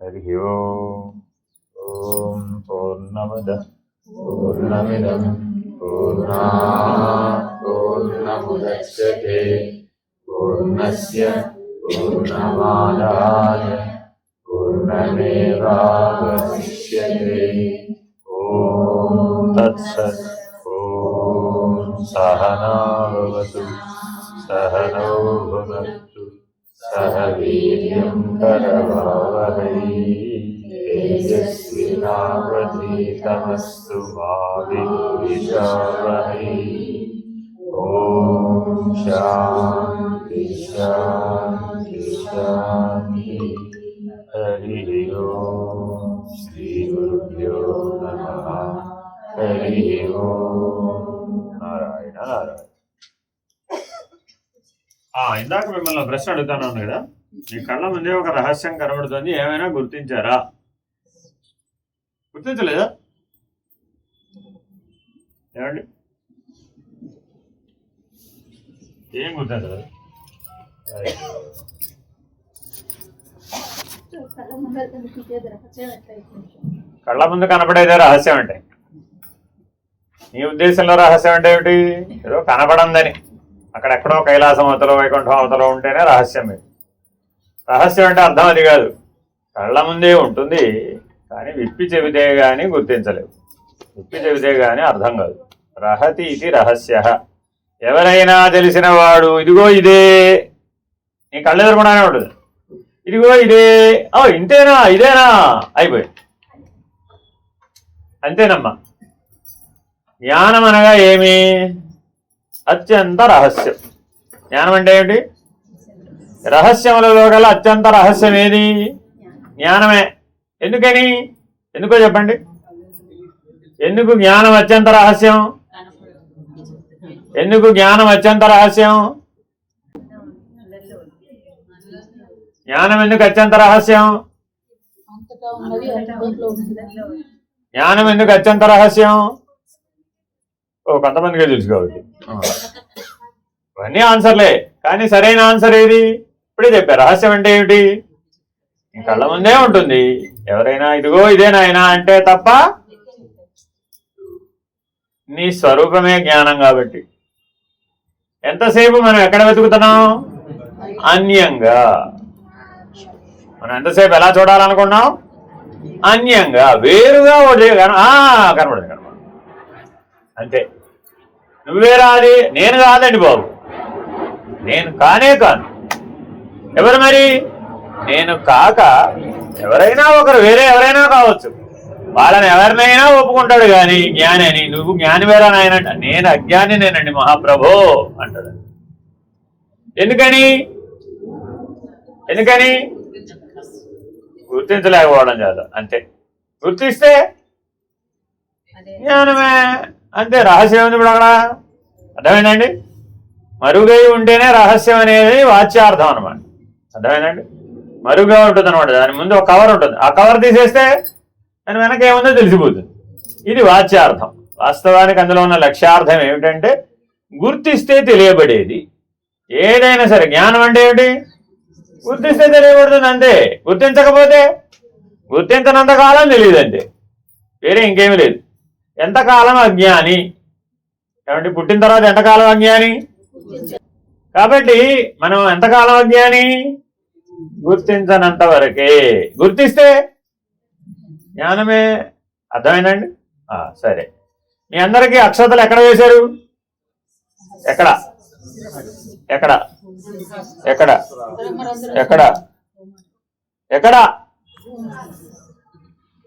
हरि ओम पूर्णमदः पूर्णमिदं पूर्णात् पूर्णमुदच्यते पूर्णस्य पूर्णमादाय पूर्णमेवावशिष्यते। ओम तत्सत्। ओम सहना भवतु सहनौ भुनक्तु सह वीर्यं करवावहै तेजस्विनावधीतमस्तु मा विद्विषावहै। ओम शांति शांति शांति। हरि ओम श्री गुरुभ्यो नमः। हरि ओम नारायण नारायण। ఇందాక మిమ్మల్ని ప్రశ్న అడుగుతాను కదా, మీ కళ్ళ ముందే ఒక రహస్యం కనబడుతుంది, ఏమైనా గుర్తించారా? గుర్తించలేదా? ఏమండి, ఏం గుర్తించలేదు? కళ్ళ ముందు కనపడేదే రహస్యం అంటే, నీ ఉద్దేశంలో రహస్యం అంటే ఏమిటి? ఏదో కనపడందని, అక్కడెక్కడో కైలాసం అవతలో వైకుంఠం అవతలో ఉంటేనే రహస్యం. రహస్యం అంటే అర్థం అది కాదు, కళ్ళ ముందే ఉంటుంది కానీ విప్పి చెబితే కానీ గుర్తించలేవు, విప్పి చెబితే కానీ అర్థం కాదు. రహతి ఇది రహస్య. ఎవరైనా తెలిసిన వాడు ఇదిగో ఇదే, నీ కళ్ళు ఎదురుకుండానే ఉంటుంది, ఇదిగో ఇదే, ఇంతేనా, ఇదేనా, అయిపోయి అంతేనమ్మా. జ్ఞానం అనగా ఏమి? అత్యంత రహస్యం. జ్ఞానం అంటే ఏమిటి? రహస్యములలో గల అత్యంత రహస్యం ఏది? జ్ఞానమే. ఎందుకని? ఎందుకో చెప్పండి. ఎందుకు జ్ఞానం అత్యంత రహస్యం? ఎందుకు జ్ఞానం అత్యంత రహస్యం? జ్ఞానం ఎందుకు అత్యంత రహస్యం? జ్ఞానం ఎందుకు అత్యంత రహస్యం? కొంతమందికే తెలుసు కాబట్టి ఇవన్నీ ఆన్సర్లే, కానీ సరైన ఆన్సర్ ఏది? ఇప్పుడే చెప్పారు. రహస్యం అంటే ఏమిటి? నీ కళ్ళ ముందే ఉంటుంది, ఎవరైనా ఇదిగో ఇదే నాయనా అంటే తప్ప నీ స్వరూపమే జ్ఞానం. కాబట్టి ఎంతసేపు మనం ఎక్కడ వెతుకుతున్నాం? అన్యంగా. మనం ఎంతసేపు ఎలా చూడాలనుకున్నాం? అన్యంగా, వేరుగా కనబడదు అంతే. నువ్వేరా అది? నేను కాదండి బాబు, నేను కానే కాను. ఎవరు మరి? నేను కాక ఎవరైనా ఒకరు, వేరే ఎవరైనా కావచ్చు, వాళ్ళని ఎవరినైనా ఒప్పుకుంటాడు కానీ జ్ఞాని అని. నువ్వు జ్ఞాని వేరా నాయన? నేను అజ్ఞాని నేనండి మహాప్రభో అంటాడు. ఎందుకని? ఎందుకని? గుర్తించలేకపోవడం చేత. అంతే. గుర్తిస్తే జ్ఞానమే. అంతే. రహస్యం ఉంది ఇప్పుడు అక్కడ. అర్థమైందండి? మరుగై ఉంటేనే రహస్యం అనేది వాచ్యార్థం అనమాట. అర్థమైందండి? మరుగ్గా ఉంటుంది అనమాట. దాని ముందు ఒక కవర్ ఉంటుంది, ఆ కవర్ తీసేస్తే దాని వెనక ఏముందో తెలిసిపోతుంది. ఇది వాచ్యార్థం. వాస్తవానికి అందులో ఉన్న లక్ష్యార్థం ఏమిటంటే గుర్తిస్తే తెలియబడేది ఏదైనా సరే. జ్ఞానం అంటే ఏమిటి? గుర్తిస్తే తెలియబడుతుంది అంతే. గుర్తించకపోతే గుర్తించనంతకాలం తెలియదు అంతే, వేరే ఇంకేమీ లేదు. ఎంతకాలం అజ్ఞాని. కాబట్టి పుట్టిన తర్వాత ఎంతకాలం అజ్ఞాని? కాబట్టి మనం ఎంతకాలం అజ్ఞాని? గుర్తించనంత వరకే. గుర్తిస్తే జ్ఞానమే. అర్థమైందండి? సరే. మీ అందరికీ అక్షతలు ఎక్కడ వేశారు? ఎక్కడ ఎక్కడ ఎక్కడ ఎక్కడ ఎక్కడ?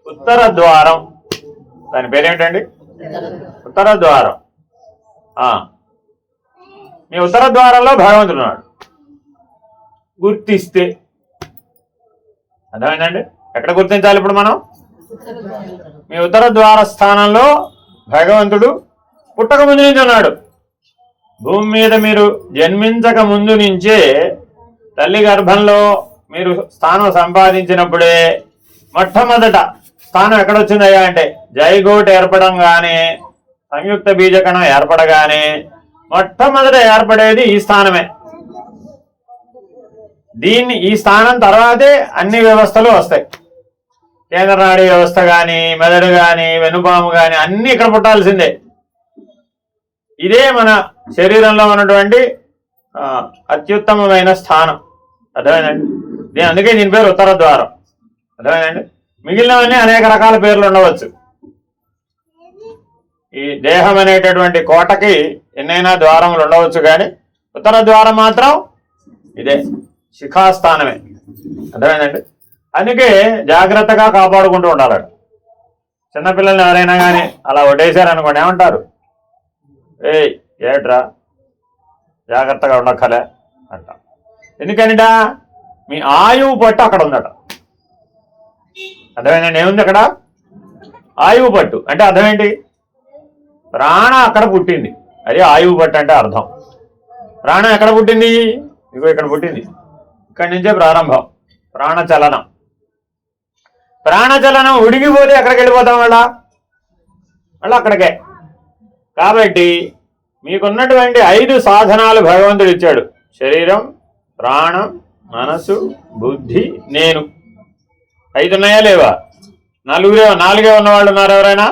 ఉత్తర ద్వారం. దాని పేరేంటండి? ఉత్తర ద్వారం. మీ ఉత్తర ద్వారంలో భగవంతుడు ఉన్నాడు. గుర్తిస్తే అర్థమైందండి? ఎక్కడ గుర్తించాలి ఇప్పుడు మనం? మీ ఉత్తర ద్వార స్థానంలో భగవంతుడు పుట్టక ముందు నుంచి ఉన్నాడు. భూమి మీద మీరు జన్మించక ముందు నుంచే తల్లి గర్భంలో మీరు స్థానం సంపాదించినప్పుడే మొట్టమొదట స్థానం ఎక్కడొచ్చిందయ్యా అంటే జైగోట్ ఏర్పడంగానే, సంయుక్త బీజకణం ఏర్పడగానే మొట్టమొదట ఏర్పడేది ఈ స్థానమే. ఈ స్థానం తర్వాతే అన్ని వ్యవస్థలు వస్తాయి. కేంద్ర నాడీ వ్యవస్థ కానీ, మెదడు కానీ, వెనుపాము కానీ అన్నీ ఇక్కడ పుట్టాల్సిందే. ఇదే మన శరీరంలో ఉన్నటువంటి అత్యుత్తమమైన స్థానం. అర్థమైందండి? అందుకే దీని పేరు ఉత్తర ద్వారం. అర్థమైందండి? మిగిలినవన్నీ అనేక రకాల పేర్లు ఉండవచ్చు. ఈ దేహం అనేటటువంటి కోటకి ఎన్నైనా ద్వారములు ఉండవచ్చు, కానీ ఉత్తర ద్వారం మాత్రం ఇదే శిఖాస్థానమే. అర్థమైందండి? అందుకే జాగ్రత్తగా కాపాడుకుంటూ ఉండాలట. చిన్నపిల్లల్ని ఎవరైనా కానీ అలా వడ్డేశారనుకోండి, ఏమంటారు? ఏట్రా జాగ్రత్తగా ఉండక్కలే అంట. ఎందుకనిట? మీ ఆయువు పట్టు అక్కడ ఉందట. అర్థమైందండి? ఏముంది అక్కడ? ఆయువు పట్టు అంటే అర్థం ఏంటి? ప్రాణం అక్కడ పుట్టింది, అది ఆయువు పట్టు అంటే అర్థం. ప్రాణం ఎక్కడ పుట్టింది? ఇగో ఇక్కడ పుట్టింది. ఇక్కడి నుంచే ప్రారంభం ప్రాణచలనం. ప్రాణచలనం ఉడిగిపోతే ఎక్కడికి వెళ్ళిపోతాం? మళ్ళీ అక్కడికే. కాబట్టి మీకున్నటువంటి 5 సాధనాలు భగవంతుడు ఇచ్చాడు. శరీరం, ప్రాణం, మనసు, బుద్ధి, నేను. 5 ఉన్నాయా లేవా? 4 ఉన్నవాళ్ళు ఉన్నారు ఎవరైనా?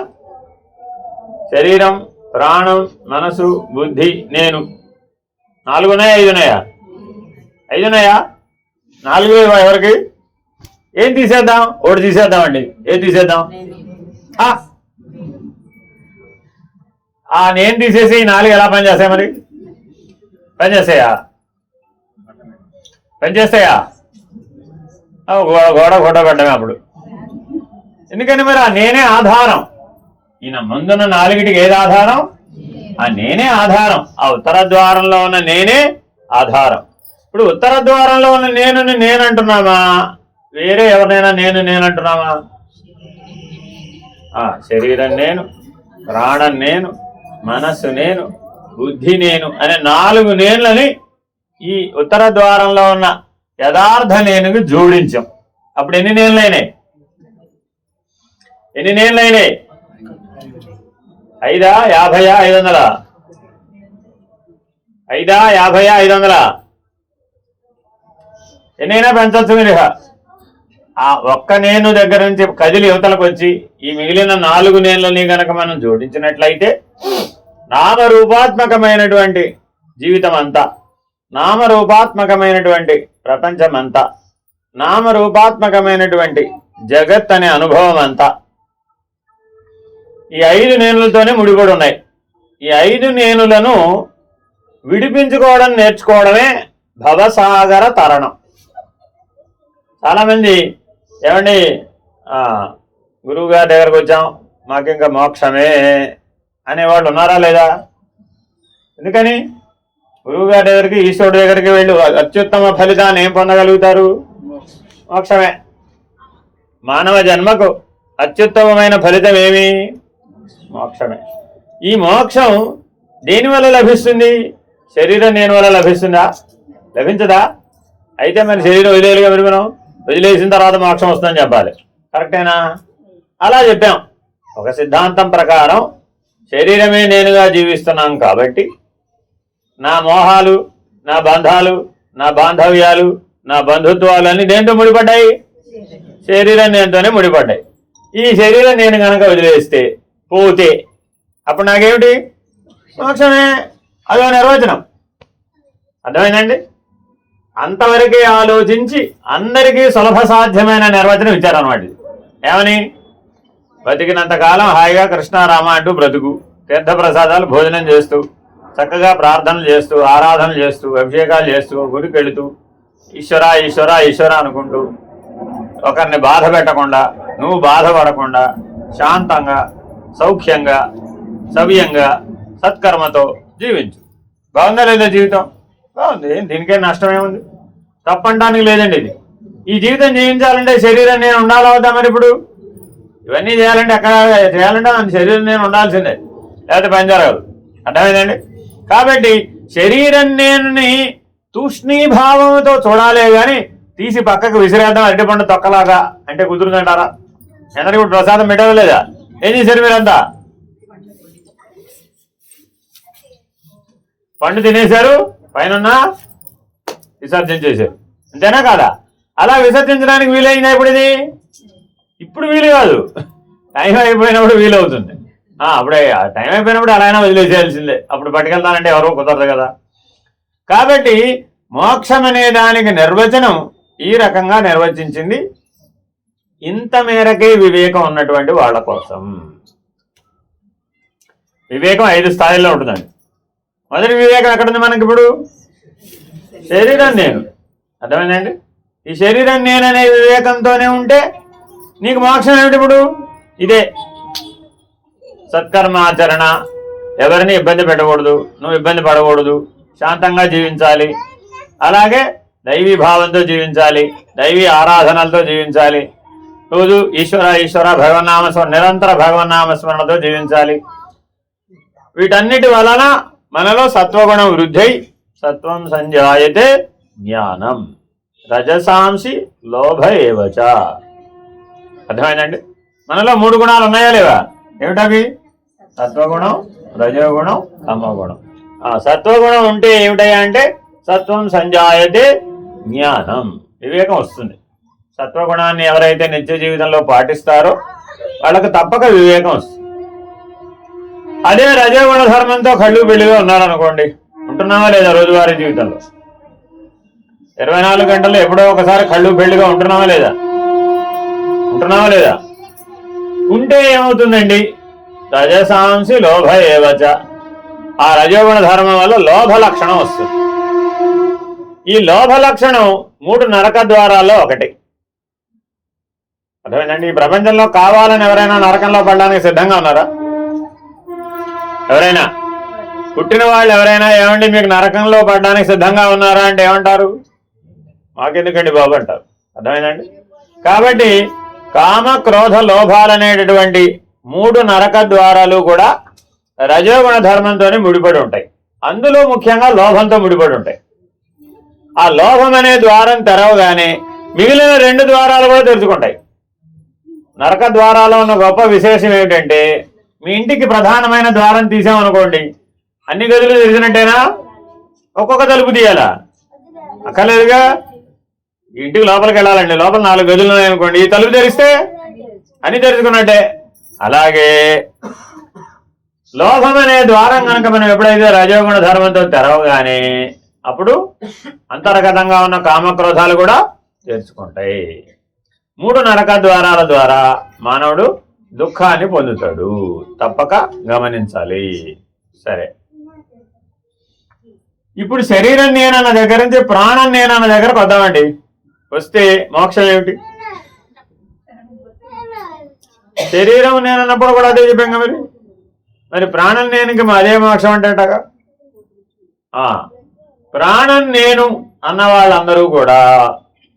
శరీరం, ప్రాణం, మనసు, బుద్ధి, నేను. 4 ఉన్నాయా? 5 ఉన్నాయా? 5 ఉన్నాయా? 4 ఎవరికి? ఏం తీసేద్దాం? ఒకటి తీసేద్దామండి. ఏం తీసేద్దాం? నేను తీసేసి 4 ఎలా పనిచేస్తాయి? మరి పనిచేస్తాయా? పనిచేస్తాయా? గోడ పడ్డామే అప్పుడు. ఎందుకని? మరి ఆ నేనే ఆధారం. ఈయన ముందున్న 4టికి ఏది ఆధారం? ఆ నేనే ఆధారం. ఆ ఉత్తర ద్వారంలో ఉన్న నేనే ఆధారం. ఇప్పుడు ఉత్తర ద్వారంలో ఉన్న నేనంటున్నామా? వేరే ఎవరినైనా నేనంటున్నామా? శరీరం నేను, ప్రాణం నేను, మనస్సు నేను, బుద్ధి నేను అనే 4 నేనులని ఈ ఉత్తర ద్వారంలో ఉన్న యథార్థ నేనుకు జోడించాం. అప్పుడు ఎన్ని నేనులైనాయి? 5, 50, 500? 5, 50, 500? ఎన్నైనా పెంచవచ్చు మీరు. ఆ ఒక్క నేను దగ్గర నుంచి కదిలి యువతలకు వచ్చి ఈ మిగిలిన 4 నేనులని గనక మనం జోడించినట్లయితే నామరూపాత్మకమైనటువంటి జీవితం అంతా, నామరూపాత్మకమైనటువంటి ప్రపంచం అంతా, నామరూపాత్మకమైనటువంటి జగత్ అనే అనుభవం అంతా ఈ 5 నేనులతోనే ముడిపడి ఉన్నాయి. ఈ 5 నేనులను విడిపించుకోవడం నేర్చుకోవడమే భవసాగర తరణం. చాలామంది ఏమండి గురువు గారి దగ్గరకు వచ్చాం, మాకు ఇంకా మోక్షమే అనేవాళ్ళు ఉన్నారా లేదా? ఎందుకని? గురువు గారి దగ్గరికి, ఈశ్వరుడి దగ్గరికి వెళ్ళి అత్యుత్తమ ఫలితాన్ని ఏం పొందగలుగుతారు? మోక్షమే. మానవ జన్మకు అత్యుత్తమమైన ఫలితం ఏమి? మోక్షమే. ఈ మోక్షం దేని వల్ల లభిస్తుంది? శరీరం నేను వల్ల లభిస్తుందా? లభించదా? అయితే మరి శరీరం వదిలేలుగా మరి మనం వదిలేసిన తర్వాత మోక్షం వస్తుందని చెప్పాలి. కరెక్టేనా? అలా చెప్పాం. ఒక సిద్ధాంతం ప్రకారం శరీరమే నేనుగా జీవిస్తున్నాం కాబట్టి నా మోహాలు, నా బంధాలు, నా బాంధవ్యాలు, నా బంధుత్వాలు అన్నీ దేంతో ముడిపడ్డాయి? శరీరం నేనుతోనే ముడిపడ్డాయి. ఈ శరీరం నేను కనుక వదిలేస్తే, పోతే అప్పుడు నాకేమిటి? మోక్షమే. అదో నిర్వచనం. అర్థమైందండి? అంతవరకే ఆలోచించి అందరికీ సులభ సాధ్యమైన నిర్వచనం ఇచ్చారన్నమాట. ఏమని? బతికినంతకాలం హాయిగా కృష్ణారామ అంటూ బ్రతుకు, తీర్థప్రసాదాలు భోజనం చేస్తూ, చక్కగా ప్రార్థనలు చేస్తూ, ఆరాధనలు చేస్తూ, అభిషేకాలు చేస్తూ, గుడికి వెళుతూ ఈశ్వర ఈశ్వర ఈశ్వర అనుకుంటూ, ఒకరిని బాధ పెట్టకుండా, నువ్వు బాధపడకుండా, శాంతంగా, సౌఖ్యంగా, సవ్యంగా, సత్కర్మతో జీవించు. బాగుందా లేదా జీవితం? బాగుంది. దీనికే నష్టమేముంది? తప్పంటానికి లేదండి. ఇది ఈ జీవితం జీవించాలంటే శరీరం నేను ఉండాలి అవుతా. మరి ఇప్పుడు ఇవన్నీ చేయాలంటే ఎక్కడ చేయాలంటే శరీరం నేను ఉండాల్సిందే, లేకపోతే పని జరగదు. అర్థమైందండి? కాబట్టి శరీరం నేనుని తూష్ణీభావంతో చూడాలే కానీ తీసి పక్కకు విసిరేద్దాం అరటిపండు తొక్కలాగా అంటే కుదురుతుంటారా? అందరికి ఇప్పుడు ప్రసాదం పెట్టలేదా? ఏం చేశారు మీరంతా? పండు తినేశారు, పైన విసర్జన చేశారు. అంతేనా కాదా? అలా విసర్జించడానికి వీలైందా ఇప్పుడు? ఇది ఇప్పుడు వీలు కాదు, టైం అయిపోయినప్పుడు వీలు అవుతుంది. అప్పుడే టైం అయిపోయినప్పుడు అలా అయినా వదిలేసేయాల్సిందే, అప్పుడు పట్టుకెళ్తానంటే ఎవరో కుదరదు కదా. కాబట్టి మోక్షం అనే దానికి నిర్వచనం ఈ రకంగా నిర్వచించింది ఇంత మేరకే వివేకం ఉన్నటువంటి వాళ్ళ కోసం. వివేకం 5 స్థాయిల్లో ఉంటుందండి. మొదటి వివేకం ఎక్కడుంది మనకి? ఇప్పుడు శరీరం నేను, అర్థమైందండి? ఈ శరీరం నేననే వివేకంతోనే ఉంటే నీకు మోక్షం ఏమిటి? ఇప్పుడు ఇదే సత్కర్మాచరణ, ఎవరిని ఇబ్బంది పెట్టకూడదు, నువ్వు ఇబ్బంది పడకూడదు, శాంతంగా జీవించాలి, అలాగే దైవీ భావంతో జీవించాలి, దైవీ ఆరాధనలతో జీవించాలి, రోజు ఈశ్వర ఈశ్వర భగవన్నామస్మరణ, నిరంతర భగవన్నామస్మరణతో జీవించాలి. వీటన్నిటి వలన మనలో సత్వగుణం వృద్ధి, సత్వం సంజాయతే జ్ఞానం, రజసాంసి లోభ ఏవచ. అర్థమైందండి? మనలో 3 గుణాలు ఉన్నాయా లేవా? ఏమిటవి? సత్వగుణం, రజోగుణం, తమోగుణం. సత్వగుణం ఉంటే ఏమిటయ్యా అంటే సత్వం సంజాయతే జ్ఞానం, వివేకం వస్తుంది. సత్వగుణాన్ని ఎవరైతే నిత్య జీవితంలో పాటిస్తారో వాళ్ళకు తప్పక వివేకం వస్తుంది. అదే రజోగుణ ధర్మంతో కళ్ళు పెళ్లిగా ఉన్నారనుకోండి, ఉంటున్నావా లేదా రోజువారీ జీవితంలో? 24 గంటల్లో ఎప్పుడో ఒకసారి కళ్ళు పెళ్లిగా ఉంటున్నావా లేదా? ఉంటున్నావా లేదా? ఉంటే ఏమవుతుందండి? రజసాంసి లోభ ఏవచ. ఆ రజోగుణ ధర్మం వల్ల లోభ లక్షణం వస్తుంది. ఈ లోభ లక్షణం 3 నరక ద్వారాల్లో ఒకటి. అర్థమైందండి? ఈ ప్రపంచంలో కావాలని ఎవరైనా నరకంలో పడడానికి సిద్ధంగా ఉన్నారా? ఎవరైనా పుట్టిన వాళ్ళు ఎవరైనా ఏమండి మీకు నరకంలో పడడానికి సిద్ధంగా ఉన్నారా అంటే ఏమంటారు? మాకెందుకండి బాబు అంటారు. అర్థమైందండి? కాబట్టి కామ క్రోధ లోభాలనేటటువంటి 3 నరక ద్వారాలు కూడా రజోగుణ ధర్మంతోనే ముడిపడి ఉంటాయి. అందులో ముఖ్యంగా లోభంతో ముడిపడి ఉంటాయి. ఆ లోభం అనే ద్వారం తెరవగానే మిగిలిన 2 ద్వారాలు కూడా తెరుచుకుంటాయి. నరక ద్వారాలో ఉన్న గొప్ప విశేషం ఏమిటంటే, మీ ఇంటికి ప్రధానమైన ద్వారం తీసామనుకోండి, అన్ని గదులు తెరిచినట్టేనా? ఒక్కొక్క తలుపు తీయాలా? అక్కర్లేదుగా. ఇంటికి లోపలికి వెళ్ళాలండి, లోపల 4 గదులు ఉన్నాయనుకోండి, ఈ తలుపు తెరిస్తే అన్ని తెరుచుకున్నట్టే. అలాగే లోభం అనే ద్వారం కనుక మనం ఎప్పుడైతే రజోగుణ ధర్మంతో తెరవగానే అప్పుడు అంతర్గతంగా ఉన్న కామక్రోధాలు కూడా తెరుచుకుంటాయి. 3 నరక ద్వారాల ద్వారా మానవుడు దుఃఖాన్ని పొందుతాడు, తప్పక గమనించాలి. సరే, ఇప్పుడు శరీరం నేనన్న దగ్గర నుంచి ప్రాణం నేనన్న దగ్గరకు వద్దామండి. వస్తే మోక్షం ఏమిటి? శరీరం నేనన్నప్పుడు కూడా అదే చెప్పాం. మరి ప్రాణం నేనుకి అదే మోక్షం అంటేటగా. ప్రాణం నేను అన్న వాళ్ళందరూ కూడా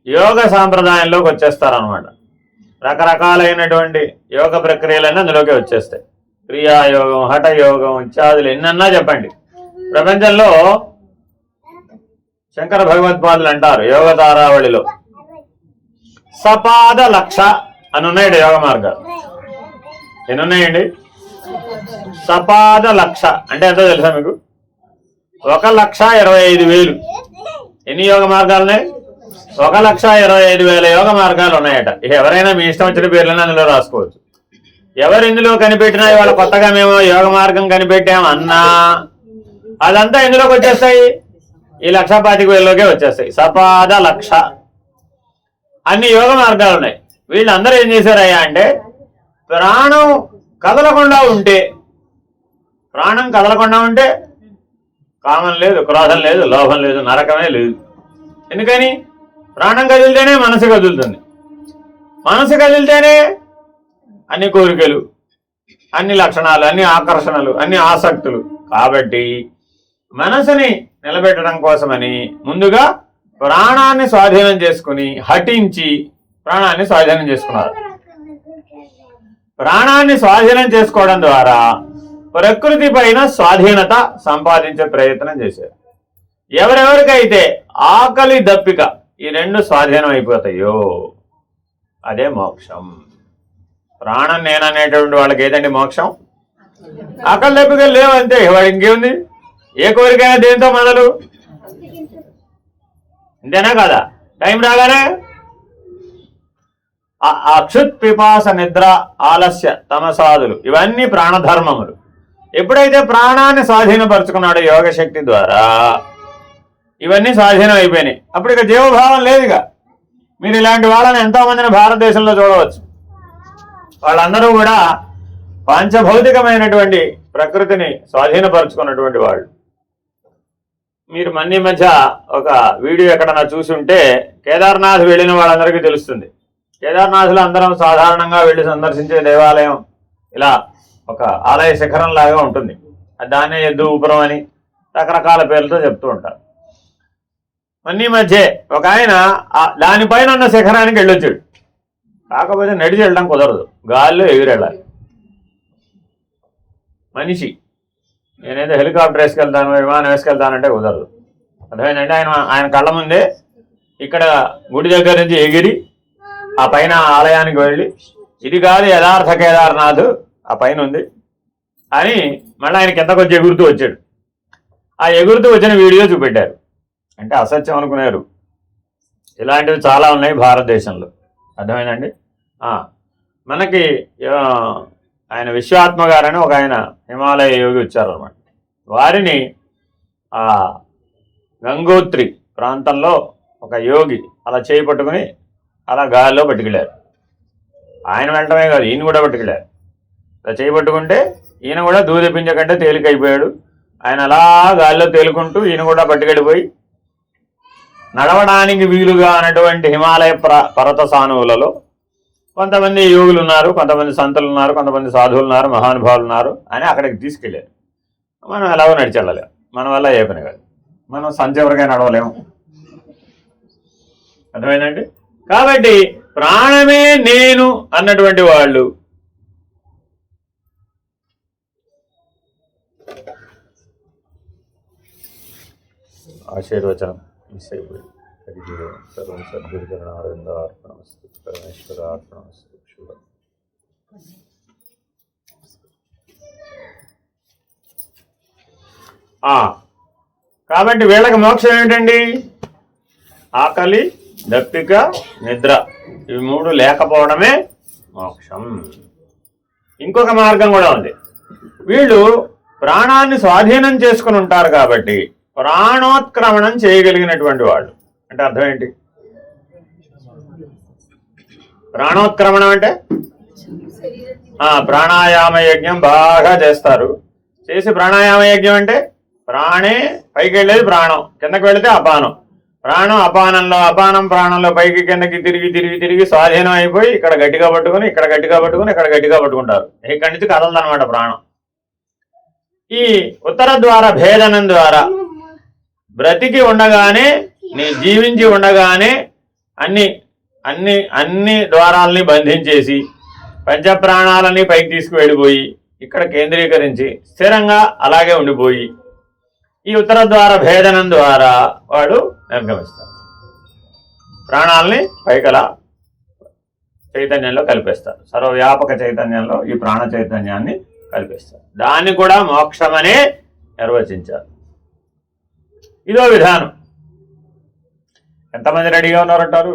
యోగ సాంప్రదాయంలోకి వచ్చేస్తారనమాట. రకరకాలైనటువంటి యోగ ప్రక్రియలన్నీ అందులోకి వచ్చేస్తాయి. క్రియాయోగం, హఠయోగం ఇత్యాదులు ఎన్నన్నా చెప్పండి. ప్రపంచంలో శంకర భగవత్పాదులు అంటారు యోగ తారావళిలో సపాద లక్ష అని ఉన్నాయండి యోగ మార్గాలు. ఎన్నున్నాయండి? సపాద లక్ష అంటే ఎంతో తెలుసా మీకు? 1,25,000. ఎన్ని యోగ మార్గాలున్నాయి? 1,25,000 యోగ మార్గాలు ఉన్నాయట. ఎవరైనా మీ ఇష్టం వచ్చిన పేర్లను అందులో రాసుకోవచ్చు. ఎవరు ఇందులో కనిపెట్టినా ఇవాళ కొత్తగా మేము యోగ మార్గం కనిపెట్టాం అన్నా అదంతా ఇందులోకి వచ్చేస్తాయి, ఈ 1,25,000లోకే వచ్చేస్తాయి. సపాద లక్ష అన్ని యోగ మార్గాలు ఉన్నాయి. వీళ్ళందరూ ఏం చేశారయ్యా అంటే, ప్రాణం కదలకుండా ఉంటే కామం లేదు, క్రోధం లేదు, లోభం లేదు, నరకమే లేదు. ఎందుకని? ప్రాణం కదిలితేనే మనసు కదులుతుంది. మనసు కదిలితేనే అన్ని కోరికలు, అన్ని లక్షణాలు, అన్ని ఆకర్షణలు, అన్ని ఆసక్తులు. కాబట్టి మనసుని నిలబెట్టడం కోసమని ముందుగా ప్రాణాన్ని స్వాధీనం చేసుకుని హఠించి ప్రాణాన్ని స్వాధీనం చేసుకున్నారు. ప్రాణాన్ని స్వాధీనం చేసుకోవడం ద్వారా ప్రకృతి పైన స్వాధీనత సంపాదించే ప్రయత్నం చేశారు. ఎవరెవరికైతే ఆకలి దప్పిక ఈ 2 స్వాధీనం అయిపోతాయో అదే మోక్షం. ప్రాణం నేననేటువంటి వాళ్ళకి ఏదండి మోక్షం? ఆకలి దప్పిక లేవంతే, వాడు ఇంకేముంది? ఏ కోరికైనా దేంతో మొదలు? అంతేనా కదా? టైం రాగానే అక్షుత్ పిపాస నిద్ర ఆలస్య తమసాదులు ఇవన్నీ ప్రాణధర్మములు. ఎప్పుడైతే ప్రాణాన్ని స్వాధీనపరుచుకున్నాడో యోగశక్తి ద్వారా ఇవన్నీ స్వాధీనం అయిపోయినాయి. అప్పుడు ఇక జీవభావం లేదుగా. మీరు ఇలాంటి వాళ్ళని ఎంతోమందిని భారతదేశంలో చూడవచ్చు. వాళ్ళందరూ కూడా పంచభౌతికమైనటువంటి ప్రకృతిని స్వాధీనపరుచుకున్నటువంటి వాళ్ళు. మీరు మన్ని మధ్య ఒక వీడియో ఎక్కడన్నా చూసి ఉంటే కేదార్నాథ్ వెళ్ళిన వాళ్ళందరికీ తెలుస్తుంది. కేదార్నాథ్లో అందరం సాధారణంగా వెళ్ళి సందర్శించే దేవాలయం ఇలా ఒక ఆలయ శిఖరం లాగా ఉంటుంది. దాన్నే ఎద్దుపురం అని రకరకాల పేర్లతో చెప్తూ ఉంటారు. మన్ని మధ్య ఒక ఆయన దానిపైన ఉన్న శిఖరానికి వెళ్ళొచ్చాడు. కాకపోతే నడిచి వెళ్ళడం కుదరదు, గాల్లో ఎగిరెళ్ళాలి. మనిషి నేనైతే హెలికాప్టర్ వేసుకెళ్తాను, విమానం వేసుకెళ్తానంటే కుదరదు. అర్థమైందంటే ఆయన కళ్ళ ముందే ఇక్కడ గుడి దగ్గర నుంచి ఎగిరి ఆ పైన ఆలయానికి వెళ్ళి ఇది కాదు యథార్థ కేదార్నాథ్ ఆ పైన ఉంది అని మళ్ళీ ఆయన కిందకు వచ్చి ఎగురుతూ వచ్చాడు. ఆ ఎగురుతూ వచ్చిన వీడియో చూపెట్టారు. అంటే అసత్యం అనుకున్నారు. ఇలాంటివి చాలా ఉన్నాయి భారతదేశంలో. అర్థమైందండి. మనకి ఆయన విశ్వాత్మ గారని ఒక ఆయన హిమాలయ యోగి వచ్చారన్నమాట. వారిని ఆ గంగోత్రి ప్రాంతంలో ఒక యోగి అలా చేయి పట్టుకుని అలా గాలిలో పట్టుకెళ్ళారు. ఆయన వెళ్ళటమే కాదు, ఈయన కూడా పట్టుకెళ్ళారు. అలా చేయి పట్టుకుంటే ఈయన కూడా దూదెపించ కంటే తేలికైపోయాడు. ఆయన అలా గాలిలో తేలుకుంటూ ఈయన కూడా పట్టుకెళ్ళిపోయి నడవడానికి వీలుగా అన్నటువంటి హిమాలయ పర్వత సానువులలో కొంతమంది యోగులు ఉన్నారు, కొంతమంది సంతులు ఉన్నారు, కొంతమంది సాధువులు ఉన్నారు, మహానుభావులు ఉన్నారు అని అక్కడికి తీసుకెళ్ళారు. మనం ఎలాగో నడిచి వెళ్ళలేము, మన వల్ల ఏ పని కాదు. మనం సంచెవరగా నడవలేము. అర్థమైందండి. కాబట్టి ప్రాణమే నేను అన్నటువంటి వాళ్ళు ఆశీర్వచనం మిస్ అయిపోయి సర్వం సద్గురుచరణారవింద అర్పణమస్తు పరమేశ్వర అర్పణమస్తు. శుభ. కాబట్టి వీళ్ళకి మోక్షం ఏమిటండి? ఆకలి, దప్పిక, నిద్ర ఇవి మూడు లేకపోవడమే మోక్షం. ఇంకొక మార్గం కూడా ఉంది. వీళ్ళు ప్రాణాన్ని స్వాధీనం చేసుకుని ఉంటారు కాబట్టి ప్రాణోత్క్రమణం చేయగలిగినటువంటి వాళ్ళు. అంటే అర్థం ఏంటి? ప్రాణోత్క్రమణం అంటే ప్రాణాయామ యజ్ఞం బాగా చేస్తారు. చేసి ప్రాణాయామ యజ్ఞం అంటే ప్రాణే పైకి వెళ్ళేది ప్రాణం, కిందకి వెళితే అపానం, ప్రాణం అపానంలో, అపానం ప్రాణంలో పైకి కిందకి తిరిగి తిరిగి తిరిగి స్వాధీనం అయిపోయి ఇక్కడ గట్టిగా పట్టుకుని ఇక్కడ గట్టిగా పట్టుకుని ఇక్కడ గట్టిగా పట్టుకుంటారు. ఇక్కడి నుంచి కదలదనమాట ప్రాణం. ఈ ఉత్తర ద్వార భేదనం ద్వారా బ్రతికి ఉండగానే, నీ జీవించి ఉండగానే అన్ని అన్ని అన్ని ద్వారాలని బంధించేసి పంచప్రాణాలని పైకి తీసుకువెళ్ళిపోయి ఇక్కడ కేంద్రీకరించి స్థిరంగా అలాగే ఉండిపోయి ఈ ఉత్తర ద్వార భేదనం ద్వారా వాడు నిర్గమిస్తారు. ప్రాణాలని పైకలా చైతన్యంలో కలిపేస్తారు. సర్వవ్యాపక చైతన్యంలో ఈ ప్రాణ చైతన్యాన్ని కలిపేస్తారు. దాన్ని కూడా మోక్షమనే నిర్వచించారు. ఇదో విధానం. ఎంతమంది రెడీగా ఉన్నారంటారు?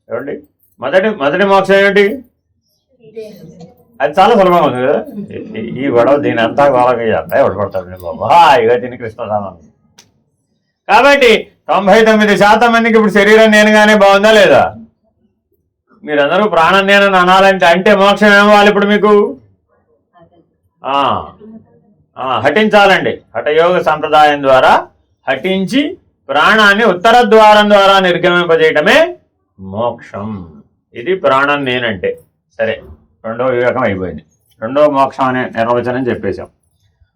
ఏమండి, మొదటి మోక్షం ఏమిటి? అది చాలా సులభంగా ఉంది కదా. ఈ గొడవ దీని అంతా గొడవ అంతా పడతాడు బాబా ఇక దీని కృష్ణదానం. కాబట్టి 99% మందికి ఇప్పుడు శరీరం నేనుగానే బాగుందా లేదా? మీరందరూ ప్రాణం నేనని అనాలంటే అంటే మోక్షం ఏమవ్వాలి ఇప్పుడు మీకు? హఠించాలండి. హఠయోగ సంప్రదాయం ద్వారా హఠించి ప్రాణాన్ని ఉత్తర ద్వారం ద్వారా నిర్గమింపజేయటమే మోక్షం. ఇది ప్రాణం నేనంటే. సరే, రెండో వివేకం అయిపోయింది. రెండో మోక్షం అనే నిర్వచనం చెప్పేశాం.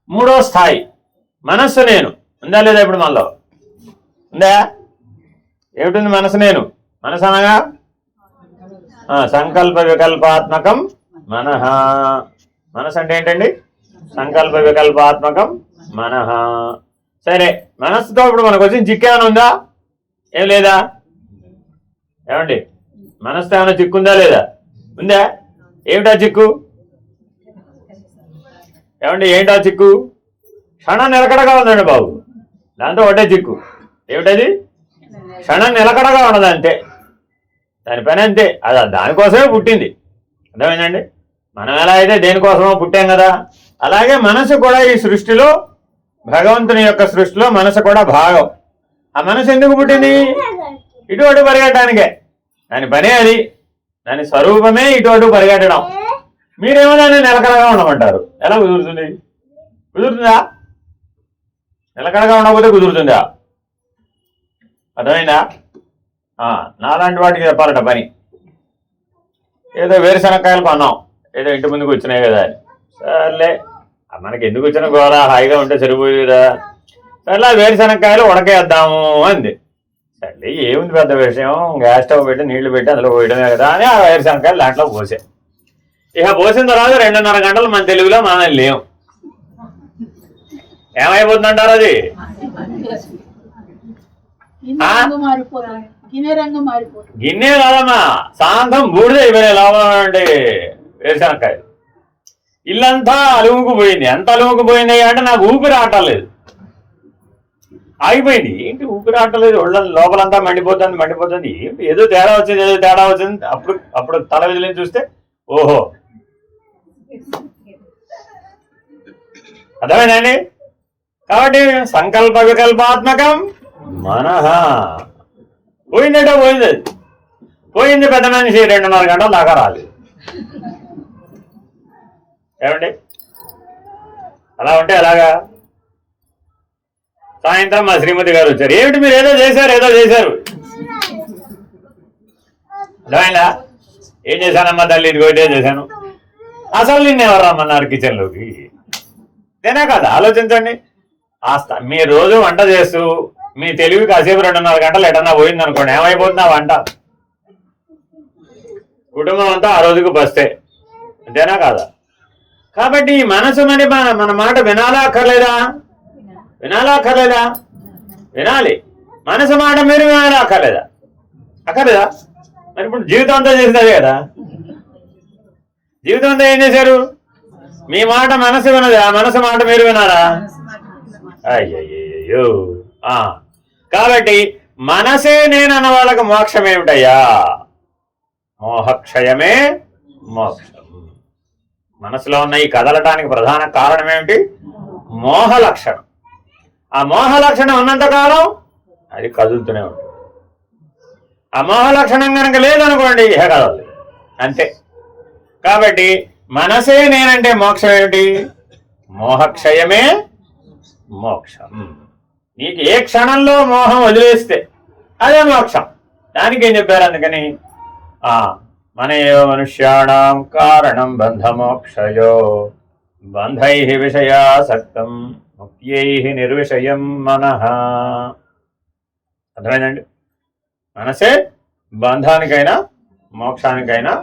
మూడో స్థాయి మనస్సు నేను ఉందా లేదా? ఇప్పుడు మనలో ఉందా? ఏమిటి మనసు నేను? మనసు అనగా సంకల్ప వికల్పాత్మకం మనః. మనసు అంటే ఏంటండి? సంకల్ప వికల్పాత్మకం మనః. సరే, మనస్సుతో ఇప్పుడు మనకు వచ్చిన చిక్కు ఏమైనా ఉందా? ఏం లేదా? ఏమండి, మనసుతో ఏమైనా చిక్కుందా లేదా? ఉందా? ఏమిటా చిక్కు? ఏమండి, ఏంటా చిక్కు? క్షణం నిలకడగా ఉందండి బాబు, దాంతో ఒకటే చిక్కు. ఏమిటది? క్షణం నిలకడగా ఉన్నది అంతే. దాని పని అంతే. అది దానికోసమే పుట్టింది. అర్థమైందండి? మనం ఎలా అయితే దేనికోసమో పుట్టాం కదా, అలాగే మనసు కూడా ఈ సృష్టిలో, భగవంతుని యొక్క సృష్టిలో మనసు కూడా భాగం. ఆ మనసు ఎందుకు పుట్టింది? ఇటు అటు పరిగెట్టడానికే. దాని పనే అది. దాని స్వరూపమే ఇటు అటు పరిగెట్టడం. మీరేమో దాన్ని నిలకడగా ఉండమంటారు. ఎలా కుదురుతుంది? కుదురుతుందా? నిలకడగా ఉండకపోతే కుదురుతుందా? అర్థమైందా? నాలాంటి వాటికి చెప్పాలట పని. ఏదో వేరుశనక్కాయలు కొన్నాం, ఏదో ఇంటి ముందుకు వచ్చినాయి కదా అని. సర్లే, మనకి ఎందుకు వచ్చిన గోర, హాయిగా ఉంటే సరిపోయి కదా. సర్లే వేరుశనక్కాయలు ఉడకేద్దాము అంది. సర్లే ఏముంది పెద్ద విషయం, గ్యాస్ స్టవ్ పెట్టి నీళ్లు పెట్టి అందులో పోయడమే కదా అని ఆ వేరుశనక్కాయలు దాంట్లో పోసే. ఇక పోసిన తర్వాత 2.5 గంటలు మన తెలుగులో మనం లేవు. ఏమైపోతుందంటారు అది? గిన్నె కాదమ్మా, సాయంత్రం బూడిద అయిపోయినాయి లోపల అంటే వేరుశనక్కాయలు. ఇల్లంతా అలుముకుపోయింది. ఎంత అలుముకుపోయింది అంటే నాకు ఊపిరి ఆటలేదు, ఆగిపోయింది. ఏంటి ఊపిరి ఆటలేదు, ఒళ్ళ లోపలంతా మండిపోతుంది. ఏదో తేడా వచ్చింది. అప్పుడు తల విదిలిని చూస్తే ఓహో, అర్థమైందండి? కాబట్టి సంకల్ప వికల్పాత్మకం మనః. పోయిందంటే పోయింది. అది పోయింది. పెద్ద మనిషి 2.5 గంటల దాకా రాలేదు. ఏమండి? అలా ఉంటే ఎలాగా? సాయంత్రం మా శ్రీమతి గారు వచ్చారు. ఏమిటి మీరు ఏదో చేశారు అర్థమైందా? ఏం చేశానమ్మా తల్లి, ఇదిగో ఇదే చేశాను. అసలు నిన్ను ఎవరు రమ్మన్నారు కిచెన్లోకి? నేనా కాదు? ఆలోచించండి. మీరు రోజు వంట చేస్తూ మీ తెలివి కాసేపు 2.5 గంటలు ఎటన్నా పోయింది అనుకోండి, ఏమైపోతుంది ఆ వంట? కుటుంబం అంతా ఆ రోజుకు బస్తే. అంతేనా కాదా? కాబట్టి ఈ మనసు మరి మన మాట వినాలా అక్కర్లేదా? వినాలి. మనసు మాట మీరు వినాలా అక్కర్లేదా? మరి ఇప్పుడు జీవితం అంతా చేసినదే కదా. జీవితం అంతా ఏం చేశారు? మీ మాట మనసు వినది, ఆ మనసు మాట మీరు వినారా? అయ్యయ్యో. కాబట్టి మనసే నేనన్న వాళ్ళకి మోక్షం ఏమిటయ్యా? మోహక్షయమే మోక్షం. మనసులో ఉన్న ఈ కదలటానికి ప్రధాన కారణం ఏమిటి? మోహ లక్షణం. ఆ మోహ లక్షణం ఉన్నంతకాలం అది కదులుతూనే ఉంటుంది. ఆ మోహ లక్షణం కనుక లేదనుకోండి, ఇహ కదలదు, అంతే. కాబట్టి మనసే నేనంటే మోక్షం ఏమిటి? మోహక్షయమే మోక్షం. నీకు ఏ క్షణంలో మోహం వదిలేస్తే అదే మోక్షం. దానికి ఏం చెప్పారు? అందుకని మనయో మనుష్యాణం కారణం బంధమోక్షయో బంధై విషయాసక్తం ముక్త్యై నిర్విషయం మనః. అర్థమైందండి? మనసే బంధానికైనా మోక్షానికైనా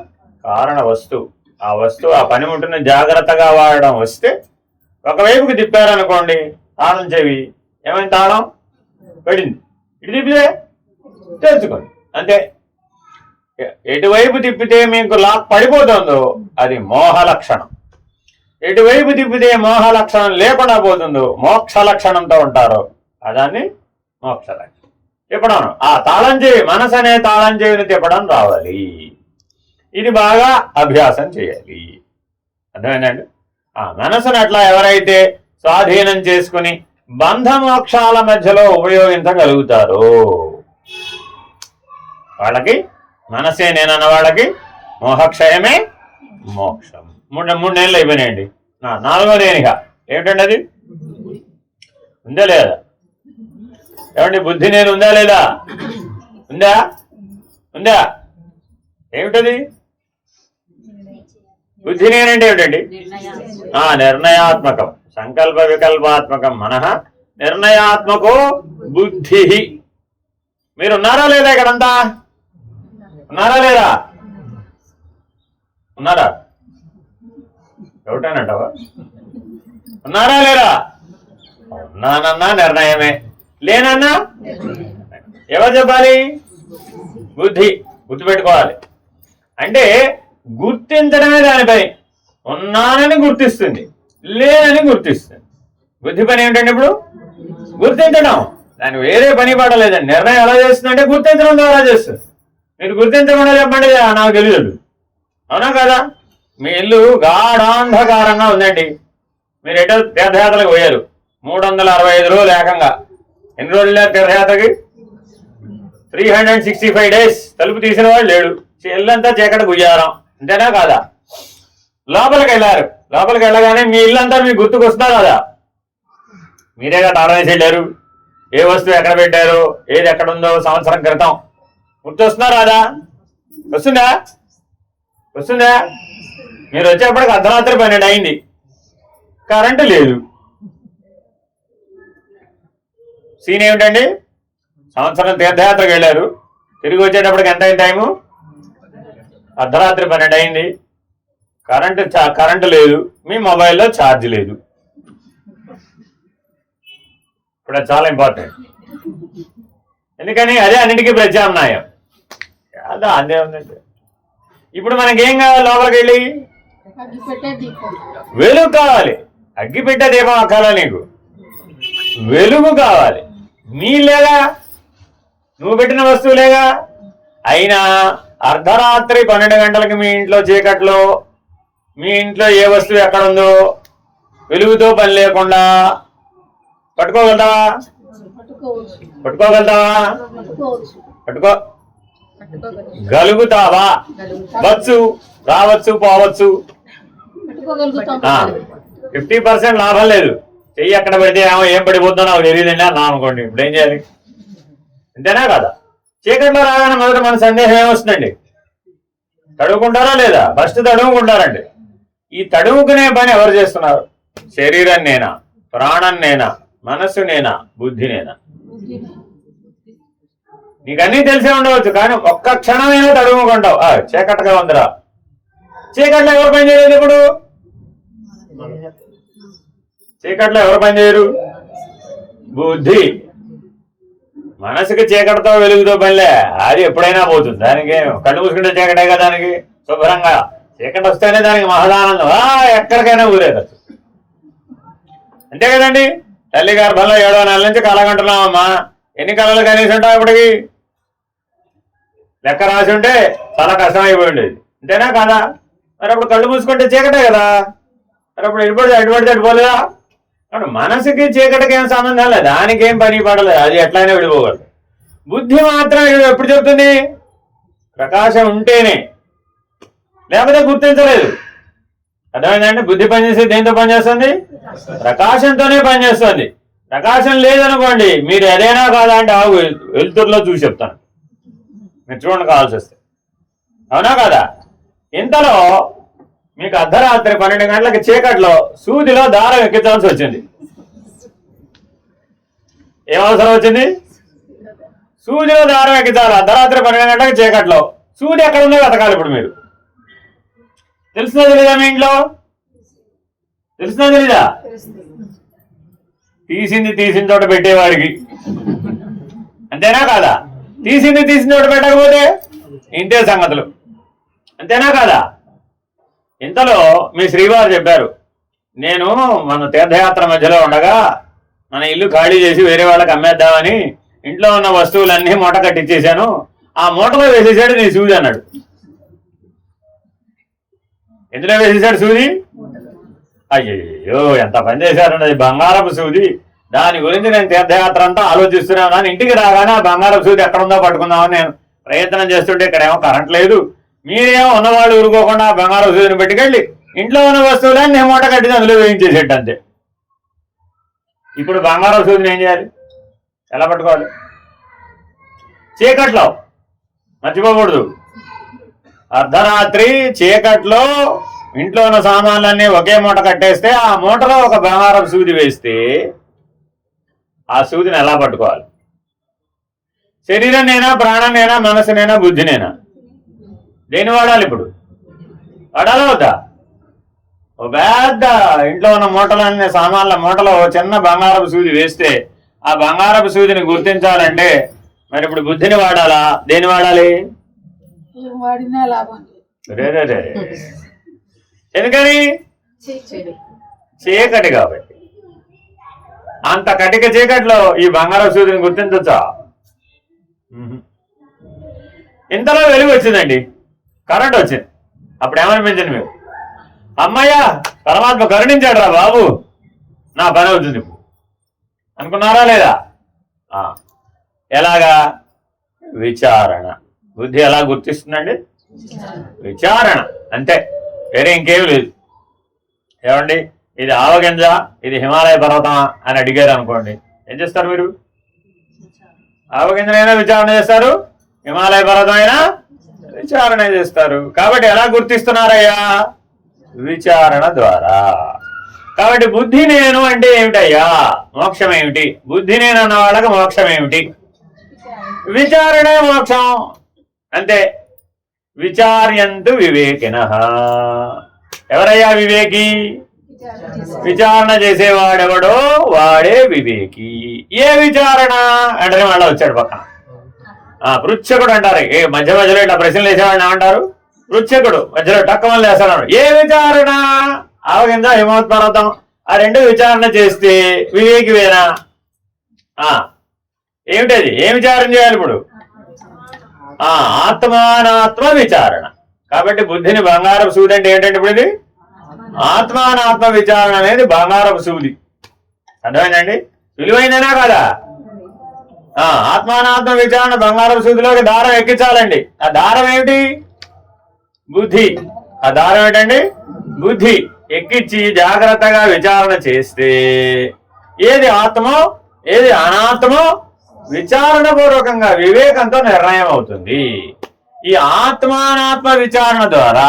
కారణ వస్తువు. ఆ వస్తువు, ఆ పనిముట్టుని జాగ్రత్తగా వాడడం వస్తే, ఒకవైపుకి తిప్పారనుకోండి తాళం చెవి, ఏమైంది? తాళం పడింది. ఇటు తిప్పితే తెచ్చుకోండి, అంతే. ఎటువైపు తిప్పితే మీకు లాక్ పడిపోతుందో అది మోహ లక్షణం. ఎటువైపు తిప్పితే మోహ లక్షణం లేకుండా పోతుందో, మోక్ష లక్షణంతో ఉంటారో అదాన్ని మోక్ష లక్షణం. తిప్పడం, ఆ తాళం చెవి, మనసు అనే తాళం చెవిని తిప్పడం రావాలి. ఇది బాగా అభ్యాసం చేయాలి. అర్థమైందండి? ఆ మనసును అట్లా ఎవరైతే స్వాధీనం చేసుకుని బంధమోక్షాల మధ్యలో ఉపయోగించగలుగుతారో వాళ్ళకి, మనసే నేనన్న వాళ్ళకి మోహక్షయమే మోక్షం. 3 నెలలు అయిపోయినాయండి. 4వ నేనిగా ఏమిటండి అది? ఉందా లేదా? ఏమండి, బుద్ధి నేను ఉందా లేదా? ఉందా? ఏమిటది? బుద్ధి నేనంటే ఏమిటండి? నిర్ణయాత్మకం. సంకల్ప వికల్పాత్మకం మనః నిర్ణయాత్మకో బుద్ధి. మీరు ఉన్నారా లేదా? ఇక్కడంతా ఉన్నారా లేదా? ఉన్నారా? ఎవటనంటావా? ఉన్నారా లేరా? ఉన్నానన్నా నిర్ణయమే, లేనన్నా ఎవరు చెప్పాలి? బుద్ధి. గుర్తుపెట్టుకోవాలి. అంటే గుర్తించడమే దాని పని. ఉన్నానని గుర్తిస్తుంది, లేనని గుర్తిస్తుంది. బుద్ధి పని ఏమిటంటే ఇప్పుడు గుర్తించడం. దానికి వేరే పని పడలేదండి. నిర్ణయం ఎలా చేస్తుందంటే గుర్తించడం ద్వారా చేస్తుంది. మీరు గుర్తించకుండా చెప్పండి, నాకు తెలియదు. అవునా కదా? మీ ఇల్లు గాఢాంధకారంగా ఉందండి. మీరు ఎటో తీర్థయాత్రలకు పోయారు, 365 రోజులు ఏకంగా. ఎన్ని రోజులు లేదు తీర్థయాత్రకి? 365 days. తలుపు తీసిన వాడు లేడు, ఇల్లంతా చీకటి గుయ్యారం. అంతేనా కాదా? లోపలికి వెళ్ళారు, లోపలికి వెళ్ళగానే మీ ఇల్లంతా మీకు గుర్తుకొస్తున్నా కదా? మీరేగా తాళం వేసి వెళ్ళారు, ఏ వస్తువు ఎక్కడ పెట్టారు, ఏది ఎక్కడ ఉందో సంవత్సరం క్రితం గుర్తొస్తున్నా రాదా? వస్తుందా? వస్తుందా? మీరు వచ్చేప్పటికి అర్ధరాత్రి 12 అయింది, కరెంటు లేదు. సీన్ ఏమిటండి? సంవత్సరం తీర్థయాత్రకు వెళ్ళారు, తిరిగి వచ్చేటప్పటికి ఎంత అయింది టైము? అర్ధరాత్రి 12 అయింది, కరెంటు లేదు, మీ మొబైల్లో ఛార్జ్ లేదు. ఇప్పుడు అది చాలా ఇంపార్టెంట్. ఎందుకని? అదే అన్నిటికీ ప్రత్యామ్నాయం. అదే అదే ఉందండి. ఇప్పుడు మనకేం కావాలి? లోపలికి వెళ్ళి వెలుగు కావాలి. అగ్గి పెట్టే దీపం అక్కర్లా, నీకు వెలుగు కావాలి. నీళ్ళేగా, నువ్వు పెట్టిన వస్తువులేగా. అయినా అర్ధరాత్రి 12 గంటలకి మీ ఇంట్లో చీకట్లో, మీ ఇంట్లో ఏ వస్తువు ఎక్కడ ఉందో వెలుగుతో పని లేకుండా పట్టుకోగలుగుతావా? పట్టుకోగలుగుతావా? గలుగుతావా? వచ్చు, రావచ్చు, పోవచ్చు. 50% లాభం లేదు. చెయ్యి ఎక్కడ పెడితే ఏం పడిపోతుందో నాకు తెలియదండి అన్నా అనుకోండి, ఇప్పుడు ఏం చేయాలి? అంతేనా కదా? చీకట్లో రాగానే మొదట మన సందేహం ఏమొస్తుందండి? తడువుకుంటారా లేదా? ఫస్ట్ తడువుకుంటారండి. ఈ తడువుకునే పని ఎవరు చేస్తున్నారు? శరీరం నేనా, ప్రాణం నేనా, మనస్సు నేనా, బుద్ధి నేనా? నీకన్నీ తెలిసే ఉండవచ్చు, కానీ ఒక్క క్షణమైనా తడువుకుంటావు. చీకట్టుగా ఉందిరా. చీకట్లో ఎవరు పని చేయలేదు? ఇప్పుడు చీకట్లో ఎవరు పని చేయరు? బుద్ధి. మనసుకి చీకటితో వెలుగుతో పనిలే, అది ఎప్పుడైనా పోతుంది. దానికి కళ్ళు మూసుకుంటే చీకటే కదా, దానికి శుభ్రంగా చీకటి వస్తేనే దానికి మహదానందం. ఎక్కడికైనా ఊరేదచ్చు. అంతే కదండి? తల్లి గర్భంలో 7వ నెల నుంచి కలగంటున్నామమ్మా. ఎన్ని కళలు కనీసం ఉంటావు? ఇప్పటికి లెక్క రాసి ఉంటే చాలా కష్టం అయిపోయి ఉండేది. అంతేనా కాదా? మరి అప్పుడు కళ్ళు మూసుకుంటే చీకటే కదా, మరి అప్పుడు ఎటుపడితే అడిపోలేదా? అప్పుడు మనసుకి చీకటికి ఏం సంబంధం లేదు, దానికేం పని పడలేదు, అది ఎట్లయినా విడిపోగలదు. బుద్ధి మాత్రం ఎప్పుడు చెప్తుంది? ప్రకాశం ఉంటేనే, లేకపోతే గుర్తించలేదు. అర్థమైందంటే? బుద్ధి పనిచేసేది దేంతో పనిచేస్తుంది? ప్రకాశంతోనే పనిచేస్తుంది. ప్రకాశం లేదనుకోండి, మీరు ఏదైనా కాదా అంటే వెలుతురులో చూసి చెప్తాను, మీరు చూడండి కావాల్సి వస్తే. అవునా కదా? ఇంతలో మీకు అర్ధరాత్రి 12 గంటలకి చీకట్లో సూదిలో దారం ఎక్కించాల్సి వచ్చింది. ఏం అవసరం వచ్చింది? సూదిలో దారం ఎక్కించాలి. అర్ధరాత్రి 12 గంటలకి చీకట్లో సూది ఎక్కడ ఉందో వెతకాలి. ఇప్పుడు మీరు తెలిసినా తెలీదా? మీ ఇంట్లో తెలిసినా తెలీదా? తీసిన చోట పెట్టేవాడికి. అంతేనా కాదా? తీసిన చోట పెట్టకపోతే ఇంతే సంగతులు. అంతేనా కాదా? ఇంతలో మీ శ్రీవారు చెప్పారు, నేను మన తీర్థయాత్ర మధ్యలో ఉండగా మన ఇల్లు ఖాళీ చేసి వేరే వాళ్ళకి అమ్మేద్దామని ఇంట్లో ఉన్న వస్తువులన్నీ మూట కట్టించేశాను, ఆ మూటలో వేసేసాడు నీ సూది అన్నాడు. ఎందులో వేసేసాడు సూది? అయ్యో ఎంత పని చేశారన్నది, బంగారపు సూది. దాని గురించి నేను తీర్థయాత్ర అంతా ఆలోచిస్తున్నాను. దాని ఇంటికి రాగానే ఆ బంగారపు సూది ఎక్కడుందో పట్టుకుందామని నేను ప్రయత్నం చేస్తుంటే ఇక్కడేమో కరెంట్ లేదు. మీరేమో ఉన్నవాళ్ళు ఊరుకోకుండా ఆ బంగారపు సూదిని పెట్టుకెళ్ళి ఇంట్లో ఉన్న వస్తువులని నేను మూట కట్టింది అందులో వేయించేసేట్టు అంతే. ఇప్పుడు బంగారపు సూదిని ఏం చేయాలి? ఎలా పట్టుకోవాలి? చీకట్లో మర్చిపోకూడదు. అర్ధరాత్రి చీకట్లో ఇంట్లో ఉన్న సామాన్లన్నీ ఒకే మూట కట్టేస్తే ఆ మూటలో ఒక బంగారపు సూది వేస్తే ఆ సూదిని ఎలా పట్టుకోవాలి? శరీరం నేనా, ప్రాణం నేనా, మనసునేనా, బుద్ధినేనా? దేని వాడాలి? ఇప్పుడు వాడాలా వద్దా? ఓ పెద్ద ఇంట్లో ఉన్న మూటలన్నీ సామాన్ల మూటలో చిన్న బంగారపు సూది వేస్తే ఆ బంగారపు సూదిని గుర్తించాలంటే మరి ఇప్పుడు బుద్ధిని వాడాలా? దేని వాడాలి? రే ఎందుకని? చీకటి కాబట్టి. అంత కటిక చీకట్లో ఈ బంగారపు సూదిని గుర్తించచ్చా? ఇంతలో వెలుగు వచ్చిందండి, కరెంట్ వచ్చింది. అప్పుడు ఏమనిపించింది మీకు? అమ్మయ్య, పరమాత్మ కరుణించాడు రా బాబు, నా పని అవుతుంది ఇప్పుడు అనుకున్నారా లేదా? ఎలాగా? విచారణ. బుద్ధి ఎలా గుర్తిస్తుందండి? విచారణ అంతే, వేరే ఇంకేం లేదు. ఏమండి, ఇది ఆవగింజ, ఇది హిమాలయ పర్వతమా అని అడిగారు అనుకోండి, ఏం చేస్తారు మీరు? ఆవగింజనైనా విచారణ చేస్తారు, హిమాలయ పర్వతం అయినా విచారణ చేస్తారు. కాబట్టి ఎలా గుర్తిస్తున్నారయ్యా? విచారణ ద్వారా. కాబట్టి బుద్ధి నేను అంటే ఏమిటయ్యా? మోక్షం ఏమిటి? బుద్ధి నేను అన్న వాళ్ళకి మోక్షం ఏమిటి? విచారణే మోక్షం అంతే. విచార్యంతు వివేకినః. ఎవరయ్యా వివేకి? విచారణ చేసేవాడెవడో వాడే వివేకి. ఏ విచారణ అంటే మళ్ళీ వచ్చాడు పక్కన. పృచ్ఛకుడు అంటారు. ఏ మధ్య మధ్యలో ఇట్లా ప్రశ్నలు వేసేవాడిని ఏమంటారు? పృచ్ఛకుడు. మధ్యలో టక్కమని వేస్తాడు. ఏ విచారణ? ఆవగింజ, హిమవత్ పర్వతం, ఆ రెండు విచారణ చేస్తే వివేకి వేనా? ఏమిటది? ఏం విచారణ చేయాలి ఇప్పుడు? ఆత్మానాత్మ విచారణ. కాబట్టి బుద్ధిని బంగారపు సూది అంటే ఏంటంటే ఇప్పుడు ఇది ఆత్మానాత్మ విచారణ అనేది బంగారపు సూది. అర్థమైందండి? విలువైందనా కదా? ఆత్మానాత్మ విచారణ బంగారపు సూదిలోకి దారం ఎక్కించాలండి. ఆ దారం ఏమిటి? బుద్ధి. ఆ దారం ఏంటండి? బుద్ధి. ఎక్కించి జాగ్రత్తగా విచారణ చేస్తే ఏది ఆత్మో ఏది అనాత్మో విచారణ పూర్వకంగా వివేకంతో నిర్ణయం అవుతుంది. ఈ ఆత్మానాత్మ విచారణ ద్వారా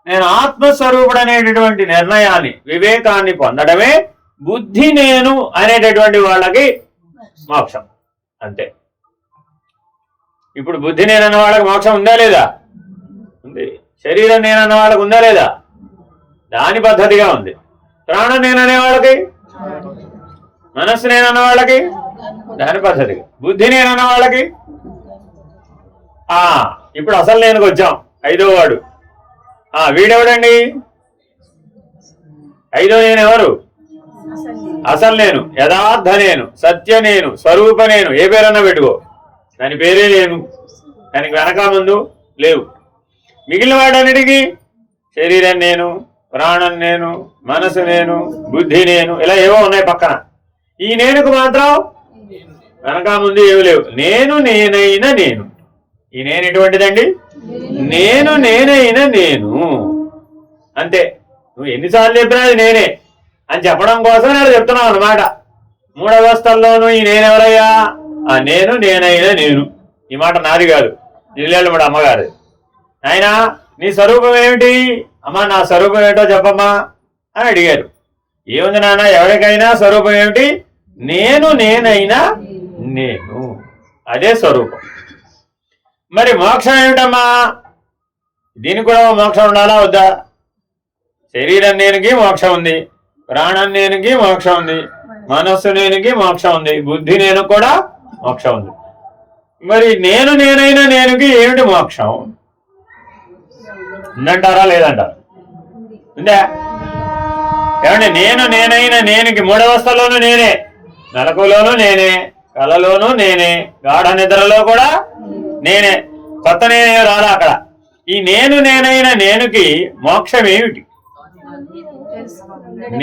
నేను ఆత్మస్వరూపుడు అనేటటువంటి నిర్ణయాన్ని, వివేకాన్ని పొందడమే బుద్ధి నేను అనేటటువంటి వాళ్ళకి మోక్షం. అంతే. ఇప్పుడు బుద్ధి నేనన్న వాళ్ళకి మోక్షం ఉందా లేదా? ఉంది. శరీరం నేనన్న వాళ్ళకి ఉందా లేదా? దాని పద్ధతిగా ఉంది. ప్రాణం నేననే వాళ్ళకి, మనస్సు నేనన్న వాళ్ళకి దాని పద్ధతిగా, బుద్ధి నేనన్న వాళ్ళకి. ఇప్పుడు అసలు నేనుకు వచ్చాం. 5వ వాడు వీడెవడండి? 5వ నేను ఎవరు? అసలు నేను, యథార్థ నేను, సత్య నేను, స్వరూప నేను. ఏ పేరన్నా పెట్టుకో, దాని పేరే నేను. దానికి వెనక ముందు లేవు. మిగిలిన వాడన్నిటికీ శరీరం నేను, ప్రాణం నేను, మనసు నేను, బుద్ధి నేను, ఇలా ఏవో ఉన్నాయి పక్కన. ఈ నేనుకు మాత్రం వెనక ముందు ఏమి లేవు. నేను నేనైన నేను. ఈ నేను ఎటువంటిదండి? నేను నేనైన నేను. అంతే. నువ్వు ఎన్నిసార్లు చెప్పినా అది నేనే అని చెప్పడం కోసం నేను చెప్తున్నావు అనమాట. 3 అవస్థల్లోనూ ఈ నేనెవరయ్యా? నేను నేనైన నేను. ఈ మాట నాది కాదు, జిల్లాళ్ళ అమ్మగారు. ఆయన నీ స్వరూపం ఏమిటి? అమ్మా నా స్వరూపం ఏమిటో చెప్పమ్మా అని అడిగారు. ఏముంది నాన్న, ఎవరికైనా స్వరూపం ఏమిటి? నేను నేనైనా నేను, అదే స్వరూపం. మరి మోక్షం ఏమిటమ్మా? దీనికి కూడా మోక్షం ఉండాలా వద్దా? శరీరం నేనుకి మోక్షం ఉంది, ప్రాణం నేనుకి మోక్షం ఉంది, మనస్సు నేనుకి మోక్షం ఉంది, బుద్ధి నేను కూడా మోక్షం ఉంది. మరి నేను నేనైనా నేనుకి ఏమిటి మోక్షం? ఉందంటారా లేదంటారా? ఉందా? ఏమంటే నేను నేనైనా నేనుకి 3 అవస్థల్లోనూ నేనే, మెలకులోనూ నేనే, కలలోనూ నేనే, గాఢ నిద్రలో కూడా నేనే. కొత్త నేనే రాలా అక్కడ. ఈ నేను నేనైనా నేనుకి మోక్షం ఏమిటి?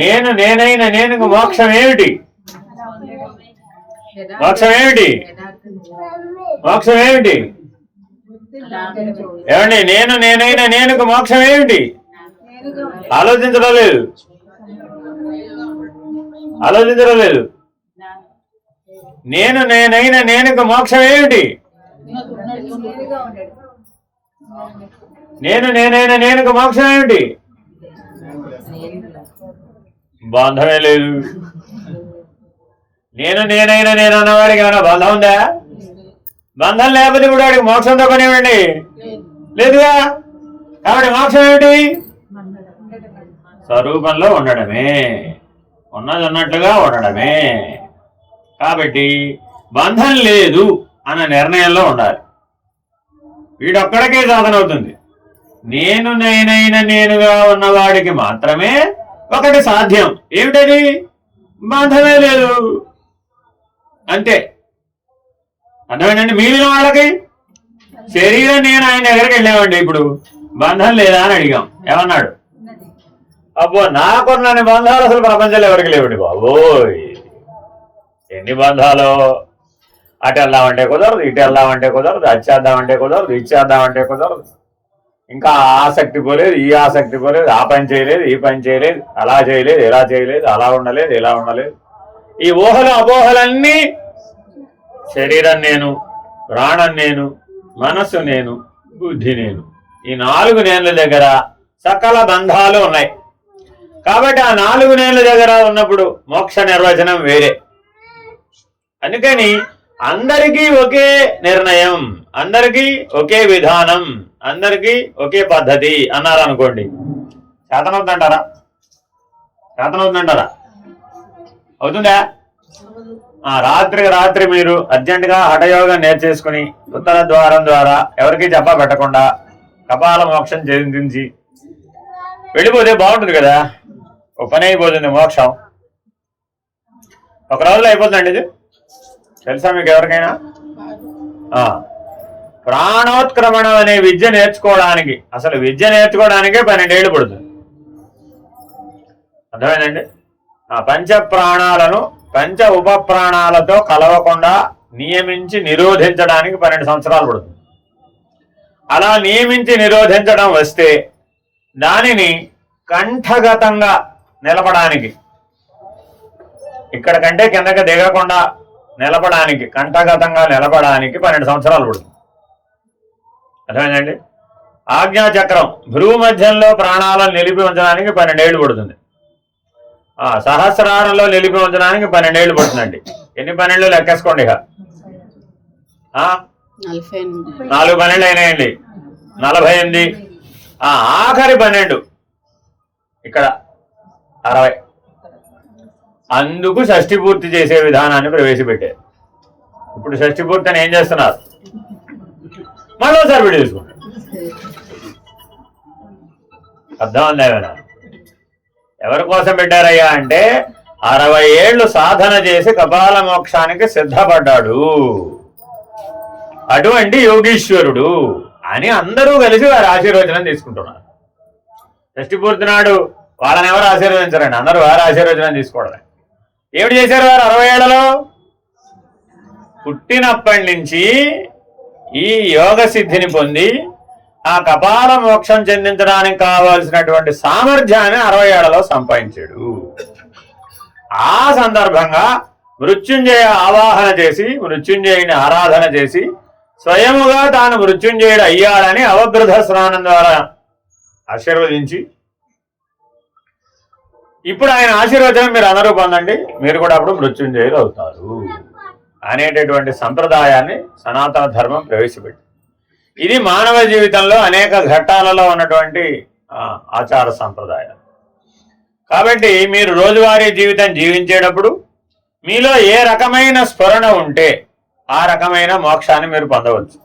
నేను నేనైన నేనుకు మోక్షం ఏమిటి? మోక్షం ఏమిటి? మోక్షం ఏమిటి? ఏమండి, నేను నేనైనా నేనుకు మోక్షం ఏమిటి? ఆలోచించడం లేదు, ఆలోచించడం లేదు. నేను నేనైనా నేనుకు మోక్షం ఏమిటి? నేను నేనైనా నేనుకు మోక్షం ఏమిటి? బంధమే లేదు. నేను నేనైనా నేను అన్నవాడికి ఏమైనా బంధం ఉందా? బంధం లేకపోతే ఇప్పుడు వాడికి మోక్షంతో పని ఏమండి? లేదుగా. కాబట్టి మోక్షం ఏమిటి? స్వరూపంలో ఉండడమే, ఉన్నది ఉన్నట్లుగా ఉండడమే. కాబట్టి బంధం లేదు అన్న నిర్ణయంలో ఉండాలి. వీడొక్కడికే సాధన అవుతుంది. నేను నేనైనా నేనుగా ఉన్నవాడికి మాత్రమే ఒకటి సాధ్యం. ఏమిటది? బంధమే లేదు, అంతే. అర్థమేనండి? మిగిలిన వాళ్ళకి శరీరం నేను ఆయన దగ్గరికి వెళ్ళామండి. ఇప్పుడు బంధం లేదా అని అడిగాం, ఏమన్నాడు? అబ్బో నాకున్న బంధాలు అసలు ప్రపంచంలో ఎవరికి లేవండి బాబోయ్. ఎన్ని బంధాలు! అటు వెళ్దామంటే కుదరదు, ఇటు వెళ్దామంటే కుదరదు, అది చేద్దామంటే కుదరదు, ఇది చేద్దామంటే కుదరదు. ఇంకా ఆసక్తి పోలేదు, ఈ ఆసక్తి పోలేదు, ఆ పని చేయలేదు, ఈ పని చేయలేదు, అలా చేయలేదు, ఇలా చేయలేదు, అలా ఉండలేదు, ఇలా ఉండలేదు. ఈ ఊహలు అపోహలన్నీ శరీరం నేను, ప్రాణం నేను, మనస్సు నేను, బుద్ధి నేను, ఈ 4 నేనుల దగ్గర సకల బంధాలు ఉన్నాయి. కాబట్టి ఆ 4 నేనుల దగ్గర ఉన్నప్పుడు మోక్ష నిర్వచనం వేరే. అందుకని అందరికీ ఒకే నిర్ణయం, అందరికీ ఒకే విధానం, అందరికీ ఒకే పద్ధతి అన్నారనుకోండి, చేతనవుతుందంటారా? చేతనవుతుందంటారా? అవుతుందా? రాత్రికి రాత్రి మీరు అర్జెంటుగా హఠయోగం నేర్చేసుకుని ఉత్తర ద్వారం ద్వారా ఎవరికి చెప్పా పెట్టకుండా కపాల మోక్షం చెందించి వెళ్ళిపోతే బాగుంటుంది కదా. ఒక పని అయిపోతుంది మోక్షం. ఒక రోజులో అయిపోతుందండి ఇది, తెలుసా మీకు ఎవరికైనా? ప్రాణోత్క్రమణం అనే విద్య నేర్చుకోవడానికి, అసలు విద్య నేర్చుకోవడానికే 12 ఏళ్ళు పడుతుంది. అర్థమైందండి? పంచ ప్రాణాలను పంచ ఉప ప్రాణాలతో కలవకుండా నియమించి నిరోధించడానికి 12 సంవత్సరాలు పడుతుంది. అలా నియమించి నిరోధించడం వస్తే దానిని కంఠగతంగా నిలపడానికి, ఇక్కడ కంటే కిందకి దిగకుండా నిలపడానికి, కంఠగతంగా నిలపడానికి 12 సంవత్సరాలు పడుతుంది. అర్థమైందండి? ఆజ్ఞాచక్రం భ్రువు మధ్యంలో ప్రాణాలను నిలిపి ఉంచడానికి 12 ఏళ్ళు పడుతుంది. సహస్రారంలో నిలిపి ఉంచడానికి 12 ఏళ్ళు పడుతుందండి. ఎన్ని 12 లెక్కేసుకోండి. ఇక 4 12 అయినాయండి, 48. ఆఖరి 12 ఇక్కడ 60. అందుకు షష్ఠి పూర్తి చేసే విధానాన్ని ప్రవేశపెట్టారు. ఇప్పుడు షష్ఠి పూర్తి అని ఏం చేస్తున్నారు? మరోసారి వీడియో తీసుకుంటారు. అర్థం ఉందేమైనా? ఎవరి కోసం పెట్టారయ్యా అంటే 60 ఏళ్ళు సాధన చేసి కపాల మోక్షానికి సిద్ధపడ్డాడు అటువంటి యోగీశ్వరుడు అని అందరూ కలిసి వారి ఆశీర్వచనం తీసుకుంటున్నారు. షష్ఠి పూర్తి నాడు వాళ్ళని ఎవరు ఆశీర్వదించారండి, అందరూ వారి ఆశీర్వచనం తీసుకోవడమే. ఏమిటి చేశారు వారు 60 ఏళ్లలో? పుట్టినప్పటి నుంచి ఈ యోగ సిద్ధిని పొంది ఆ కపాల మోక్షం చెందించడానికి కావాల్సినటువంటి సామర్థ్యాన్ని 60 ఏళ్లలో సంపాదించాడు. ఆ సందర్భంగా మృత్యుంజయ ఆవాహన చేసి, మృత్యుంజయుని ఆరాధన చేసి స్వయముగా తాను మృత్యుంజయుడు అయ్యాడని అవగృధ స్నానం ద్వారా ఆశీర్వదించి, ఇప్పుడు ఆయన ఆశీర్వచనం మీరు అందరూ పొందండి, మీరు కూడా అప్పుడు మృత్యుంజయులు అవుతారు అనేటటువంటి సంప్రదాయాన్ని సనాతన ధర్మం ప్రవేశపెట్టి, ఇది మానవ జీవితంలో అనేక ఘట్టాలలో ఉన్నటువంటి ఆచార సంప్రదాయాలు. కాబట్టి మీరు రోజువారీ జీవితం జీవించేటప్పుడు మీలో ఏ రకమైన స్ఫురణ ఉంటే ఆ రకమైన మోక్షాన్ని మీరు పొందవచ్చు.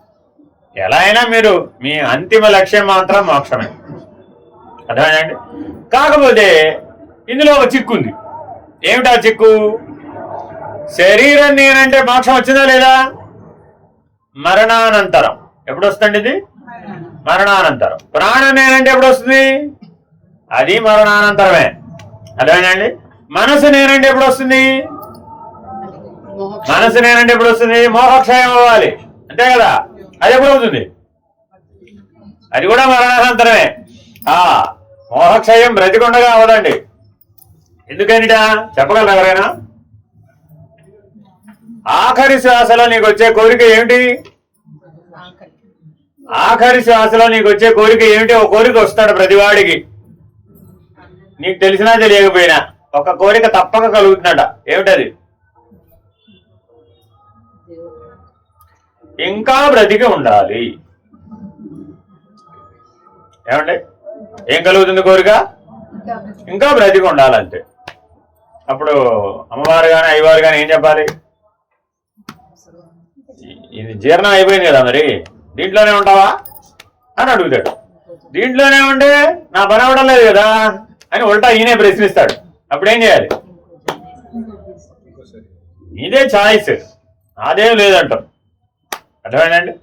ఎలా అయినా మీరు మీ అంతిమ లక్ష్యం మాత్రం మోక్షమే. అర్థమైందండి? కాకపోతే ఇందులో ఒక చిక్కు ఉంది. ఏమిటా చిక్కు? శరీరం నేనంటే మోక్షం వచ్చిందా లేదా? మరణానంతరం. ఎప్పుడు వస్తుంది ఇది? మరణానంతరం. ప్రాణం నేనంటే ఎప్పుడు వస్తుంది? అది మరణానంతరమే. అదేనండి. మనసు నేనంటే ఎప్పుడు వస్తుంది? మనసు నేనంటే ఎప్పుడు వస్తుంది? మోహక్షయం అవ్వాలి, అంతే కదా? అది ఎప్పుడు అవుతుంది? అది కూడా మరణానంతరమే. మోహక్షయం బ్రతికొండగా అవదండి. ఎందుకనిట చెప్పగలరా ఎవరైనా? ఆఖరి శ్వాసలో నీకు వచ్చే కోరిక ఏమిటి? ఆఖరి శ్వాసలో నీకు వచ్చే కోరిక ఏమిటి? ఒక కోరిక వస్తాడు ప్రతివాడికి, నీకు తెలిసినా తెలియకపోయినా ఒక కోరిక తప్పక కలుగుతున్నాడ. ఏమిటది? ఇంకా బ్రతికి ఉండాలి. ఏమండి? ఏం కలుగుతుంది కోరిక? ఇంకా బ్రతికి ఉండాలంటే. అప్పుడు అమ్మవారు కానీ అయ్యవారు కానీ ఏం చెప్పాలి? ఇది జీర్ణం అయిపోయింది కదా, మరి దీంట్లోనే ఉంటావా అని అడుగుతాడు. దీంట్లోనే ఉంటే నా పని అవ్వడం లేదు కదా అని ఉల్టా ఈయనే ప్రశ్నిస్తాడు. అప్పుడేం చేయాలి? ఇదే ఛాయిస్, నాదేం లేదంటాం. అర్థమైందండి?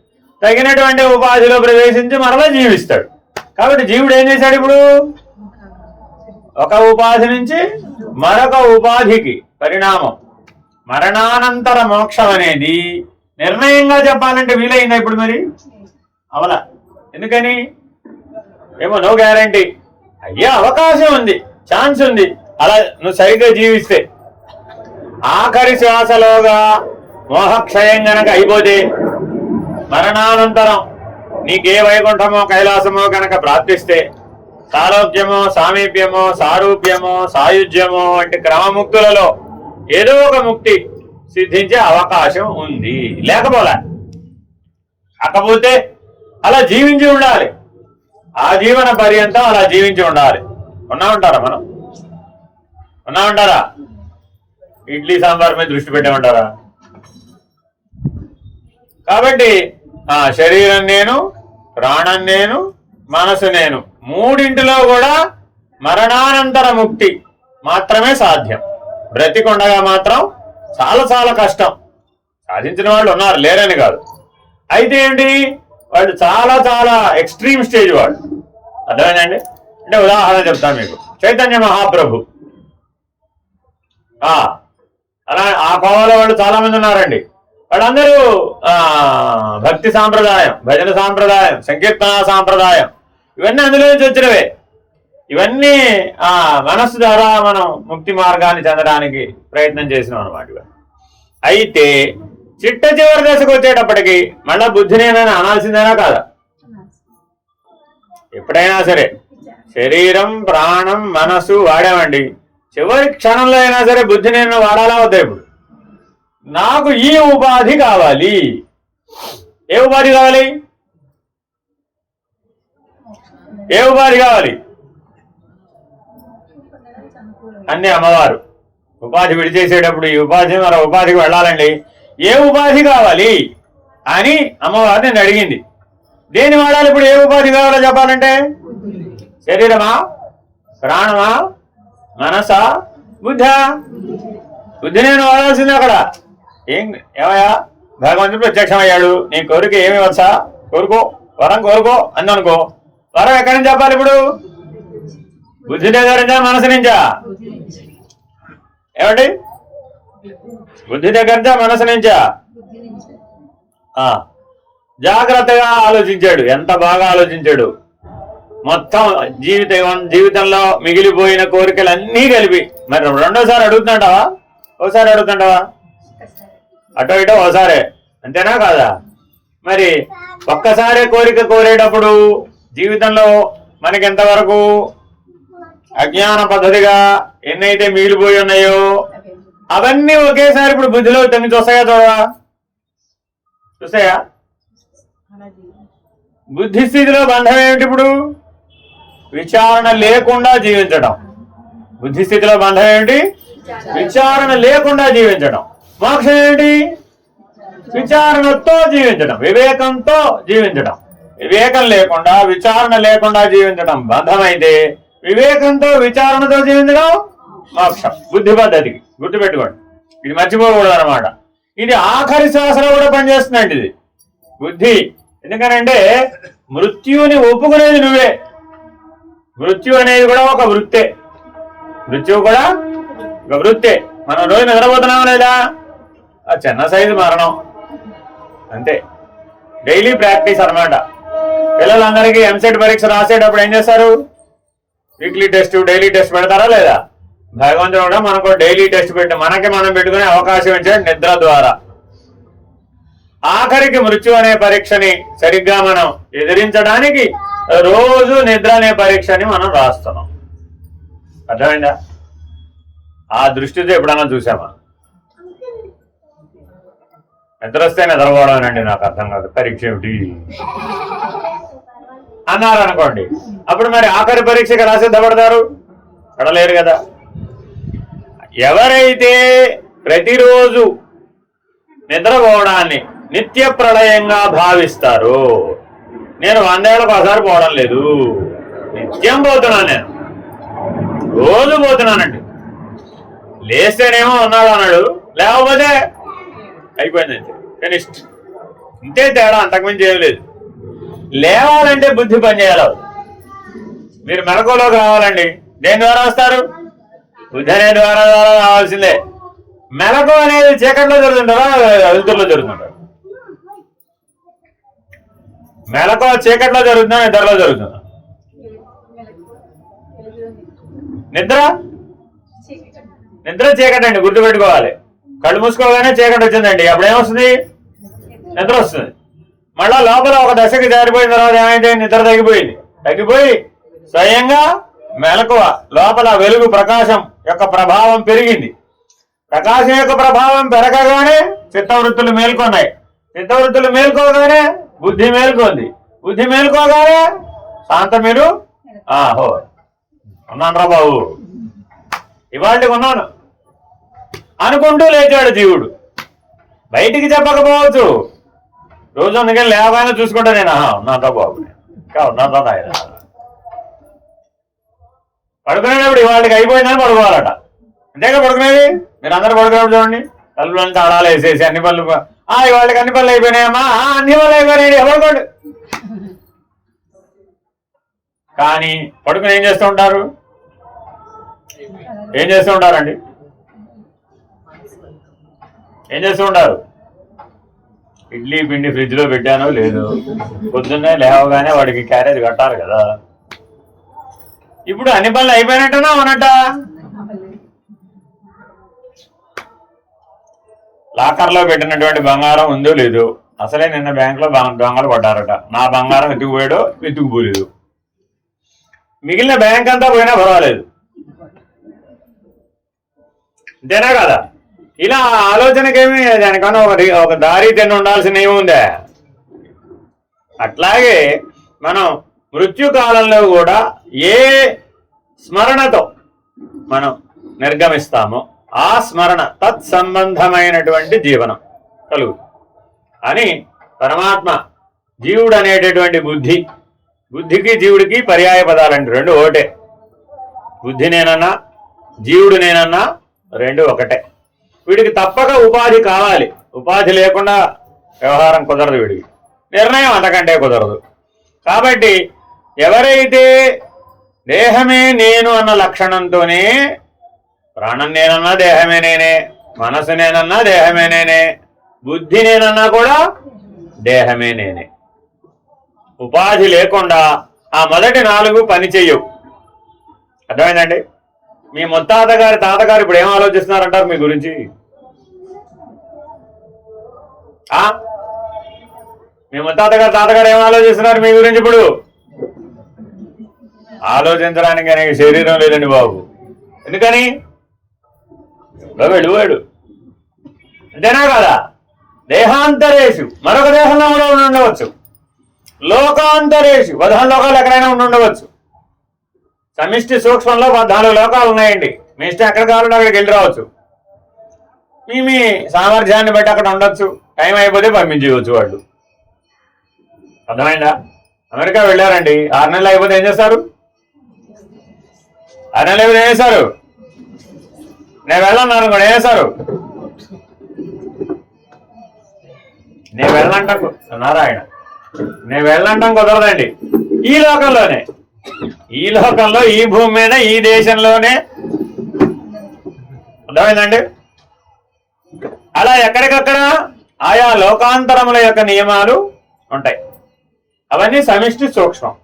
తగినటువంటి ఉపాధిలో ప్రవేశించి మరలా జీవిస్తాడు. కాబట్టి జీవుడు ఏం చేశాడు? ఇప్పుడు ఒక ఉపాధి నుంచి మరొక ఉపాధికి పరిణామం. మరణానంతర మోక్షం అనేది నిర్ణయంగా చెప్పాలంటే వీలైందా ఇప్పుడు? మరి అవలా. ఎందుకని? ఏమో నో గ్యారంటీ. అయ్యే అవకాశం ఉంది, ఛాన్స్ ఉంది. అలా నువ్వు సరిగ్గా జీవిస్తే ఆఖరి శ్వాసలోగా మోహక్షయం గనక అయిపోతే మరణానంతరం నీకే వైకుంఠమో కైలాసమో కనుక ప్రాప్తిస్తే సాలోక్యమో సామీప్యమో సారూప్యమో సాయుధ్యమో వంటి క్రమముక్తులలో ఏదో ఒక ముక్తి సిద్ధించే అవకాశం ఉంది. కాకపోతే అలా జీవించి ఉండాలి. ఆ జీవన పర్యంతం అలా జీవించి ఉండాలి. ఉన్నామంటారా? మనం ఉన్నామంటారా? ఇడ్లీ సాంబార్ మీద దృష్టి పెట్టామంటారా? కాబట్టి శరీరం నేను, ప్రాణం నేను, మనసు నేను, మూడింటిలో కూడా మరణానంతర ముక్తి మాత్రమే సాధ్యం. బ్రతికొండగా మాత్రం చాలా చాలా కష్టం. సాధించిన వాళ్ళు ఉన్నారు, లేరని కాదు. అయితే ఏంటి, వాళ్ళు చాలా చాలా ఎక్స్ట్రీమ్ స్టేజ్ వాళ్ళు. అర్థమైందండి? అంటే ఉదాహరణ చెప్తాను మీకు. చైతన్య మహాప్రభు, అలా ఆ కోవలో వాళ్ళు చాలా మంది ఉన్నారండి. వాళ్ళందరూ భక్తి సాంప్రదాయం, భజన సాంప్రదాయం, సంకీర్తన సాంప్రదాయం, ఇవన్నీ అందులో నుంచి వచ్చినవే. ఇవన్నీ మనస్సు ద్వారా మనం ముక్తి మార్గాన్ని చెందడానికి ప్రయత్నం చేసినాం అన్నమాట. అయితే చిట్ట చివరి దశకు వచ్చేటప్పటికి మళ్ళా బుద్ధినేనని అనాల్సిందేనా కాదా? ఎప్పుడైనా సరే శరీరం, ప్రాణం, మనసు వాడామండి. చివరి క్షణంలో అయినా సరే బుద్ధినేను వాడాలా వద్దా? ఇప్పుడు నాకు ఈ ఉపాధి కావాలి. ఏ ఉపాధి కావాలి? ఏ ఉపాధి కావాలి? అన్ని అమ్మవారు ఉపాధి విడిచేసేటప్పుడు ఈ ఉపాధి మరో ఉపాధికి వెళ్ళాలండి. ఏ ఉపాధి కావాలి అని అమ్మవారు నేను అడిగింది. దేని వాడాలి ఇప్పుడు? ఏ ఉపాధి కావాలో చెప్పాలంటే శరీరమా, ప్రాణమా, మనసా, బుద్ధా? బుద్ధి నేను వాడాల్సింది. అక్కడ ఏమయ్యా, భగవంతుడు ప్రత్యక్షమయ్యాడు, నీ కోరిక ఏమి వచ్చా, కోరుకో, వరం కోరుకో అందనుకో. వరం ఎక్కడి నుంచి చెప్పాలి ఇప్పుడు? బుద్ధి దగ్గర నుంచా, మనసు నుంచా? ఏమండి? బుద్ధి దగ్గర నుంచా, మనసు నుంచా? జాగ్రత్తగా ఆలోచించాడు. ఎంత బాగా ఆలోచించాడు. మొత్తం జీవితంలో మిగిలిపోయిన కోరికలన్నీ కలిపి. మరి రెండోసారి అడుగుతుంటావా, ఓసారి అడుగుతుంటావా? అటో ఇటో ఓసారే, అంతేనా కాదా? మరి ఒక్కసారే కోరిక కోరేటప్పుడు జీవితంలో మనకి ఎంతవరకు అజ్ఞాన పద్ధతిగా ఎన్నైతే మిగిలిపోయి ఉన్నాయో అవన్నీ ఒకేసారి ఇప్పుడు బుద్ధిలో తొమ్మిది చూస్తాయా? చూస్తాయా? బుద్ధి స్థితిలో బంధం ఏమిటి? ఇప్పుడు విచారణ లేకుండా జీవించడం. బుద్ధి స్థితిలో బంధం ఏమిటి? విచారణ లేకుండా జీవించడం. మోక్షం ఏమిటి? విచారణతో జీవించడం, వివేకంతో జీవించడం. వివేకం లేకుండా, విచారణ లేకుండా జీవించడం బంధమైతే, వివేకంతో విచారణతో జీవించడం మోక్షం. బుద్ధి పద్ధతికి గుర్తుపెట్టుకోండి, ఇది మర్చిపోకూడదు అనమాట. ఇది ఆఖరి శ్వాసలో కూడా పనిచేస్తుందండి ఇది బుద్ధి. ఎందుకనంటే మృత్యువుని ఒప్పుకునేది నువ్వే. మృత్యు అనేది కూడా ఒక వృత్తే. మృత్యువు కూడా ఒక వృత్తే. మనం రోజు నిద్రపోతున్నాం లేదా? చిన్న సైజు మరణం అంతే. డైలీ ప్రాక్టీస్ అనమాట. పిల్లలందరికీ ఎంసెట్ పరీక్ష రాసేటప్పుడు ఏం చేస్తారు? వీక్లీ టెస్ట్, డైలీ టెస్ట్ పెడతారా లేదా? భగవంతుడు కూడా మనకు డైలీ టెస్ట్ పెట్టి మనకి మనం పెట్టుకునే అవకాశం ఇచ్చాడు నిద్ర ద్వారా. ఆఖరికి మృత్యు అనే పరీక్షని సరిగ్గా మనం ఎదిరించడానికి రోజు నిద్ర అనే పరీక్షని మనం రాస్తున్నాం. అర్థమైందా? ఆ దృష్టితో ఎప్పుడన్నా చూసామా? నిద్ర వస్తే నిద్రపోవడం అండి, నాకు అర్థం కాదు, పరీక్ష ఏమిటి అన్నారు అనుకోండి. అప్పుడు మరి ఆఖరి పరీక్షకి ఎలా సిద్ధపడతారు? పడలేరు కదా. ఎవరైతే ప్రతిరోజు నిద్రపోవడాన్ని నిత్య ప్రళయంగా భావిస్తారో, నేను 100 ఏళ్ళకు ఒకసారి పోవడం లేదు, నిత్యం పోతున్నాను, నేను రోజు పోతున్నానండి. లేస్తేనేమో ఉన్నాడు అన్నాడు, లేకపోతే అయిపోయిందండి, ఫినిష్డ్. ఇంతే తేడా, అంతకుమించి ఏం లేదు. లేవాలంటే బుద్ధి పనిచేయాలి. మీరు మెలకువలోకి రావాలండి, దేని ద్వారా వస్తారు? బుద్ధి అనే ద్వారా రావాల్సిందే. మెలకు అనేది చీకట్లో జరుగుతుంటారా వెలుతురులో జరుగుతుంటారు? మెలకు చీకట్లో జరుగుతుందా నిద్రలో జరుగుతుందా? నిద్ర చీకటి అండి, గుర్తుపెట్టుకోవాలి. కళ్ళు మూసుకోగానే చీకటి వచ్చిందండి, అప్పుడేమొస్తుంది? నిద్ర వస్తుంది. మళ్ళా లోపల ఒక దశకి జారిపోయిన తర్వాత ఏమైతే నిద్ర తగ్గిపోయి స్వయంగా మెలకువ లోపల వెలుగు ప్రకాశం యొక్క ప్రభావం పెరిగింది. ప్రకాశం యొక్క ప్రభావం పెరగగానే చిత్తవృత్తులు మేల్కొన్నాయి. చిత్తవృత్తులు మేల్కోగానే బుద్ధి మేల్కొంది. బుద్ధి మేల్కోగానే శాంత మీరు ఉన్నాను రా బాబు, ఇవాళకి ఉన్నాను అనుకుంటూ లేచాడు జీవుడు. బయటికి చెప్పకపోవచ్చు, రోజు అందుకని లేవగానే చూసుకుంటా నేను ఉన్నాను బాబు, ఇంకా ఉన్నాను ఆయన. పడుకునేటప్పుడు ఇవాళకి అయిపోయిందని పడుకోవాలట, అంతేగా పడుకునేది. మీరు అందరూ పడుకునేప్పుడు చూడండి, తలుపులను తాళాలు వేసేసి అన్ని పనులు, ఇవాళకి అన్ని పనులు అయిపోయినాయమ్మా, అన్ని పనులు అయిపోయినాయి పడుకోండి. కానీ పడుకుని ఏం చేస్తూ ఉంటారు? ఏం చేస్తూ ఉంటారండి? ఏం చేస్తూ ఉంటారు? ఇడ్లీ పిండి ఫ్రిడ్జ్ లో పెట్టానో లేదు, పొద్దున్నే లేవగానే వాడికి క్యారేజ్ కట్టాలి కదా. ఇప్పుడు అన్ని పనులు అయిపోయినట్టనా అవునట్ట? లాకర్లో పెట్టినటువంటి బంగారం ఉందో లేదు, అసలే నిన్న బ్యాంకులో దొంగలు పడ్డారట. నా బంగారం ఎత్తుకుపోయాడో ఎత్తుకుపోలేదు, మిగిలిన బ్యాంక్ అంతా పోయినా పర్వాలేదు, అంతేనా కదా? ఇలా ఆలోచనకేమి దానికన్నా ఒక దారి తెన్ను ఉండాల్సిన ఏముందే. అట్లాగే మనం మృత్యుకాలంలో కూడా ఏ స్మరణతో మనం నిర్గమిస్తామో ఆ స్మరణ తత్సంబంధమైనటువంటి జీవనం కలుగు అని పరమాత్మ జీవుడు అనేటటువంటి బుద్ధికి జీవుడికి పర్యాయ పదాలండి, రెండు ఒకటే. బుద్ధి నేనన్నా జీవుడు నేనన్నా రెండు ఒకటే. వీడికి తప్పక ఉపాధి కావాలి, ఉపాధి లేకుండా వ్యవహారం కుదరదు, వీడికి నిర్ణయం అంతకంటే కుదరదు. కాబట్టి ఎవరైతే దేహమే నేను అన్న లక్షణంతోనే, ప్రాణం నేనన్నా దేహమే నేనే, మనసు నేనన్నా దేహమే నేనే, బుద్ధి నేనన్నా కూడా దేహమే నేనే, ఉపాధి లేకుండా ఆ మొదటి 4 పని చెయ్యవు. అర్థమైందండి? మీ తాతగారు ఇప్పుడు ఏం ఆలోచిస్తున్నారంటారు మీ గురించి? మీ తాతగారు ఏం ఆలోచిస్తున్నారు మీ గురించి? ఇప్పుడు ఆలోచించడానికి ఆయనకి శరీరం లేదండి బాబు. ఎందుకని? వెళ్ళిపోయాడు, అంతేనా కదా? దేహాంతరేషు, మరొక దేహంలో ఉండవచ్చు. లోకాంతరేషు, 14 లోకాలు ఎక్కడైనా ఉండవచ్చు. సమిష్టి సూక్ష్మంలో 14 లోకాలు ఉన్నాయండి. మీ ఇష్టం ఎక్కడ కావాలంటే అక్కడికి వెళ్ళి రావచ్చు. మీ సామర్థ్యాన్ని బట్టి అక్కడ ఉండొచ్చు. టైం అయిపోతే పంపించవచ్చు వాళ్ళు. అర్థమైందా? అమెరికా వెళ్ళారండి, 6 నెలలు అయిపోతే ఏం చేస్తారు? 6 నెలలు అయిపోతే ఏం చేస్తారు? నేను వెళ్ళన్నాను అనుకోండి, ఏం చేస్తారు? నేను వెళ్ళంటాం నారాయణ, నేను వెళ్ళంటాం కుదరదండి. ఈ లోకంలోనే, ఈ లోకంలో, ఈ భూమి మీద, ఈ దేశంలోనే. అర్థమైందండి? అలా ఎక్కడికక్కడ ఆయా లోకాంతరముల యొక్క నియమాలు ఉంటాయి. అవన్నీ సమిష్టి సూక్ష్మం.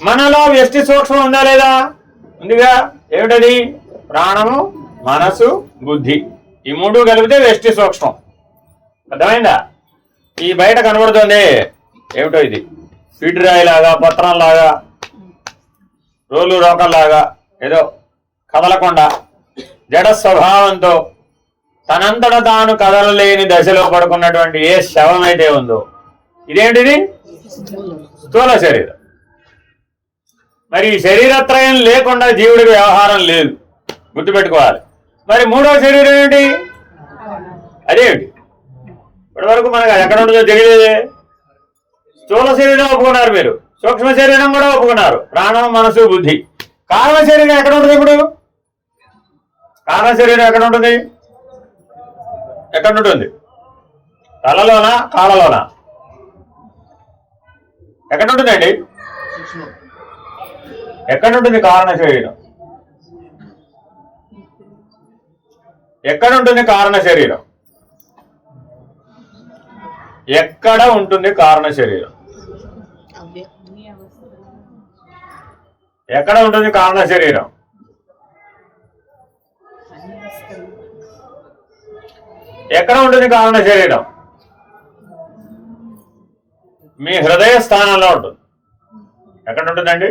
మనలో వ్యష్టి సూక్ష్మం ఉందా లేదా? ఉందిగా. ఏమిటది? ప్రాణము, మనసు, బుద్ధి, ఈ 3 కలిపితే వ్యష్టి సూక్ష్మం. అర్థమైందా? ఈ బయట కనబడుతుంది ఏమిటో, ఇది పిడిరాయిలాగా, పత్రంలాగా, రోలు రోకల్లాగా, ఏదో కదలకుండా జడ స్వభావంతో తనంతట తాను కదలలేని దశలో పడుకున్నటువంటి ఏ శవం అయితే ఉందో, ఇదేంటిది? స్థూల శరీరం. మరి ఈ శరీరత్రయం లేకుండా జీవుడికి వ్యవహారం లేదు, గుర్తుపెట్టుకోవాలి. మరి 3వ శరీరం ఏమిటి? అదేమిటి? ఇప్పటి వరకు మనకు అది ఎక్కడ ఉంటుందో తెలియదే. స్థూల శరీరం ఒప్పుకున్నారు మీరు, సూక్ష్మ శరీరం కూడా ఒప్పుకున్నారు, ప్రాణం, మనసు, బుద్ధి. కారణ శరీరం ఎక్కడ ఉంటుంది? ఇప్పుడు కారణ శరీరం ఎక్కడ ఉంటుంది? తలలోనా కాళ్ళలోనా? ఎక్కడ ఉంటుందండి? ఎక్కడ ఉంటుంది కారణ శరీరం? ఎక్కడ ఉంటుంది కారణ శరీరం? ఎక్కడ ఉంటుంది కారణ శరీరం? ఎక్కడ ఉంటుంది కారణ శరీరం? ఎక్కడ ఉంటుంది కారణ శరీరం? మీ హృదయ స్థానంలో ఉంటుంది. ఎక్కడ ఉంటుందండి?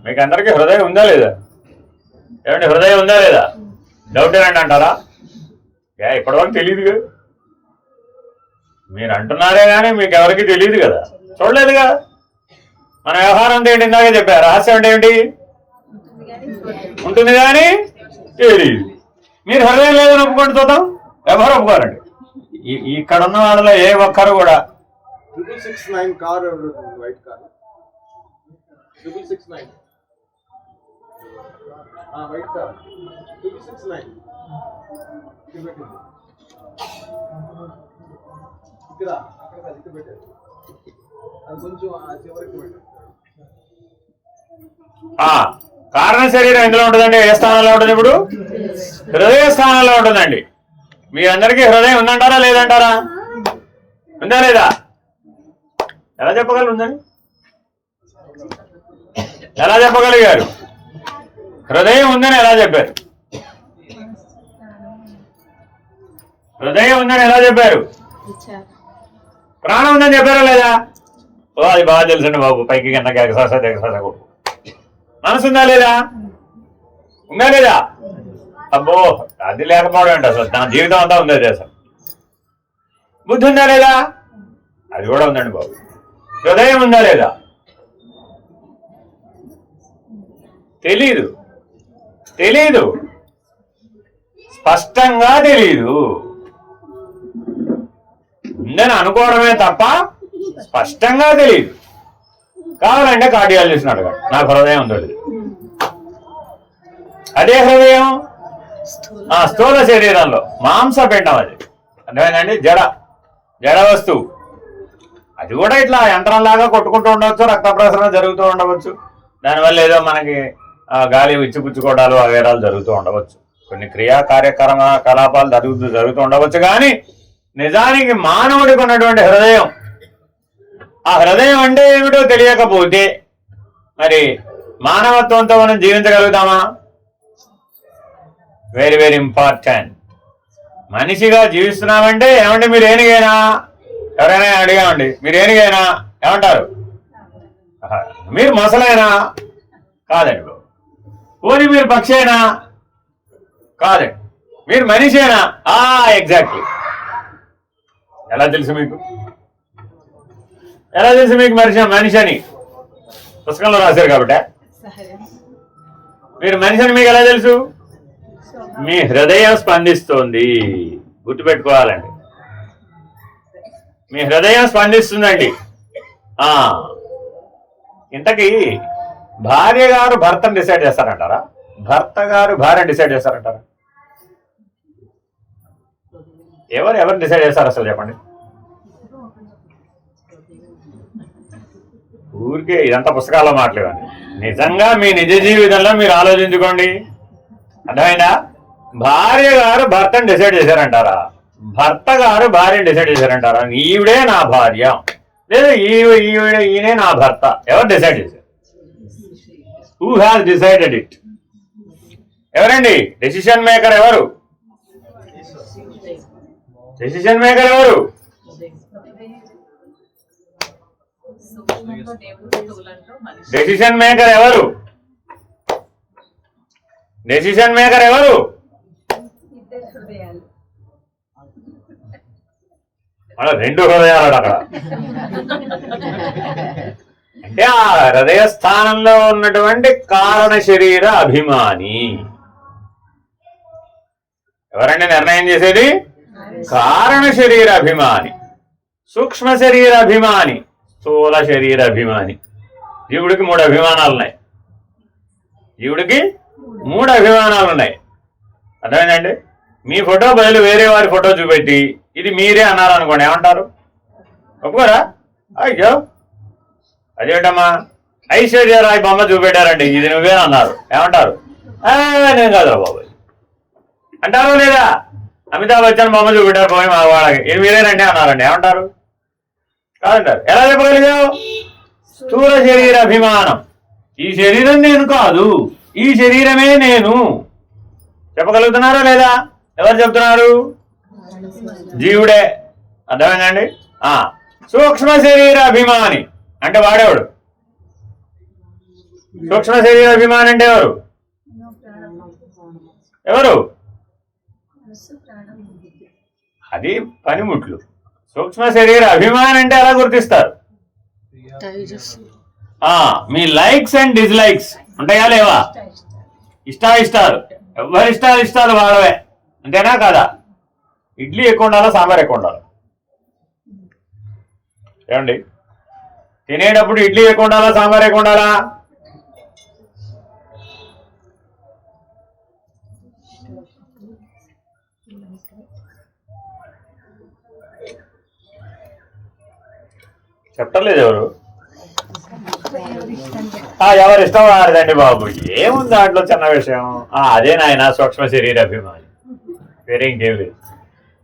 మీకు అందరికీ హృదయం ఉందా లేదా? ఏమండి, హృదయం ఉందా లేదా? డౌట్ ఏనండి అంటారా? ఇప్పటివరకు తెలియదు కదా, మీరు అంటున్నారే కానీ మీకు ఎవరికి తెలియదు కదా, చూడలేదుగా. మన వ్యవహారం అంతా ఏంటి? ఇందాకే చెప్పారు. రహస్యం అంటే ఏంటి? ఉంటుంది కానీ తెలియదు. మీరు హృదయం లేదని ఒప్పుకోండి చూద్దాం. ఎవరు ఒప్పుకోరండి. ఇక్కడ ఉన్న వాళ్ళలో ఏ ఒక్కరు కూడా 669 car, white car 669 white car 669 ఇక్కడ అక్కడ పెట్టారు. అది కొంచెం చివరికి పెట్టారు. కారణ శరీరం ఎందులో ఉంటుందండి? ఏ స్థానంలో ఉంటుంది? ఇప్పుడు హృదయ స్థానంలో ఉంటుందండి. మీ అందరికీ హృదయం ఉందంటారా లేదంటారా? ఉందా లేదా? ఎలా చెప్పగలరు ఉందని? ఎలా చెప్పగలిగారు? హృదయం ఉందని ఎలా చెప్పారు? హృదయం ఉందని ఎలా చెప్పారు? ప్రాణం ఉందని చెప్పారా లేదా? అది బాగా తెలుసండి బాబు. పైకి కిందకి ఎగసాస కొడుకు. మనసు ఉందా లేదా? ఉందా లేదా? అబ్బో, అది లేకపోవడం అండి. అసలు నా జీవితం అంతా ఉంది అది. అసలు బుద్ధి ఉందా లేదా? అది కూడా ఉందండి బాబు. హృదయం ఉందా లేదా? తెలీదు. స్పష్టంగా తెలీదు. ఉందని అనుకోవడమే తప్ప స్పష్టంగా తెలియదు. కావాలంటే కార్డియాలజిస్ట్ అడగండి, నాకు హృదయం ఉందో లేదు. అదే హృదయం స్థూల శరీరంలో మాంసపిండం. అది అర్థమైందండి? జడ వస్తువు. అది కూడా ఇట్లా యంత్రంలాగా కొట్టుకుంటూ ఉండవచ్చు, రక్త ప్రసరణ జరుగుతూ ఉండవచ్చు. దానివల్ల ఏదో మనకి గాలి విచ్చిపుచ్చుకోవడాలు అవేరాలు జరుగుతూ ఉండవచ్చు. కొన్ని క్రియా కార్యకలాపాలు జరుగుతూ ఉండవచ్చు. కానీ నిజానికి మానవుడికి ఉన్నటువంటి హృదయం, ఆ హృదయం అంటే ఏమిటో తెలియకపోతే మరి మానవత్వంతో మనం జీవించగలుగుతామా? Very very important. మనిషిగా జీవిస్తున్నామంటే ఏమంటే మీరు ఏనిగైనా, ఎవరైనా అడిగామండి మీరు ఏనిగైనా ఏమంటారు? మీరు మొసలైనా కాదండి. పోనీ మీరు పక్షి అయినా కాదండి. మీరు మనిషేనా? ఎగ్జాక్ట్లీ. ఎలా తెలుసు మీకు? ఎలా తెలుసు మీకు మనిషి అని? పుస్తకంలో రాశారు కాబట్టి. మీరు మనిషి అని మీకు ఎలా తెలుసు? మీ హృదయం స్పందిస్తోంది. గుర్తుపెట్టుకోవాలండి, మీ హృదయం స్పందిస్తుందండి. ఇంతకీ భార్య గారు భర్తను డిసైడ్ చేస్తారంటారా? భర్త గారు భార్యను డిసైడ్ చేస్తారంటారా? ఎవరు డిసైడ్ చేస్తారు అసలు చెప్పండి? ఊరికే ఇదంతా పుస్తకాల్లో మాట్లాడండి. నిజంగా మీ నిజ జీవితంలో మీరు ఆలోచించుకోండి. అర్థమైందా? భార్య గారు భర్తను డిసైడ్ చేశారంటారా? భర్త గారు భార్యను డిసైడ్ చేశారంటారా? ఈవిడే నా భార్య లేదా ఈయనే నా భర్త? ఎవరు డిసైడ్ చేశారు? Who has decided it? ఎవరండి డెసిషన్ మేకర్? ఎవరు డెసిషన్ మేకర్? ఎవరు? డెసిషన్ మేకర్ ఎవరు? డెసిషన్ మేకర్ ఎవరు? రెండు హృదయాలు అక్కడ. అంటే ఆ హృదయ స్థానంలో ఉన్నటువంటి కారణ శరీర అభిమాని ఎవరండి నిర్ణయం చేసేది? కారణ శరీర అభిమాని, సూక్ష్మ శరీర అభిమాని, స్థూల శరీర అభిమాని. జీవుడికి 3 అభిమానాలు ఉన్నాయి. జీవుడికి 3 అభిమానాలు ఉన్నాయి. అర్థమైందండి? మీ ఫోటో బదులు వేరే వారి ఫోటో చూపెట్టి ఇది మీరే అన్నారు అనుకోండి, ఏమంటారు? ఒప్పుకోరా? అయ్యో అదేంటమ్మా ఐశ్వర్యరాయ్ బొమ్మ చూపెట్టారండి, ఇది నువ్వే అన్నారు, ఏమంటారు? నేను కాదురా బాబు అంటారు లేదా? అమితాబ్ బచ్చన్ బొమ్మ చూపెట్టారు పోయి మా వాళ్ళకి, ఇది మీరేనండి అన్నారండి, ఏమంటారు? కాదంటారు. ఎలా చెప్పగలిగావు? స్థూల శరీర అభిమానం. ఈ శరీరం నేను కాదు, ఈ శరీరమే నేను. చెప్పగలుగుతున్నారా లేదా? ఎవరు చెప్తున్నారు? జీవుడే. అర్థమైందండి? సూక్ష్మ శరీర అభిమాని అంటే వాడేవాడు. సూక్ష్మ శరీర అభిమాని అంటే ఎవరు? ఎవరు? అది పనిముట్లు. సూక్ష్మ శరీర అభిమాని అంటే ఎలా గుర్తిస్తారు? మీ లైక్స్ అండ్ డిస్లైక్స్ ఉంటాయా లేవా? ఇష్టాలు ఎవరి ఇష్టాలు వాళ్ళవే, అంతేనా కాదా? ఇడ్లీ ఎక్కువ ఉండాలా, సాంబార్ ఎక్కువ ఉండాలి? ఏమండి తినేటప్పుడు ఇడ్లీ ఎక్కువ ఉండాలా, సాంబార్ ఎక్కువ ఉండాలా? చెప్పలేదు ఎవరు? ఎవరు ఇష్టం వారిదండి బాబు, ఏముంది దాంట్లో చిన్న విషయం. అదే నాయన సూక్ష్మ శరీర అభిమాని, వేరే ఇంకేం లేదు.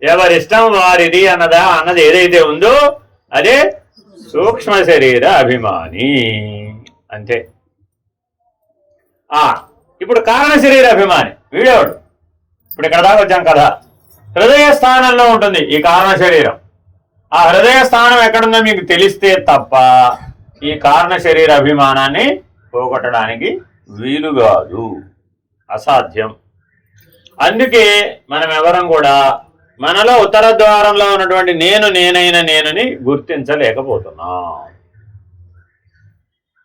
ఎవరి ఇష్టం వారిది అన్నది ఏదైతే ఉందో అదే సూక్ష్మ శరీర అభిమాని, అంతే. ఇప్పుడు కారణ శరీర అభిమాని వీడేవాడు. ఇప్పుడు ఇక్కడ దాకా వచ్చాం కదా, హృదయ స్థానంలో ఉంటుంది ఈ కారణ శరీరం. ఆ హృదయ స్థానం ఎక్కడుందో మీకు తెలిస్తే తప్ప ఈ కారణ శరీర అభిమానాన్ని పోగొట్టడానికి వీలు కాదు, అసాధ్యం. అందుకే మనం ఎవరం కూడా మనలో ఉత్తర ద్వారంలో ఉన్నటువంటి నేనైన గుర్తించలేకపోతున్నాం.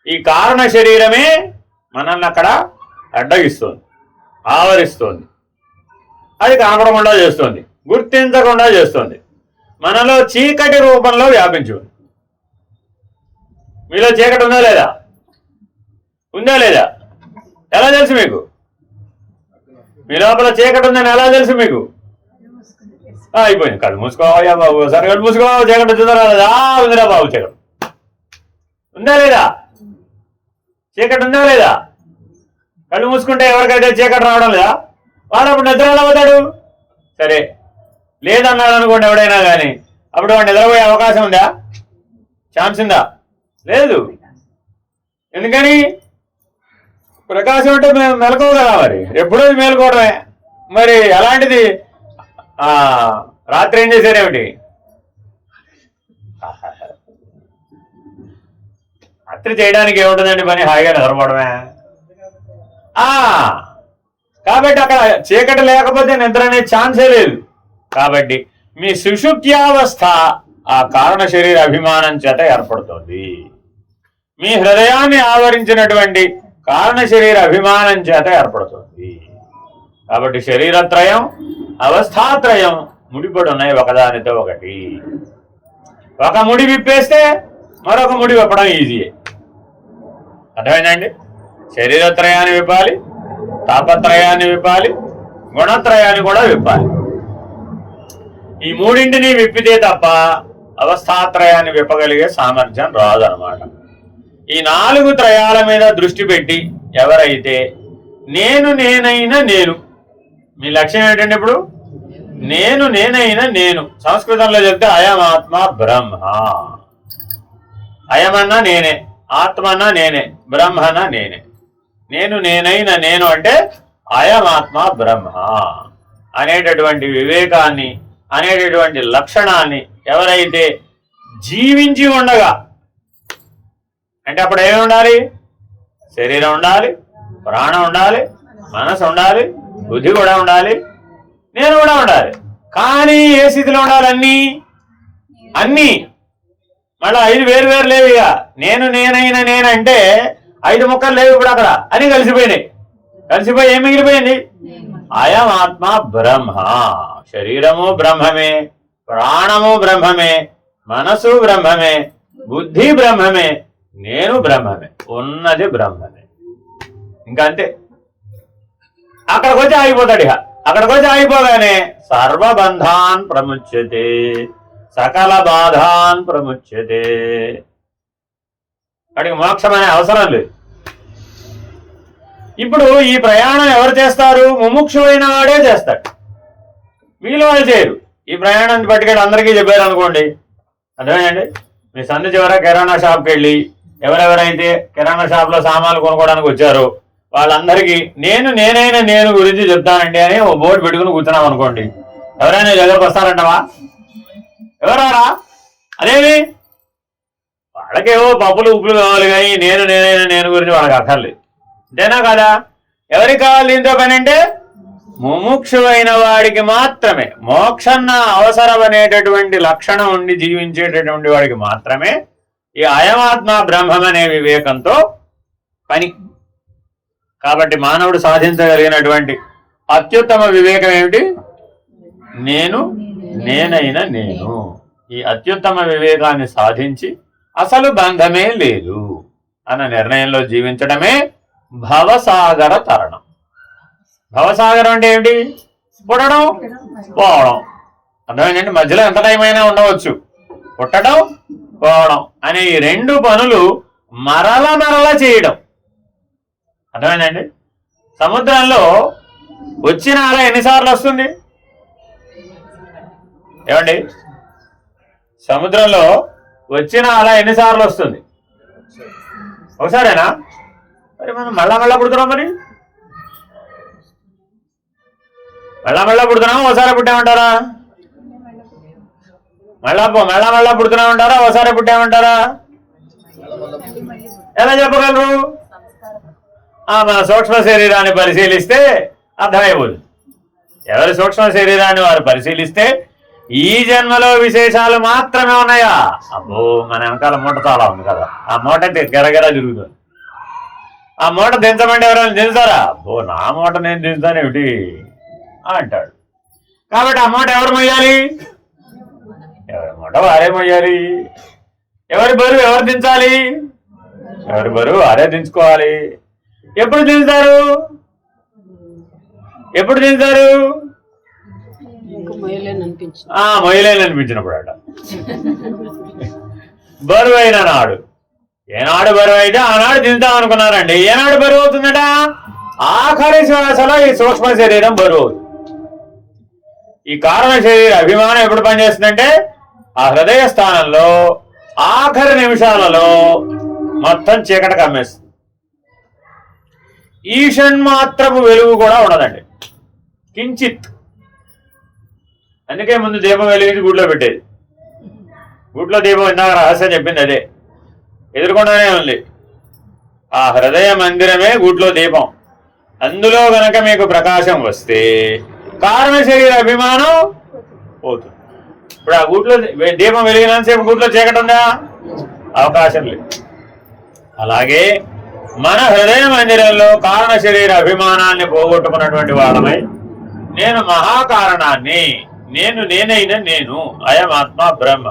ఈ కారణ శరీరమే మనల్ని అక్కడ అడ్డగిస్తుంది, ఆవరిస్తుంది, అది కనపడకుండా చేస్తుంది, గుర్తించకుండా చేస్తుంది, మనలో చీకటి రూపంలో వ్యాపించు. మీలో చీకటి ఉందా లేదా? ఉందా లేదా? ఎలా తెలుసు మీకు? మీ లోపల చీకటి ఉందని ఎలా తెలుసు మీకు? అయిపోయింది, కళ్ళు మూసుకోవా బాబు, సరే కళ్ళు మూసుకో, చీకటి వచ్చిందా రాలేదా? ఉందిరా బాబు చీకటి. ఉందా లేదా? చీకటి ఉందా లేదా? కళ్ళు మూసుకుంటే ఎవరికైతే చీకటి రావడం లేదా వాడు అప్పుడు నిద్ర ఎలా అవుతాడు? సరే లేదన్నాడు అనుకోండి ఎవడైనా కానీ, అప్పుడు వాడు నిద్రపోయే అవకాశం ఉందా? ఛాన్స్ ఉందా? లేదు. ఎందుకని? ప్రకాశం అంటే మేము మెలకువ కదా, మరి ఎప్పుడూ మేలుకోవడమే. మరి అలాంటిది రాత్రి ఏం చేశారేమిటి? రాత్రి చేయడానికి ఏముంటుందండి పని? హాయిగా నిద్రపోవడమే. కాబట్టి అక్కడ చీకటి లేకపోతే నిద్ర అనే ఛాన్సే లేదు. కాబట్టి మీ సుషుప్త్యావస్థ ఆ కారణ శరీర అభిమానం చేత ఏర్పడుతుంది. మీ హృదయాన్ని ఆవరించినటువంటి కారణ శరీర అభిమానం చేత ఏర్పడుతుంది. కాబట్టి శరీరత్రయం అవస్థాత్రయం ముడిపడి ఉన్నాయి ఒకదానితో ఒకటి. ఒక ముడి విప్పేస్తే మరొక ముడి విప్పడం ఈజీయే. అర్థమైందండి? శరీరత్రయాన్ని విప్పాలి, తాపత్రయాన్ని విప్పాలి, గుణత్రయాన్ని కూడా విప్పాలి. ఈ మూడింటిని విప్పితే తప్ప అవస్థాత్రయాన్ని విప్పగలిగే సామర్థ్యం రాదనమాట. ఈ 4 త్రయాల మీద దృష్టి పెట్టి ఎవరైతే నేను మీ లక్ష్యం ఏంటంటే ఇప్పుడు నేనైనా సంస్కృతంలో చెప్తే అయమాత్మ బ్రహ్మ. అయమన్నా నేనే, ఆత్మన్నా నేనే, బ్రహ్మన్నా నేనే. నేనైనా అంటే అయమాత్మ బ్రహ్మ అనేటటువంటి వివేకాన్ని, అనేటటువంటి లక్షణాన్ని ఎవరైతే జీవించి ఉండగా, అంటే అప్పుడు ఏమి ఉండాలి? శరీరం ఉండాలి, ప్రాణం ఉండాలి, మనసు ఉండాలి, బుద్ధి కూడా ఉండాలి, నేను కూడా ఉండాలి. కానీ ఏ స్థితిలో ఉండాలి? అన్నీ మళ్ళీ 5 వేరు లేవు. ఇక నేనంటే 5 ముక్కలు లేవు ఇప్పుడు అక్కడ, అని కలిసిపోయినాయి. కలిసిపోయి ఏం మిగిలిపోయింది? అయం ఆత్మ బ్రహ్మ. శరీరము బ్రహ్మమే, ప్రాణము బ్రహ్మమే, మనసు బ్రహ్మమే, బుద్ధి బ్రహ్మమే, నేను బ్రహ్మమే, ఉన్నది బ్రహ్మమే. ఇంకా అంతే. అక్కడికి వచ్చి ఆగిపోతాడు. ఇక అక్కడికి వచ్చి ఆగిపోగానే సర్వబంధాన్ ప్రముచ్యతే సకల బాధాన్ ప్రముచ్యతే. వాడికి మోక్షం అనే అవసరం లేదు. ఇప్పుడు ఈ ప్రయాణం ఎవరు చేస్తారు? ముముక్షువైన వాడే చేస్తాడు, మిగిలిన వాళ్ళు చేయరు. ఈ ప్రయాణం పట్టుకెళ్ళి అందరికీ చెప్పారు అనుకోండి, అర్థమేనండి? మీ సందు చివర కిరాణా షాప్కి వెళ్ళి ఎవరెవరైతే కిరాణా షాప్లో సామాన్లు కొనుక్కోవడానికి వచ్చారో వాళ్ళందరికీ నేను గురించి చెప్తానండి అని ఓ బోర్డు పెట్టుకుని కూర్చున్నాం అనుకోండి, ఎవరైనా దగ్గరకు వస్తారంటవా? ఎవరారా? అదేమి వాళ్ళకేవో పప్పులు ఉప్పులు కావాలి, కానీ నేను గురించి వాళ్ళకి అక్కర్లేదు. అంతేనా కదా? ఎవరికి కావాలి దీంతో పని అంటే? ముముక్షువైన వాడికి మాత్రమే, మోక్షన్న అవసరం అనేటటువంటి లక్షణం ఉండి జీవించేటటువంటి వాడికి మాత్రమే ఈ అయమాత్మ బ్రహ్మం అనే వివేకంతో పని. కాబట్టి మానవుడు సాధించగలిగినటువంటి అత్యుత్తమ వివేకం ఏమిటి? నేనైన నేను. ఈ అత్యుత్తమ వివేకాన్ని సాధించి అసలు బంధమే లేదు అన్న నిర్ణయంలో జీవించడమే భవసాగర తరణం. భవసాగరం అంటే ఏమిటి? పుట్టడం పోవడం. అర్థమైందండి? మధ్యలో ఎంత టైం అయినా ఉండవచ్చు. పుట్టడం పోవడం అనే ఈ రెండు పనులు మరల చేయడం. అర్థమైందండి? సముద్రంలో వచ్చిన అల ఎన్నిసార్లు వస్తుంది? ఏమండి? సముద్రంలో వచ్చిన అల ఎన్నిసార్లు వస్తుంది? ఒకసారేనా? మరి మనం మళ్ళా పుడుతున్నాం. మరి మళ్ళా పుడుతున్నాం, ఒకసారి పుట్టామంటారా? మళ్ళా పుడుతున్నామంటారా, ఒకసారి పుట్టామంటారా? ఎలా చెప్పగలరు? మన సూక్ష్మ శరీరాన్ని పరిశీలిస్తే అర్థమైపోతుంది. ఎవరి సూక్ష్మ శరీరాన్ని వారు పరిశీలిస్తే ఈ జన్మలో విశేషాలు మాత్రమే ఉన్నాయా? అబ్బో, మన వెనకాల మూట చాలా ఉంది కదా, ఆ మూట గెరగెర తిరుగుతుంది. ఆ మూట దించమంటే ఎవరైనా దించుతారా? అబ్బో, నా మూట నేను దించుతానేమిటి అంటాడు. కాబట్టి ఆ మూట ఎవరు మొయ్యాలి? ఎవరి మూట వారే మొయ్యాలి. ఎవరి బరువు ఎవరు దించాలి? ఎవరి బరువు వారే దించుకోవాలి. ఎప్పుడు దించుతారు? మొయ్యలేని అనిపించినప్పుడు అట. బరువు అయిన నాడు, ఏనాడు బరువు అయితే ఆనాడు దించుతాం అనుకున్నారండి. ఏనాడు బరువు అవుతుందట? ఆఖరి శ్వాసలో ఈ సూక్ష్మ శరీరం బరువు. ఈ కారణ శరీర అభిమానం ఎప్పుడు పనిచేస్తుందంటే ఆ హృదయ స్థానంలో ఆఖరి నిమిషాలలో మొత్తం చీకటి కమ్మేస్తుంది. ఈషణ్మాత్రపు వెలుగు కూడా ఉండదండి, కించిత్. అందుకే ముందు దీపం వెలిగించి గుడిలో పెట్టేది. గుడిలో దీపం ఇందాక రహస్యం చెప్పింది అదే, ఎదుర్కొండానే ఉంది. ఆ హృదయ మందిరమే గుడిలో దీపం. అందులో గనక మీకు ప్రకాశం వస్తే కారణ శరీర అభిమానం పోతుంది. ఇప్పుడు ఆ గుడిలో దీపం వెలిగినంతసేపు గుడిలో చీకటి ఉందా? అవకాశం లేదు. అలాగే మన హృదయ మందిరంలో కారణ శరీర అభిమానాన్ని పోగొట్టుకున్నటువంటి వాళ్ళమై నేను మహాకారణాన్ని, నేనైన నేను, అయమాత్మ బ్రహ్మ,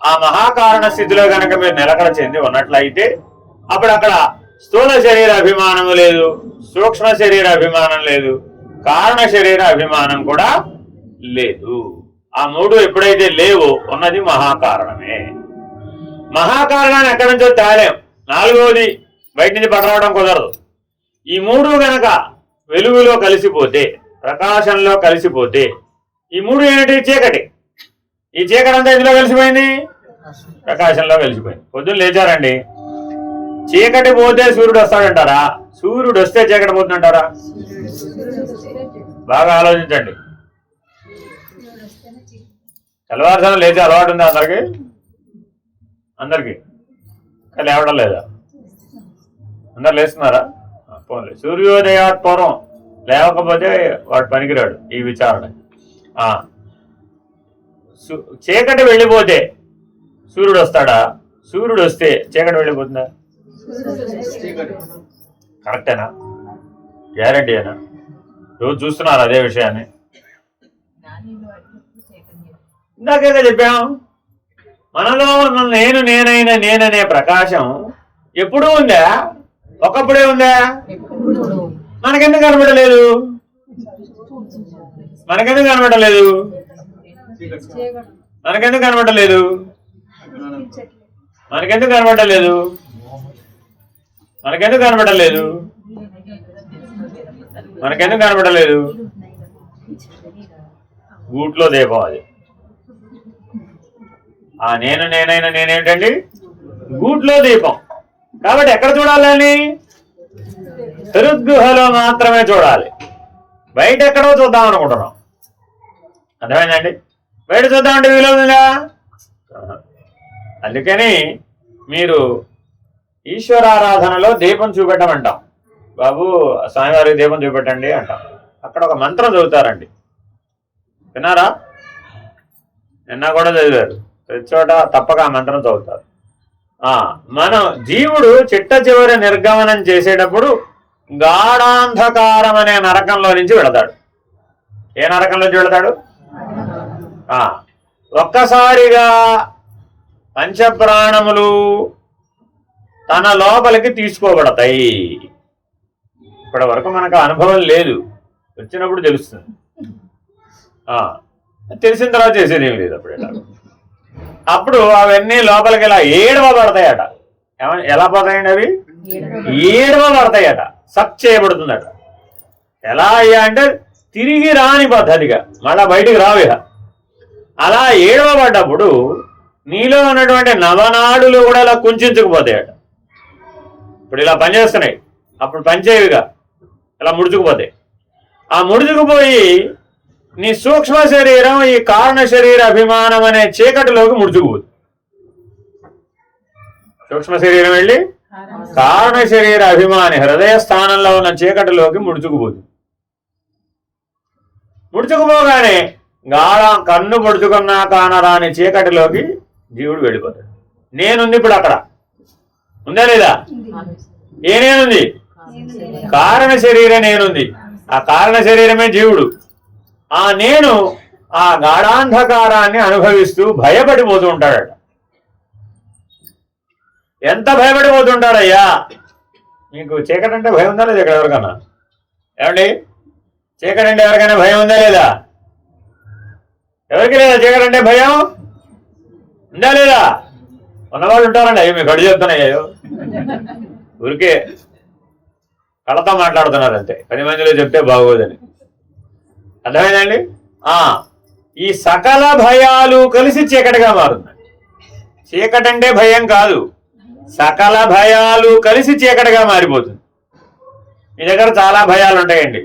ఆ మహాకారణ స్థితిలో కనుక మీరు నిలకడ చెంది ఉన్నట్లయితే అప్పుడు అక్కడ స్థూల శరీర అభిమానము లేదు, సూక్ష్మ శరీర అభిమానం లేదు, కారణ శరీర అభిమానం కూడా లేదు. ఆ మూడు ఎప్పుడైతే లేవో ఉన్నది మహాకారణమే. మహాకారణాన్ని ఎక్కడి నుంచో తేలేం. నాలుగవది బయట నుంచి పడరావడం కుదరదు. ఈ మూడు గనక వెలుగులో కలిసిపోతే, ప్రకాశంలో కలిసిపోతే, ఈ మూడు ఏంటి? చీకటి. ఈ చీకటి అంతా ఎందులో కలిసిపోయింది? ప్రకాశంలో కలిసిపోయింది. పొద్దున్న లేచారండి, చీకటి పోతే సూర్యుడు వస్తాడంటారా? సూర్యుడు వస్తే చీకటి పోతుందంటారా? బాగా ఆలోచించండి. తెల్లవారుజామున లేచే అలవాటు ఉంది అందరికి లేవడం లేదా? అందరు లేస్తున్నారా? పోన్లే. సూర్యోదయాత్ పూర్వం లేవకపోతే వాడు పనికిరాడు ఈ విచారణ. చీకటి వెళ్ళిపోతే సూర్యుడు వస్తాడా? సూర్యుడు వస్తే చీకటి వెళ్ళిపోతుందా? కరెక్టేనా? గ్యారంటీనా? రోజు చూస్తున్నారు అదే విషయాన్ని. ఇందాకేగా చెప్పాం, మనలో ఉన్న నేననే ప్రకాశం ఎప్పుడూ ఉందా? ఒకప్పుడే ఉందా? మనకెందుకు కనబడలేదు? మనకెందుకు కనబడలేదు? మనకెందుకు కనబడలేదు? మనకెందుకు కనబడలేదు? మనకెందుకు కనబడలేదు? మనకెందుకు కనబడలేదు? గూట్లో దీపం అది. ఆ నేనేంటండి? గూట్లో దీపం. కాబట్టి ఎక్కడ చూడాలని? హృద్గుహలో మాత్రమే చూడాలి. బయట ఎక్కడో చూద్దాం అనుకుంటున్నాం. అర్థమైందండి? బయట చూద్దామంటే వీలుందిగా. అందుకని మీరు ఈశ్వరారాధనలో దీపం చూపెట్టమంటాం. బాబు స్వామివారికి దీపం చూపెట్టండి అంటాం. అక్కడ ఒక మంత్రం చదువుతారండి. విన్నారా? నిన్న కూడా చదివారు. ప్రతి చోట తప్పక ఆ మంత్రం చదువుతారు. మనం జీవుడు చిట్ట చివరి నిర్గమనం చేసేటప్పుడు గాఢాంధకారం అనే నరకంలో నుంచి వెళతాడు. ఏ నరకంలో నుంచి వెళతాడు? ఒక్కసారిగా పంచప్రాణములు తన లోపలికి తీసుకోబడతాయి. ఇప్పటి వరకు మనకు అనుభవం లేదు, వచ్చినప్పుడు తెలుస్తుంది. తెలిసిన తర్వాత చేసేది ఏమి లేదు. అప్పుడు అవన్నీ లోపలికి ఇలా ఏడవబడతాయట. ఎలా పోతాయండి అవి? ఏడవబడతాయట. సక్ చేయబడుతుందట. ఎలా అయ్యా అంటే తిరిగి రాని పద్ధతిగా మళ్ళా బయటికి రావిహ. అలా ఏడవబడ్డప్పుడు నీలో ఉన్నటువంటి నవనాడులు కూడా ఇలా కుంచుకుపోతాయట. ఇప్పుడు ఇలా పనిచేస్తున్నాయి, అప్పుడు పనిచేయవిగా ఇలా ముడుచుకుపోతాయి. ఆ ముడుచుకుపోయి నీ సూక్ష్మ శరీరం ఈ కారణ శరీర అభిమానం అనే చీకటిలోకి ముడుచుకుపోతుంది. సూక్ష్మ శరీరం వెళ్ళి కారణ శరీర అభిమాని హృదయ స్థానంలో ఉన్న చీకటిలోకి ముడుచుకుపోతుంది. ముడుచుకుపోగానే కన్ను పొడుచుకున్నా కానరాని చీకటిలోకి జీవుడు వెళ్ళిపోతాడు. నేనుంది ఇప్పుడు అక్కడ. ఉందా లేదా? ఏ నేనుంది? కారణ శరీరం నేనుంది. ఆ కారణ శరీరమే జీవుడు. ఆ నేను ఆ గాఢాంధకారాన్ని అనుభవిస్తూ భయపడిపోతూ ఉంటాడట. ఎంత భయపడిపోతుంటాడయ్యా! మీకు చీకటి అంటే భయం ఉందా లేదా? ఇక్కడ ఎవరికన్నా ఏమండి? చీకటి అంటే ఎవరికైనా భయం ఉందా లేదా? ఎవరికి లేదా చీకటి అంటే భయం? ఉందా లేదా? ఉన్నవాళ్ళు ఉంటారండి. అయ్యో మీకు అడుగు చెప్తున్నాయ్యో, ఊరికే కళ్ళతో మాట్లాడుతున్నారు అంతే. 10 మందిలో చెప్తే బాగోదని. అర్థమైందండి? ఈ సకల భయాలు కలిసి చీకటిగా మారుతుంది. చీకటి అంటే భయం కాదు, సకల భయాలు కలిసి చీకటిగా మారిపోతుంది. మీ దగ్గర చాలా భయాలు ఉంటాయండి,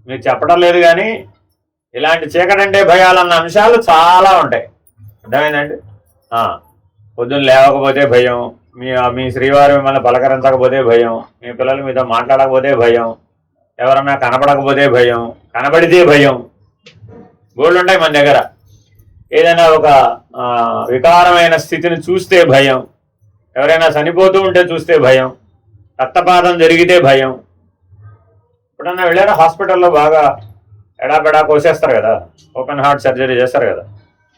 మీరు చెప్పడం లేదు కానీ ఇలాంటి చీకటి అంటే భయాలన్న అంశాలు చాలా ఉంటాయి. అర్థమైందండి? పొద్దున్న లేవకపోతే భయం, మీ శ్రీవారు మిమ్మల్ని పలకరించకపోతే భయం, మీ పిల్లలు మీతో మాట్లాడకపోతే భయం, ఎవరన్నా కనపడకపోతే భయం, కనబడితే భయం. గోళ్ళు ఉంటాయి మన దగ్గర. ఏదైనా ఒక వికారమైన స్థితిని చూస్తే భయం, ఎవరైనా చనిపోతూ ఉంటే చూస్తే భయం, రక్తపాతం జరిగితే భయం. ఇప్పుడన్నా వెళ్ళారా హాస్పిటల్లో? బాగా ఎడాపెడా కోసేస్తారు కదా, ఓపెన్ హార్ట్ సర్జరీ చేస్తారు కదా.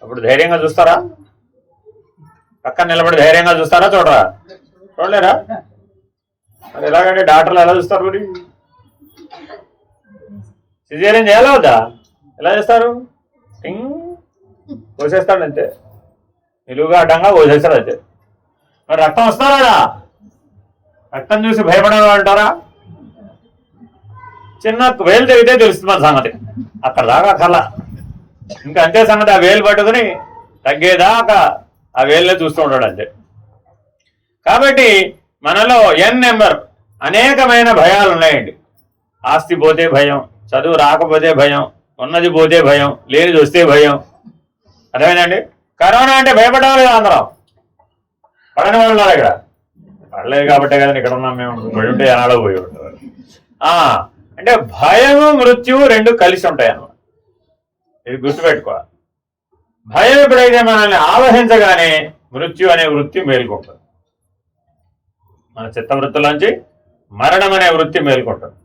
అప్పుడు ధైర్యంగా చూస్తారా? పక్కన నిలబడి ధైర్యంగా చూస్తారా? చూడరా? చూడలేరా? మరి ఎలాగంటే డాక్టర్లు ఎలా చూస్తారు? మరి సిజేరియన్ చేయాలా వద్దా? ఎలా చేస్తారు? కోసేస్తాడు అంతే, నిలువుగా అడ్డంగా కోసేస్తాడు అంతే. మరి రక్తం వస్తారా? రక్తం చూసి భయపడేవాళ్ళు అంటారా? చిన్న వేలు తెగితే తెలుస్తుంది మన సంగతి. అక్కడ దాకా కళ్ళ ఇంకా అంతే సంగతి. ఆ వేలు పట్టుకుని తగ్గేదాకా ఆ వేలునే చూస్తూ ఉంటాడు అంతే. కాబట్టి మనలో నెంబర్ అనేకమైన భయాలు ఉన్నాయండి. ఆస్తి పోతే భయం, చదువు రాకపోతే భయం, ఉన్నది పోతే భయం, లేనిది వస్తే భయం. అర్థమైందండి? కరోనా అంటే భయపడాలి కదా అందరం. పడని వాళ్ళు ఉన్నారు ఇక్కడ. పడలేదు కాబట్టే కదా ఇక్కడ ఉన్నాం మేము. పడి ఉంటే ఏనాడో పోయి ఉంటారు. అంటే భయము మృత్యువు రెండు కలిసి ఉంటాయి అన్నమాట. ఇది గుర్తుపెట్టుకోవాలి. భయం ఎప్పుడైతే మనల్ని ఆవహించగానే మృత్యు అనే వృత్తి మేల్కొంటుంది. మన చిత్తవృత్తులోంచి మరణం అనే వృత్తి మేల్కొంటుంది.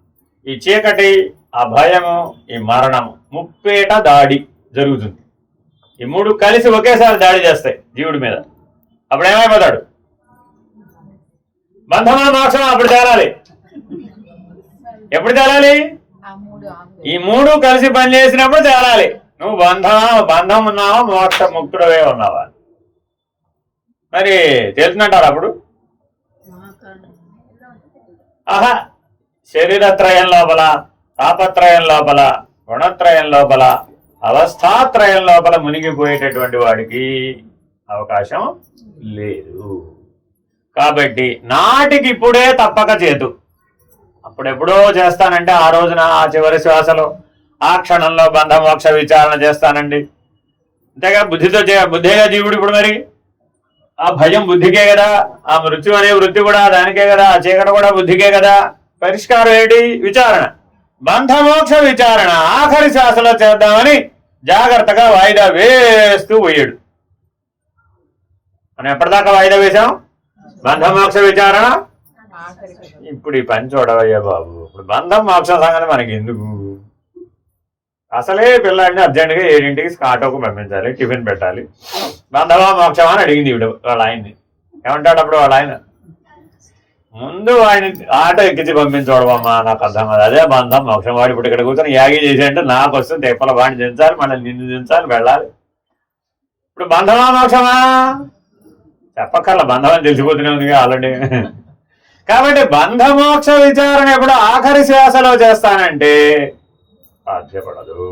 ఈ చీకటి, ఆ భయము, ఈ మరణము ముప్పేట దాడి జరుగుతుంది. ఈ మూడు కలిసి ఒకేసారి దాడి చేస్తాయి జీవుడి మీద. అప్పుడు ఏమైపోతాడు? బంధమా మోక్షం అప్పుడు తేలాలి. ఎప్పుడు తేలాలి? ఈ మూడు కలిసి పనిచేసినప్పుడు తేలాలి నువ్వు బంధం ఉన్నావా మోక్ష ముక్తుడవే ఉన్నావా మరి తెలుసునంటారు అప్పుడు ఆహా శరీరత్రయం లోపల తాపత్రయం లోపల గుణత్రయం లోపల అవస్థాత్రయం లోపల మునిగిపోయేటటువంటి వాడికి అవకాశం లేదు. కాబట్టి నాటికి ఇప్పుడే తప్పక చేతు. అప్పుడెప్పుడో చేస్తానంటే ఆ రోజున ఆ చివరి శ్వాసలో ఆ క్షణంలో బంధమోక్ష విచారణ చేస్తానండి. అంతేగా బుద్ధిగా జీవుడు. ఇప్పుడు మరి ఆ భయం బుద్ధికే కదా, ఆ మృత్యు అనే వృత్తి కూడా దానికే కదా, ఆ చీకటి కూడా బుద్ధికే కదా. పరిష్కారం ఏంటి? విచారణ, బంధమోక్ష విచారణ ఆఖరి శ్వాసలో చేద్దామని జాగ్రత్తగా వాయిదా వేస్తూ పోయాడు. మనం ఎప్పటిదాకా వాయిదా వేశాం? బంధమోక్ష విచారణ. ఇప్పుడు ఈ పని చూడవయ్యా బాబు, ఇప్పుడు బంధం మోక్షం సంగతి మనకి ఎందుకు? అసలే పిల్లాడిని అర్జెంటుగా 7ంటికి ఆటోకు పంపించాలి, టిఫిన్ పెట్టాలి. బంధమా మోక్షమా అని అడిగింది ఇవిడ వాళ్ళ ఆయన్ని. ఏమంటాడు అప్పుడు వాళ్ళ ఆయన? ముందు ఆయన ఆటో ఎక్కించి పంపించోడమ్మా, నాకు అర్థం కాదు. అదే బంధం మోక్షం. వాడు ఇప్పుడు ఇక్కడ కూర్చొని యాగి చేసేయంటే నాకు వస్తుంది తెప్పల వాడిని దించాలి, మళ్ళీ నిన్ను దించాలి, వెళ్ళాలి. ఇప్పుడు బంధమా మోక్షమా చెప్పక్కర్ల, బంధం అని తెలిసిపోతూనే ఉంది ఆల్రెడీ. కాబట్టి బంధమోక్ష విచారణ ఎప్పుడు ఆఖరి శ్వాసలో చేస్తానంటే సాధ్యపడదు,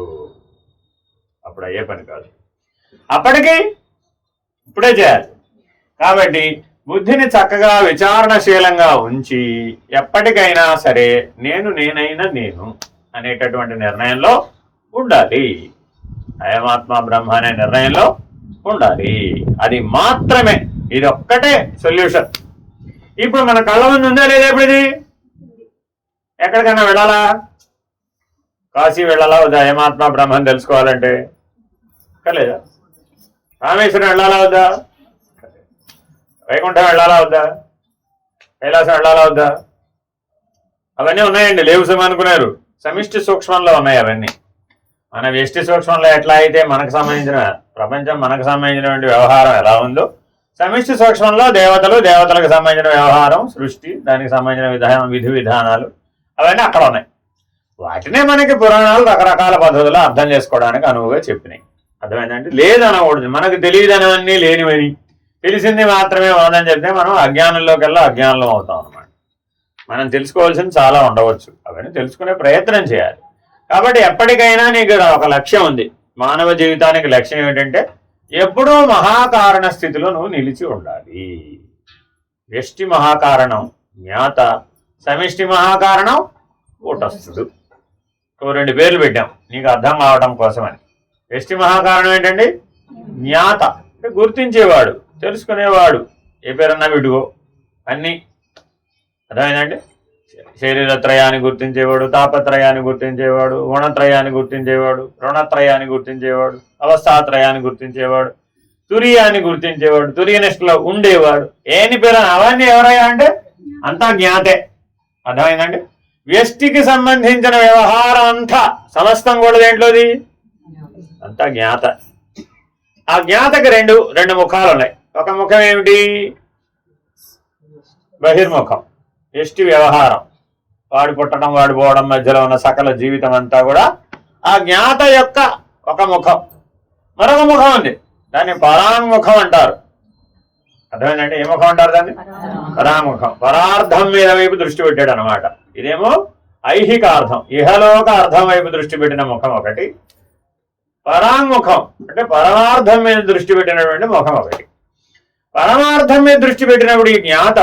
అప్పుడు అయ్యే పని కాదు. అప్పటికి ఇప్పుడే చేయాలి. కాబట్టి బుద్ధిని చక్కగా విచారణశీలంగా ఉంచి ఎప్పటికైనా సరే నేనైనా నేను అనేటటువంటి నిర్ణయంలో ఉండాలి. అయమాత్మ బ్రహ్మ అనే నిర్ణయంలో ఉండాలి. అది మాత్రమే, ఇది ఒక్కటే సొల్యూషన్. ఇప్పుడు మన కళ్ళ ముందు ఉందా లేదా? ఇప్పుడు ఇది ఎక్కడికైనా వెళ్ళాలా? కాశీ వెళ్ళాలా వద్దా? అయమాత్మ బ్రహ్మని తెలుసుకోవాలంటే లేదా? రామేశ్వరం వెళ్ళాలా వద్దా? వైకుంఠం వెళ్ళాలా వద్దా? కైలాసం వెళ్ళాలా వద్దా? అవన్నీ ఉన్నాయండి, లేవు అనుకున్నారు. సమిష్టి సూక్ష్మంలో ఉన్నాయి అవన్నీ. మన వ్యష్టి సూక్ష్మంలో ఎట్లా అయితే మనకు సంబంధించిన ప్రపంచం, మనకు సంబంధించినటువంటి వ్యవహారం ఎలా ఉందో, సమిష్టి సూక్ష్మంలో దేవతలకు సంబంధించిన వ్యవహారం, సృష్టి, దానికి సంబంధించిన విధి విధానాలు అవన్నీ అక్కడ ఉన్నాయి. వాటినే మనకి పురాణాలు రకరకాల పద్ధతుల్లో అర్థం చేసుకోవడానికి అనువుగా చెప్పినాయి. అర్థమైందంటే లేదనకూడదు. మనకు తెలియదనవన్నీ లేనివని, తెలిసింది మాత్రమే ఉన్నదని చెప్తే మనం అజ్ఞానంలోకి వెళ్ళి అజ్ఞానంలో అవుతాం అన్నమాట. మనం తెలుసుకోవాల్సింది చాలా ఉండవచ్చు, అవన్నీ తెలుసుకునే ప్రయత్నం చేయాలి. కాబట్టి ఎప్పటికైనా నీకు ఒక లక్ష్యం ఉంది. మానవ జీవితానికి లక్ష్యం ఏమిటంటే ఎప్పుడూ మహాకారణ స్థితిలో నువ్వు నిలిచి ఉండాలి. వ్యష్టి మహాకారణం జ్ఞాత, సమిష్టి మహాకారణం కూటస్థుడు. 2 పేర్లు పెట్టాం నీకు అర్థం కావడం కోసమని. వ్యష్టి మహాకారణం ఏంటండి? జ్ఞాత, అంటే గుర్తించేవాడు, తెలుసుకునేవాడు. ఏ పేరన్నా పెట్టుకో, అన్నీ అర్థమైందండి. శరీరత్రయాన్ని గుర్తించేవాడు, తాపత్రయాన్ని గుర్తించేవాడు, గుణత్రయాన్ని గుర్తించేవాడు, రుణత్రయాన్ని గుర్తించేవాడు, అవస్థాత్రయాన్ని గుర్తించేవాడు, తురియాన్ని గుర్తించేవాడు, తురియ నిష్టలో ఉండేవాడు. ఏని పేరు అవన్నీ ఎవరయ్యా అంటే అంతా జ్ఞాతే. అర్థమైందండి. వ్యష్టికి సంబంధించిన వ్యవహారం అంతా సమస్తం కూడా దేంట్లోది? అంతా జ్ఞాత. ఆ జ్ఞాతకి రెండు ముఖాలు ఉన్నాయి. ఒక ముఖం ఏమిటి? బహిర్ముఖం, వ్యష్టి వ్యవహారం, వాడు పుట్టడం వాడు పోవడం మధ్యలో ఉన్న సకల జీవితం అంతా కూడా ఆ జ్ఞాత యొక్క ఒక ముఖం. మరొక ముఖం ఉంది, దాన్ని పరాంగుఖం అంటారు. అర్థమైందంటే ఏ ముఖం అంటారు దాన్ని? పరాముఖం. పరార్థం మీద వైపు దృష్టి పెట్టాడు అనమాట. ఇదేమో ఐహికార్థం, ఇహలోక అర్థం వైపు దృష్టి పెట్టిన ముఖం ఒకటి. పరాంగుఖం అంటే పరమార్థం మీద దృష్టి పెట్టినటువంటి ముఖం ఒకటి. పరమార్థం మీద దృష్టి పెట్టినప్పుడు ఈ జ్ఞాత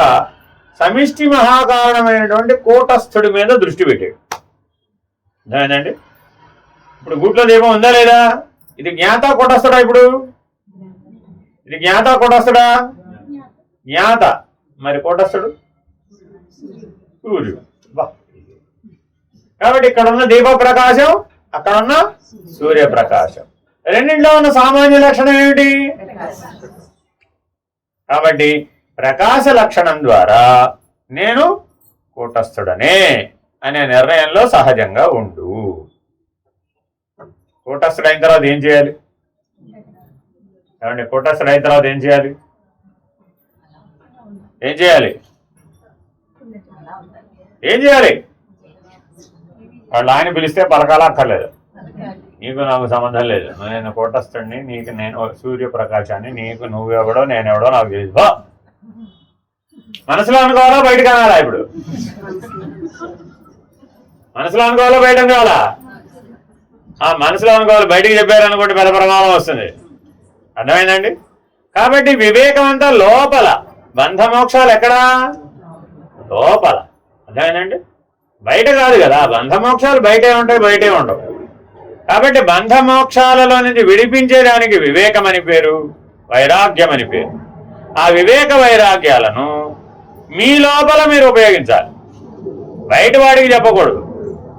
సమిష్టి మహాకారణమైనటువంటి కూటస్థుడి మీద దృష్టి పెట్టాడు. అర్థమైందండి. ఇప్పుడు గూట్లో దీపం ఉందా లేదా? ఇది జ్ఞాత కూటస్థుడా? ఇప్పుడు ఇది జ్ఞాత కూటస్థుడా? జ్ఞాత. మరి కూటస్థుడు సూర్యుడు. కాబట్టి ఇక్కడ ఉన్న దీప ప్రకాశం, అక్కడ ఉన్న సూర్యప్రకాశం. రెండింటిలో ఉన్న సామాన్య లక్షణం ఏమిటి? కాబట్టి ప్రకాశ లక్షణం ద్వారా నేను కూటస్థుడనే అనే నిర్ణయంలో సహజంగా ఉండు. కూటస్థుడైన తర్వాత ఏం చేయాలి? ఏమండి, కూటస్థుడైన తర్వాత ఏం చేయాలి? ఏం చేయాలి? వాళ్ళు ఆయన పిలిస్తే పలకాల అక్కర్లేదు, నీకు నాకు సంబంధం లేదు, నేను కూటస్థుడిని, నీకు నేను సూర్యప్రకాశాన్ని, నీకు నువ్వెవడో నేనెవడో నాకు తెలియదు. మనసులో అనుకోవాలా బయటకు అనాలా? ఇప్పుడు మనసులో అనుకోవాలా బయట అనుకోవాలా? మనసులో అనుకోవాలి, బయటికి చెప్పారనుకోండి పెద్ద ప్రమాదం వస్తుంది. అర్థమైందండి? కాబట్టి వివేకం అంతా లోపల, బంధమోక్షాలు ఎక్కడా? లోపల. అర్థమైందండి? బయట కాదు కదా, బంధమోక్షాలు బయటే ఉంటాయి, బయటే ఉండవు. కాబట్టి బంధమోక్షాలలో నుంచి విడిపించేదానికి వివేకం అని పేరు, వైరాగ్యం అని పేరు. ఆ వివేక వైరాగ్యాలను మీ లోపల మీరు ఉపయోగించాలి, బయట వాడికి చెప్పకూడదు.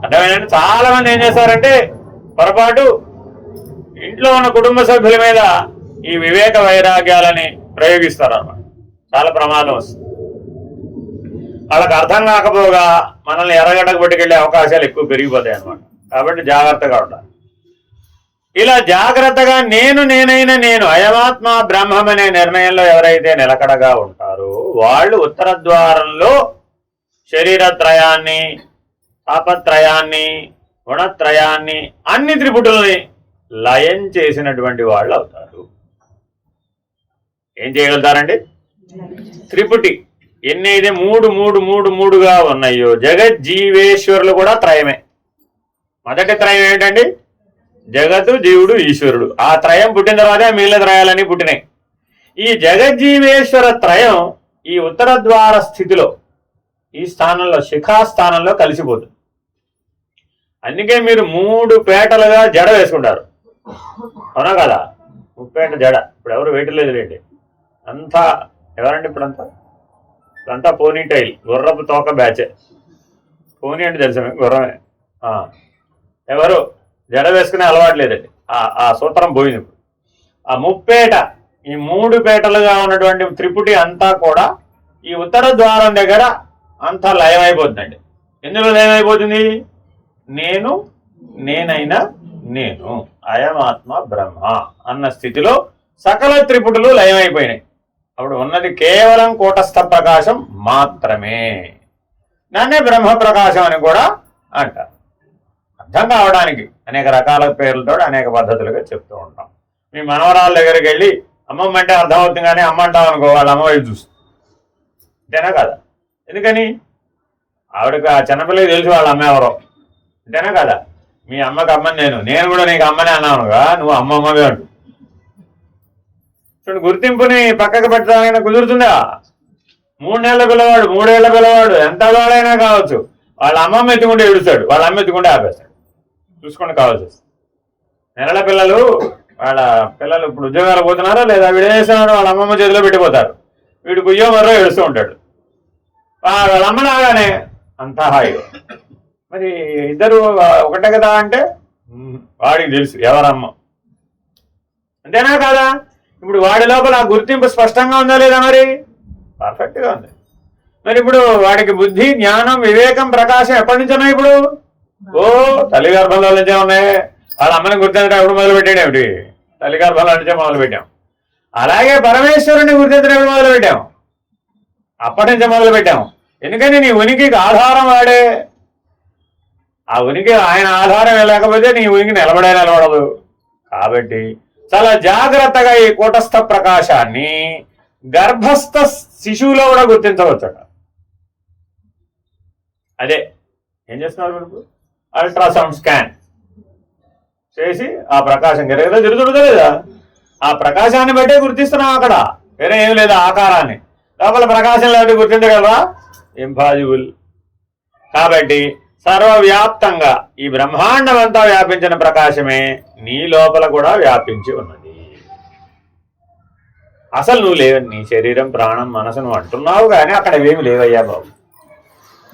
అర్థమైందండి? చాలా మంది ఏం చేస్తారంటే పొరపాటు ఇంట్లో ఉన్న కుటుంబ సభ్యుల మీద ఈ వివేక వైరాగ్యాలని ప్రయోగిస్తారు అన్నమాట. చాలా ప్రమాదం వస్తుంది. వాళ్ళకి అర్థం కాకపోగా మనల్ని ఎర్రగడ్డకు పట్టుకెళ్లే అవకాశాలు ఎక్కువ పెరిగిపోతాయి అన్నమాట. కాబట్టి జాగ్రత్తగా ఉండాలి. ఇలా జాగ్రత్తగా నేనైనా నేను అయమాత్మ బ్రహ్మం అనే నిర్ణయంలో ఎవరైతే నిలకడగా ఉంటారో వాళ్ళు ఉత్తర ద్వారంలో శరీరత్రయాన్ని, తాపత్రయాన్ని, గుణత్రయాన్ని, అన్ని త్రిపుటుల్ని లయం చేసినటువంటి వాళ్ళు అవుతారు. ఏం చేయగలుగుతారండి? త్రిపుటి ఎన్నైతే మూడుగా ఉన్నాయో, జగజ్జీవేశ్వరులు కూడా త్రయమే. మొదటి త్రయం ఏంటండి? జగత్తు, జీవుడు, ఈశ్వరుడు. ఆ త్రయం పుట్టిన తర్వాతే మిగిలిన త్రయాలన్నీ పుట్టినాయి. ఈ జగజ్జీవేశ్వర త్రయం ఈ ఉత్తర ద్వార స్థితిలో, ఈ స్థానంలో, శిఖాస్థానంలో కలిసిపోతుంది. అందుకే మీరు 3 పేటలుగా జడ వేసుకుంటారు, అవునా కదా? 3 పేట జడ. ఇప్పుడు ఎవరు వేయట్లేదు లేండి, అంతా ఎవరండి? ఇప్పుడంతా పోనీ టైల్, గుర్రపు తోక బ్యాచే. పోనీ అంటే తెలుసా మీకు? గుర్రమే. ఎవరు జడ వేసుకునే అలవాటు లేదండి, ఆ సూత్రం పోయింది. ఇప్పుడు ఆ ముప్పేట, ఈ 3 పేటలుగా ఉన్నటువంటి త్రిపుటి అంతా కూడా ఈ ఉత్తర ద్వారం దగ్గర అంతా లయమైపోతుందండి. ఎందులో లయమైపోతుంది? నేనైనా నేను, అయమాత్మ బ్రహ్మ అన్న స్థితిలో సకల త్రిపుటులు లయమైపోయినాయి. అప్పుడు ఉన్నది కేవలం కూటస్థ ప్రకాశం మాత్రమే. దాన్నే బ్రహ్మ ప్రకాశం అని కూడా అంటారు. అర్థం కావడానికి అనేక రకాల పేర్లతో అనేక పద్ధతులుగా చెప్తూ ఉంటాం. మీ మనవరాళ్ళ దగ్గరికి వెళ్ళి అమ్మమ్మ అంటే అర్థం అవుతుంది, కానీ అమ్మ అంటాం అనుకో, వాళ్ళ అమ్మ వైపు చూస్తుంది. అంతేనా కదా? ఎందుకని? ఆవిడకి ఆ చిన్నపిల్లకి తెలుసు వాళ్ళ అమ్మ ఎవరో. అంతేనా కదా? మీ అమ్మకి అమ్మని నేను కూడా నీకు అమ్మనే అన్నానుగా, నువ్వు అమ్మమ్మవే అంటు. చూడండి, గుర్తింపుని పక్కకు పెట్టడానికి కుదురుతుందా? 3 నెలల పిల్లవాడు, 3 ఏళ్ల పిల్లవాడు, ఎంత వాడైనా కావచ్చు, వాళ్ళ అమ్మమ్మ ఎత్తుకుంటే ఏడుస్తాడు, వాళ్ళ అమ్మ ఎత్తుకుంటే ఆపేస్తాడు. చూసుకోండి, కావాల్సి వస్తుంది. నెలల పిల్లలు, వాళ్ళ పిల్లలు ఇప్పుడు ఉద్యోగాలు పోతున్నారా లేదా, వీడు చేస్తున్నాడు, వాళ్ళ అమ్మమ్మ చేతిలో పెట్టిపోతారు. వీడు కుయ్యో మరో ఏడుస్తూ ఉంటాడు. వాళ్ళ అమ్మ లాగానే అంతా హాయిగా. మరి ఇద్దరు ఒకటే కదా అంటే వాడికి తెలుసు ఎవరమ్మ. అంతేనా కాదా? ఇప్పుడు వాడి లోపల ఆ గుర్తింపు స్పష్టంగా ఉందా లేదా? మరి పర్ఫెక్ట్గా ఉంది. మరి ఇప్పుడు వాడికి బుద్ధి, జ్ఞానం, వివేకం, ప్రకాశం ఎప్పటి నుంచి ఉన్నాయి? ఇప్పుడు తల్లి గర్భంలో నుంచే ఉన్నాయి. వాళ్ళ అమ్మని గుర్తించడం ఎప్పుడు మొదలు పెట్టాడు? ఏమిటి? తల్లి గర్భంలో నుంచే మొదలు పెట్టాం. అలాగే పరమేశ్వరుని గుర్తించడం ఎప్పుడు మొదలు పెట్టాం? అప్పటి నుంచే మొదలు పెట్టాం. ఎందుకని నీ ఉనికికి ఆధారం వాడే. ఆ ఉనికి ఆయన ఆధారం లేకపోతే నీ ఉనికి నిలబడదు. కాబట్టి చాలా జాగ్రత్తగా ఈ కూటస్థ ప్రకాశాన్ని గర్భస్థ శిశువులో కూడా గుర్తించవచ్చట. అదే ఏం చేస్తున్నారు మీరు? అల్ట్రాసౌండ్ స్కాన్ చేసి ఆ ప్రకాశం తిరుగుతుందా లేదా? ఆ ప్రకాశాన్ని బట్టే గుర్తిస్తున్నాం. అక్కడ వేరే ఏం లేదా, ఆకారాన్ని. లోపల ప్రకాశం లేకపోతే గుర్తించగలరా? ఇంపాసిబుల్. కాబట్టి సర్వవ్యాప్తంగా ఈ బ్రహ్మాండం అంతా వ్యాపించిన ప్రకాశమే నీ లోపల కూడా వ్యాపించి ఉన్నది. అసలు నువ్వు లేవు, నీ శరీరం, ప్రాణం, మనసు నువ్వు అంటున్నావు, కానీ అక్కడ ఏమి లేవయ్యా బాబు.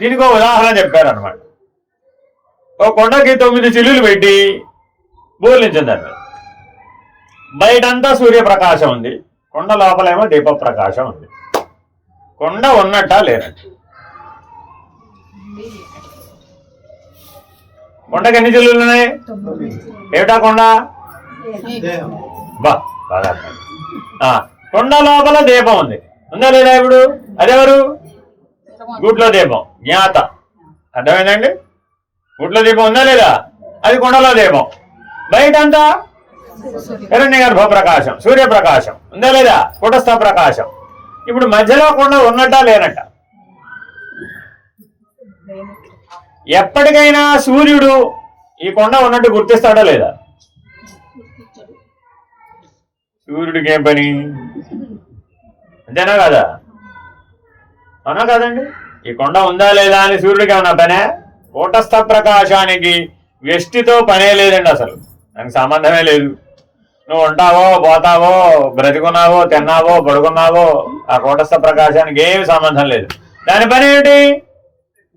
దీనికి ఒక ఉదాహరణ చెప్పారనమాట. ఒక కొండకి 9 చిల్లులు పెట్టి బోర్లించిందండి. బయటంతా సూర్యప్రకాశం ఉంది, కొండ లోపలేమో దీప ప్రకాశం ఉంది. కొండ ఉన్నట్ట లేనట్టు? కొండకి ఎన్ని చిల్లులు ఉన్నాయి? ఏమిటా కొండ? బాగా కొండ లోపల దీపం ఉంది, ఉందా లేదా? ఇప్పుడు అదెవరు? గుడ్లో దీపం, జ్ఞాత. అర్థమైందండి? గుట్లో దీపం ఉందా లేదా? అది కుండలో దీపం. బయటంతా హిరణ్య గర్భ ప్రకాశం, సూర్యప్రకాశం ఉందా లేదా? కుటస్థ ప్రకాశం. ఇప్పుడు మధ్యలో కుండ ఉన్నట్టా లేనట్ట? ఎప్పటికైనా సూర్యుడు ఈ కొండ ఉన్నట్టు గుర్తిస్తాడా లేదా? సూర్యుడికి ఏం పని? అంతేనా కదా? అవునా కదండి? ఈ కొండ ఉందా లేదా అని సూర్యుడికి ఏమన్నా పనే? కూటస్థ ప్రకాశానికి వ్యష్టితో పనే లేదండి, అసలు దానికి సంబంధమే లేదు. నువ్వు ఉంటావో పోతావో బ్రతికున్నావో తిన్నావో పడుకున్నావో ఆ కూటస్థ ప్రకాశానికి ఏమి సంబంధం లేదు. దాని పని ఏమిటి?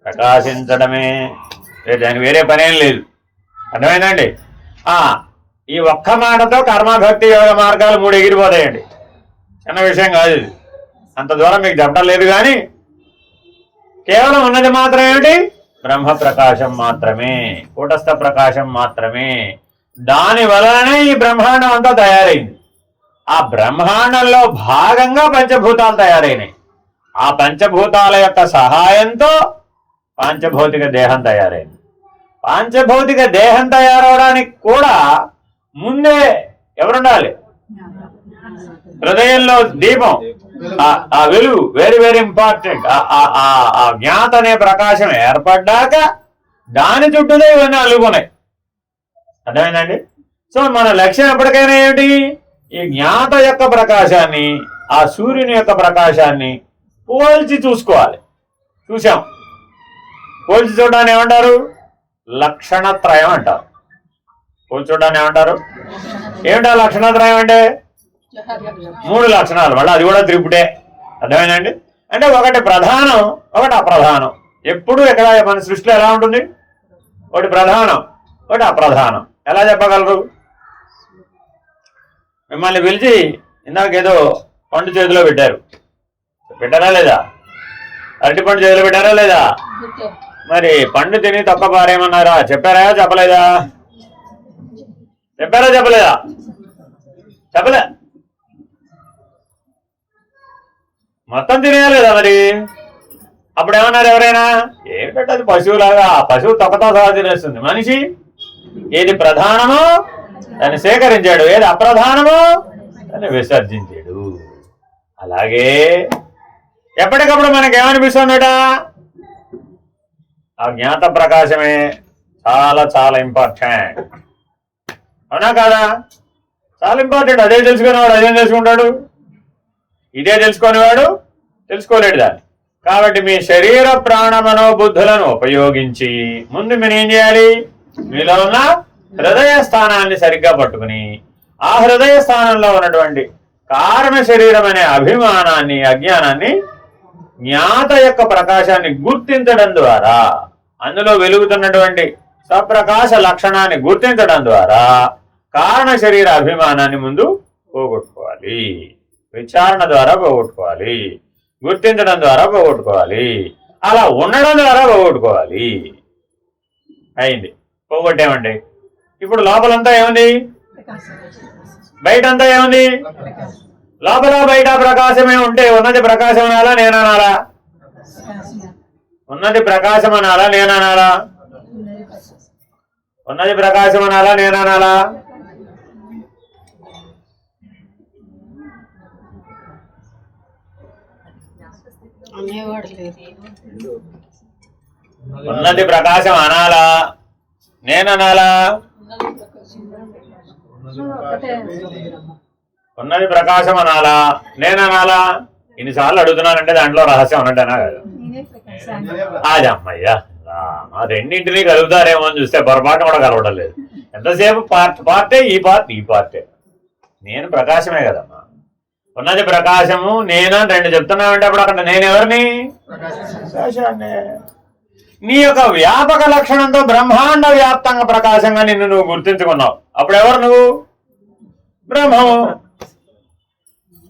ప్రకాశించడమే, దానికి వేరే పనేం లేదు. అర్థమైందండి? ఈ ఒక్క మాటతో కర్మభక్తి యోగ మార్గాలు 3 ఎగిరిపోతాయండి. చిన్న విషయం కాదు ఇది, అంత దూరం మీకు చెప్పడం లేదు. కానీ కేవలం ఉన్నది మాత్రం ఏమిటి? బ్రహ్మ ప్రకాశం మాత్రమే, కూటస్థ ప్రకాశం మాత్రమే. దాని వలననే ఈ బ్రహ్మాండం అంతా తయారైంది. ఆ బ్రహ్మాండంలో భాగంగా పంచభూతాలు తయారైనాయి. ఆ పంచభూతాల యొక్క సహాయంతో పాంచభౌతిక దేహం తయారైంది. పాంచభౌతిక దేహం తయారవడానికి కూడా ముందే ఎవరుండాలి? హృదయంలో దీపం, ఆ వెలుగు వెరీ వెరీ ఇంపార్టెంట్. ఆ జ్ఞాత అనే ప్రకాశం ఏర్పడ్డాక దాని చుట్టూనే ఇవన్నీ అల్లుకున్నాయి. అర్థమైందండి? సో మన లక్ష్యం ఎప్పటికైనా ఏమిటి? ఈ జ్ఞాత యొక్క ప్రకాశాన్ని ఆ సూర్యుని యొక్క ప్రకాశాన్ని పోల్చి చూసుకోవాలి. చూసాం. పోల్చి చూడడాన్ని ఏమంటారు? లక్షణత్రయం అంటారు. పోల్చి చూడడాన్ని ఏమంటారు? ఏమిటా లక్షణత్రయం అంటే? 3 లక్షణాలు, మళ్ళీ అది కూడా త్రిపుటే. అర్థమైందండి? అంటే ఒకటి ప్రధానం, ఒకటి అప్రధానం. ఎప్పుడు ఎక్కడ మన సృష్టిలో ఎలా ఉంటుంది? ఒకటి ప్రధానం, ఒకటి అప్రధానం. ఎలా చెప్పగలరు? మిమ్మల్ని పిలిచి ఇందాకేదో పండు చేతిలో పెట్టారా లేదా? అరటి పండు చేతిలో పెట్టారా లేదా? మరి పండు తిని తొక్క పారేమన్నారా? చెప్పారా చెప్పలేదా? చెప్పలేదా? చెప్పలే. మొత్తం తినేయలేదా మరి? అప్పుడు ఏమన్నారు ఎవరైనా? ఏమిటంటే అది పశువులాగా, పశువు తొక్కతో సహా తినేస్తుంది. మనిషి ఏది ప్రధానమో దాన్ని సేకరించాడు, ఏది అప్రధానమో దాన్ని విసర్జించాడు. అలాగే ఎప్పటికప్పుడు మనకేమనిపిస్తుందట? ఆ జ్ఞాత ప్రకాశమే చాలా చాలా ఇంపార్టెంట్. అవునా కాదా? చాలా ఇంపార్టెంట్. అదే తెలుసుకునేవాడు అదేం తెలుసుకుంటాడు? ఇదే తెలుసుకునేవాడు తెలుసుకోలేడు దాన్ని. కాబట్టి మీ శరీర ప్రాణ మనోబుద్ధులను ఉపయోగించి ముందు మీరు ఏం చేయాలి? మీలో ఉన్న హృదయ స్థానాన్ని సరిగ్గా పట్టుకుని ఆ హృదయ స్థానంలో ఉన్నటువంటి కారణ శరీరం అనే అభిమానాన్ని, అజ్ఞానాన్ని, జ్ఞాత యొక్క ప్రకాశాన్ని గుర్తించడం ద్వారా, అందులో వెలుగుతున్నటువంటి స్వప్రకాశ లక్షణాన్ని గుర్తించడం ద్వారా కారణ శరీర అభిమానాన్ని ముందు పోగొట్టుకోవాలి. విచారణ ద్వారా పోగొట్టుకోవాలి, గుర్తించడం ద్వారా పోగొట్టుకోవాలి, అలా ఉండడం ద్వారా పోగొట్టుకోవాలి. అయింది, పోగొట్టామండి. ఇప్పుడు లోపలంతా ఏముంది? బయటంతా ఏముంది? లోపల బయట ప్రకాశమే ఉంటే ఉన్నది ప్రకాశం అనాలా నేననాలా? ఉన్నది ప్రకాశం అనాలా నేననాలా? ఉన్నది ప్రకాశం అనాలా నేననాలా? ఉన్నది ప్రకాశం అనాలా నేననాలా? ఉన్నది ప్రకాశం అనాలా నేననాలా? ఇన్నిసార్లు అడుగుతున్నానంటే దాంట్లో రహస్యం ఉన్నట్టేనా కదా? అది అమ్మయ్యా, ఆ రెండింటినీ కలుగుతారేమో అని చూస్తే పొరపాటు కూడా కలవడం లేదు. ఎంతసేపు పార్టే ఈ పార్టే. నేను ప్రకాశమే కదమ్మా. ఉన్నది ప్రకాశము, నేను అని 2 చెప్తున్నామంటే అప్పుడు అక్కడ నేను ఎవరిని? ప్రకాశాన్ని. నీ యొక్క వ్యాపక లక్షణంతో బ్రహ్మాండ వ్యాప్తంగా ప్రకాశంగా నిన్ను నువ్వు గుర్తించుకున్నావు. అప్పుడు ఎవరు నువ్వు? బ్రహ్మము.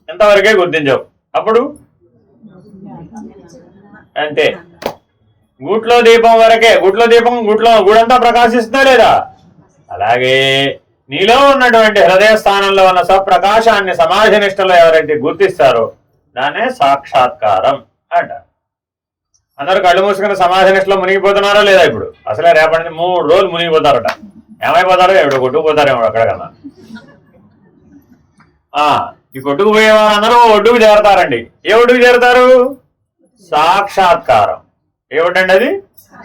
ఎంతవరకే గుర్తించావు. అప్పుడు అంతే. గూట్లో దీపం వరకే. గూడంతా ప్రకాశిస్తుందా లేదా? అలాగే నీలో ఉన్నటువంటి హృదయ స్థానంలో ఉన్న స్వప్రకాశాన్ని సమాధి నిష్టలో ఎవరైతే గుర్తిస్తారో దాన్నే సాక్షాత్కారం అంటారు. అందరూ కళ్ళు మూసుకుని సమాధి నిష్టలో మునిగిపోతున్నారో లేదా? ఇప్పుడు అసలే రేపటి నుంచి 3 రోజులు మునిగిపోతారట. ఏమైపోతారో ఎవడో కొట్టుకుపోతారేమో ఎక్కడికన్నా. ఈ కొట్టుకుపోయే వాళ్ళందరూ ఒడ్డుకు చేరతారండి. ఏ ఒడ్డుకు చేరతారు? సాక్షాత్కారం. ఏమిటండి అది?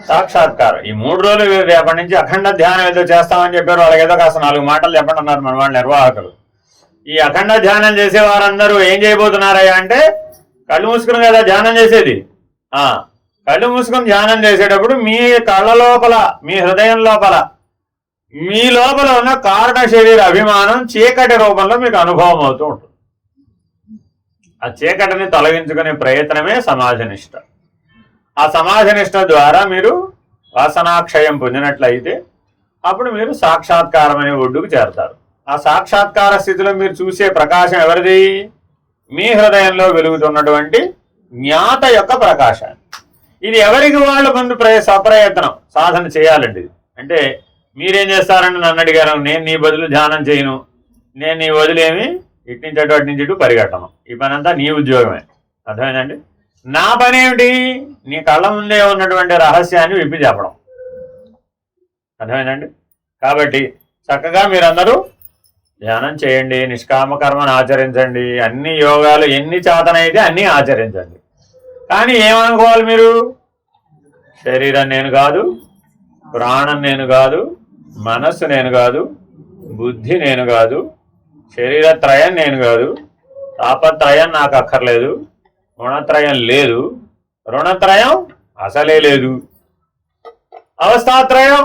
సాక్షాత్కారం. ఈ 3 రోజులు రేపటి నుంచి అఖండ ధ్యానం ఏదో చేస్తామని చెప్పారు. వాళ్ళకి ఏదో కాస్త 4 మాటలు చెప్పండి అన్నారు మన వాళ్ళ నిర్వాహకులు. ఈ అఖండ ధ్యానం చేసే వారందరూ ఏం చేయబోతున్నారయ్యా అంటే, కళ్ళు మూసుకుని కదా ధ్యానం చేసేది. కళ్ళు మూసుకుని ధ్యానం చేసేటప్పుడు మీ కళ్ళ లోపల, మీ హృదయం లోపల, మీ లోపల ఉన్న కారణ శరీర అభిమానం చీకటి రూపంలో మీకు అనుభవం అవుతూ ఉంటుంది. ఆ చీకటిని తొలగించుకునే ప్రయత్నమే సమాధినిష్ట. ఆ సమాధినిష్ట ద్వారా మీరు వాసనాక్షయం పొందినట్లయితే అప్పుడు మీరు సాక్షాత్కారం అనే ఒడ్డుకు చేరతారు. ఆ సాక్షాత్కార స్థితిలో మీరు చూసే ప్రకాశం ఎవరిది? మీ హృదయంలో వెలుగుతున్నటువంటి జ్ఞాత యొక్క ప్రకాశాన్ని. ఇది ఎవరికి వాళ్ళు ముందు సప్రయత్నం సాధన చేయాలండి. అంటే మీరేం చేస్తారని నన్ను అడిగారు. నేను నీ బదులు ధ్యానం చేయను, నేను నీ వదిలేమి ఇటు నుంచి అటు నుంచి ఇటు పరిగెట్టను. ఈ పని అంతా నీ ఉద్యోగమే. అర్థమైందండి? నా పని ఏమిటి? నీ కళ్ళ ముందే ఉన్నటువంటి రహస్యాన్ని విప్పి చెప్పడం. అర్థమైందండి? కాబట్టి చక్కగా మీరందరూ ధ్యానం చేయండి, నిష్కామ కర్మను ఆచరించండి, అన్ని యోగాలు ఎన్ని చేతనైతే అన్నీ ఆచరించండి. కానీ ఏమనుకోవాలి మీరు? శరీరం నేను కాదు, ప్రాణం నేను కాదు, మనస్సు నేను కాదు, బుద్ధి నేను కాదు, శరీరత్రయం నేను కాదు, తాపత్రయం నాకు అక్కర్లేదు, గుణత్రయం లేదు, రుణత్రయం అసలే లేదు, అవస్థాత్రయం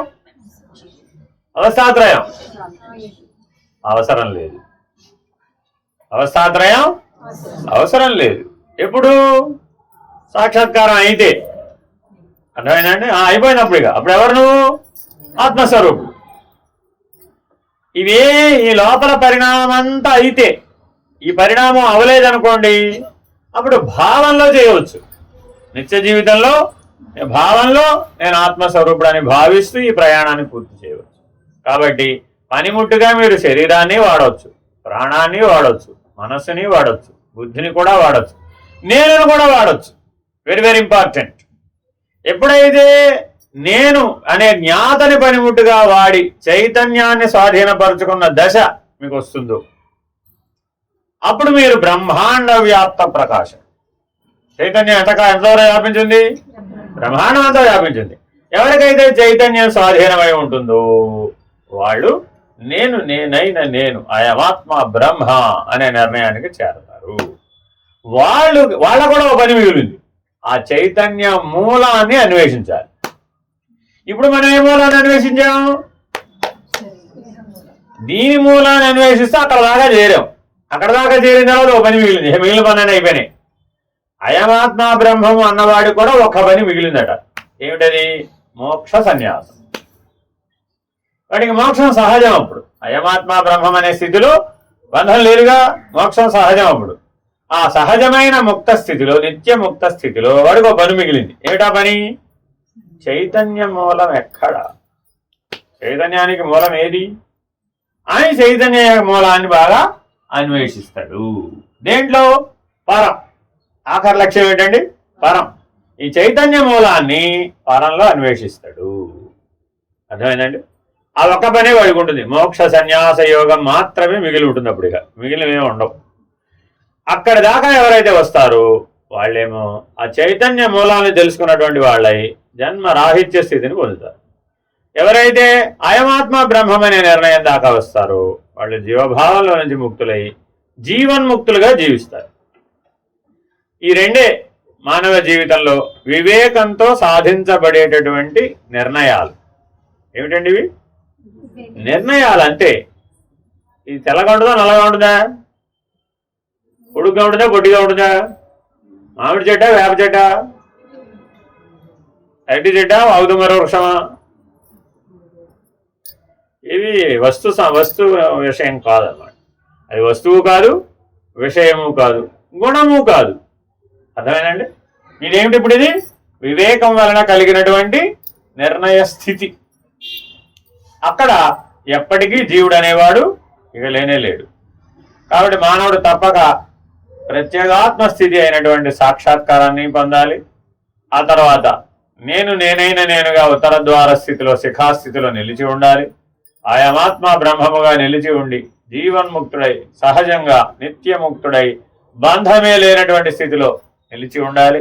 అవసరం లేదు, అవస్థాత్రయం అవసరం లేదు. ఎప్పుడు? సాక్షాత్కారం అయితే. అర్థమైందండి? అయిపోయినప్పుడు ఇక అప్పుడు ఎవరు? నువ్వు ఆత్మస్వరూపుడు. ఇవే ఈ లోపల పరిణామం అంతా అయితే, ఈ పరిణామం అవలేదనుకోండి, అప్పుడు భావంలో చేయవచ్చు. నిత్య జీవితంలో భావంలో నేను ఆత్మస్వరూపుడు అని భావిస్తూ ఈ ప్రయాణాన్ని పూర్తి చేయవచ్చు. కాబట్టి పనిముట్టుగా మీరు శరీరాన్ని వాడవచ్చు, ప్రాణాన్ని వాడవచ్చు, మనస్సుని వాడవచ్చు, బుద్ధిని కూడా వాడవచ్చు, నేను కూడా వాడవచ్చు. Very very important. ఎప్పుడైతే నేను అనే జ్ఞాతని పనిముట్టుగా వాడి చైతన్యాన్ని స్వాధీనపరుచుకున్న దశ మీకు వస్తుందో అప్పుడు మీరు బ్రహ్మాండ వ్యాప్త ప్రకాశం. చైతన్యం ఎంతవరకు వ్యాపించింది? బ్రహ్మాండం అంతా వ్యాపించింది. ఎవరికైతే చైతన్యం స్వాధీనమై ఉంటుందో వాళ్ళు నేను అయమాత్మ బ్రహ్మ అనే నిర్ణయానికి చేరతారు. వాళ్ళ కూడా ఒక పని మిగిలింది, ఆ చైతన్య మూలాన్ని అన్వేషించాలి. ఇప్పుడు మనం ఏ మూలాన్ని అన్వేషించాం? దీని మూలాన్ని అన్వేషిస్తే అక్కడ దాకా చేరాం. అక్కడ దాకా చేరిన తర్వాత ఒక పని మిగిలింది. మిగిలిన పని అయిపోయినాయి. అయమాత్మ బ్రహ్మము అన్నవాడికి కూడా ఒక పని మిగిలిందట. ఏమిటది? మోక్ష సన్యాసం. వాడికి మోక్షం సహజం. అప్పుడు అయమాత్మ బ్రహ్మం అనే స్థితిలో బంధం లేదుగా, మోక్షం సహజం. అప్పుడు ఆ సహజమైన ముక్త స్థితిలో, నిత్య ముక్త స్థితిలో వాడికి ఒక పని మిగిలింది. ఏమిటా పని? చైతన్య మూలం ఎక్కడ? చైతన్యానికి మూలం ఏది అని చైతన్య మూలాన్ని బాగా అన్వేషిస్తాడు. దేంట్లో? పరం. ఆఖరి లక్ష్యం ఏంటండి? పరం. ఈ చైతన్య మూలాన్ని పరంలో అన్వేషిస్తాడు. అర్థమైందండి? ఆ ఒక్క పనే వాడికి ఉంటుంది. మోక్ష సన్యాస యోగం మాత్రమే మిగిలి ఉంటుంది. అప్పుడు ఇక మిగిలినవే ఉండవు. అక్కడి దాకా ఎవరైతే వస్తారో వాళ్ళేమో ఆ చైతన్య మూలాన్ని తెలుసుకున్నటువంటి వాళ్ళై జన్మ రాహిత్య స్థితిని పొందుతారు. ఎవరైతే అయమాత్మ బ్రహ్మమనే నిర్ణయం దాకా వస్తారో వాళ్ళు జీవభావంలో నుంచి ముక్తులై జీవన్ముక్తులుగా జీవిస్తారు. ఈ రెండే మానవ జీవితంలో వివేకంతో సాధించబడేటటువంటి నిర్ణయాలు. ఏమిటండి ఇవి? నిర్ణయాలు. అంటే ఇది తెల్లగా ఉంటుందా, నల్లగా ఉంటుందా, పొడుగ్గా ఉంటుందా, పొట్టిగా ఉంటుందా, మామిడి చెట్ట, వేప చెట్ట, అరటి చెట్ట, ఔదుమర వృక్షమా? ఇవి వస్తు విషయం కాదన్నమాట. అది వస్తువు కాదు, విషయము కాదు, గుణము కాదు. అర్థమేనండి? ఇదేమిటి? ఇప్పుడు ఇది వివేకం వలన కలిగినటువంటి నిర్ణయ స్థితి. అక్కడ ఎప్పటికీ జీవుడు అనేవాడు ఇక లేనే లేడు. కాబట్టి మానవుడు తప్పక ప్రత్యేగాత్మ స్థితి అయినటువంటి సాక్షాత్కారాన్ని పొందాలి. ఆ తర్వాత నేనైన నేనుగా ఉత్తర ద్వార స్థితిలో శిఖాస్థితిలో నిలిచి ఉండాలి. ఆయమాత్మ బ్రహ్మముగా నిలిచి ఉండి జీవన్ముక్తుడై సహజంగా నిత్యముక్తుడై బంధమే లేనటువంటి స్థితిలో నిలిచి ఉండాలి.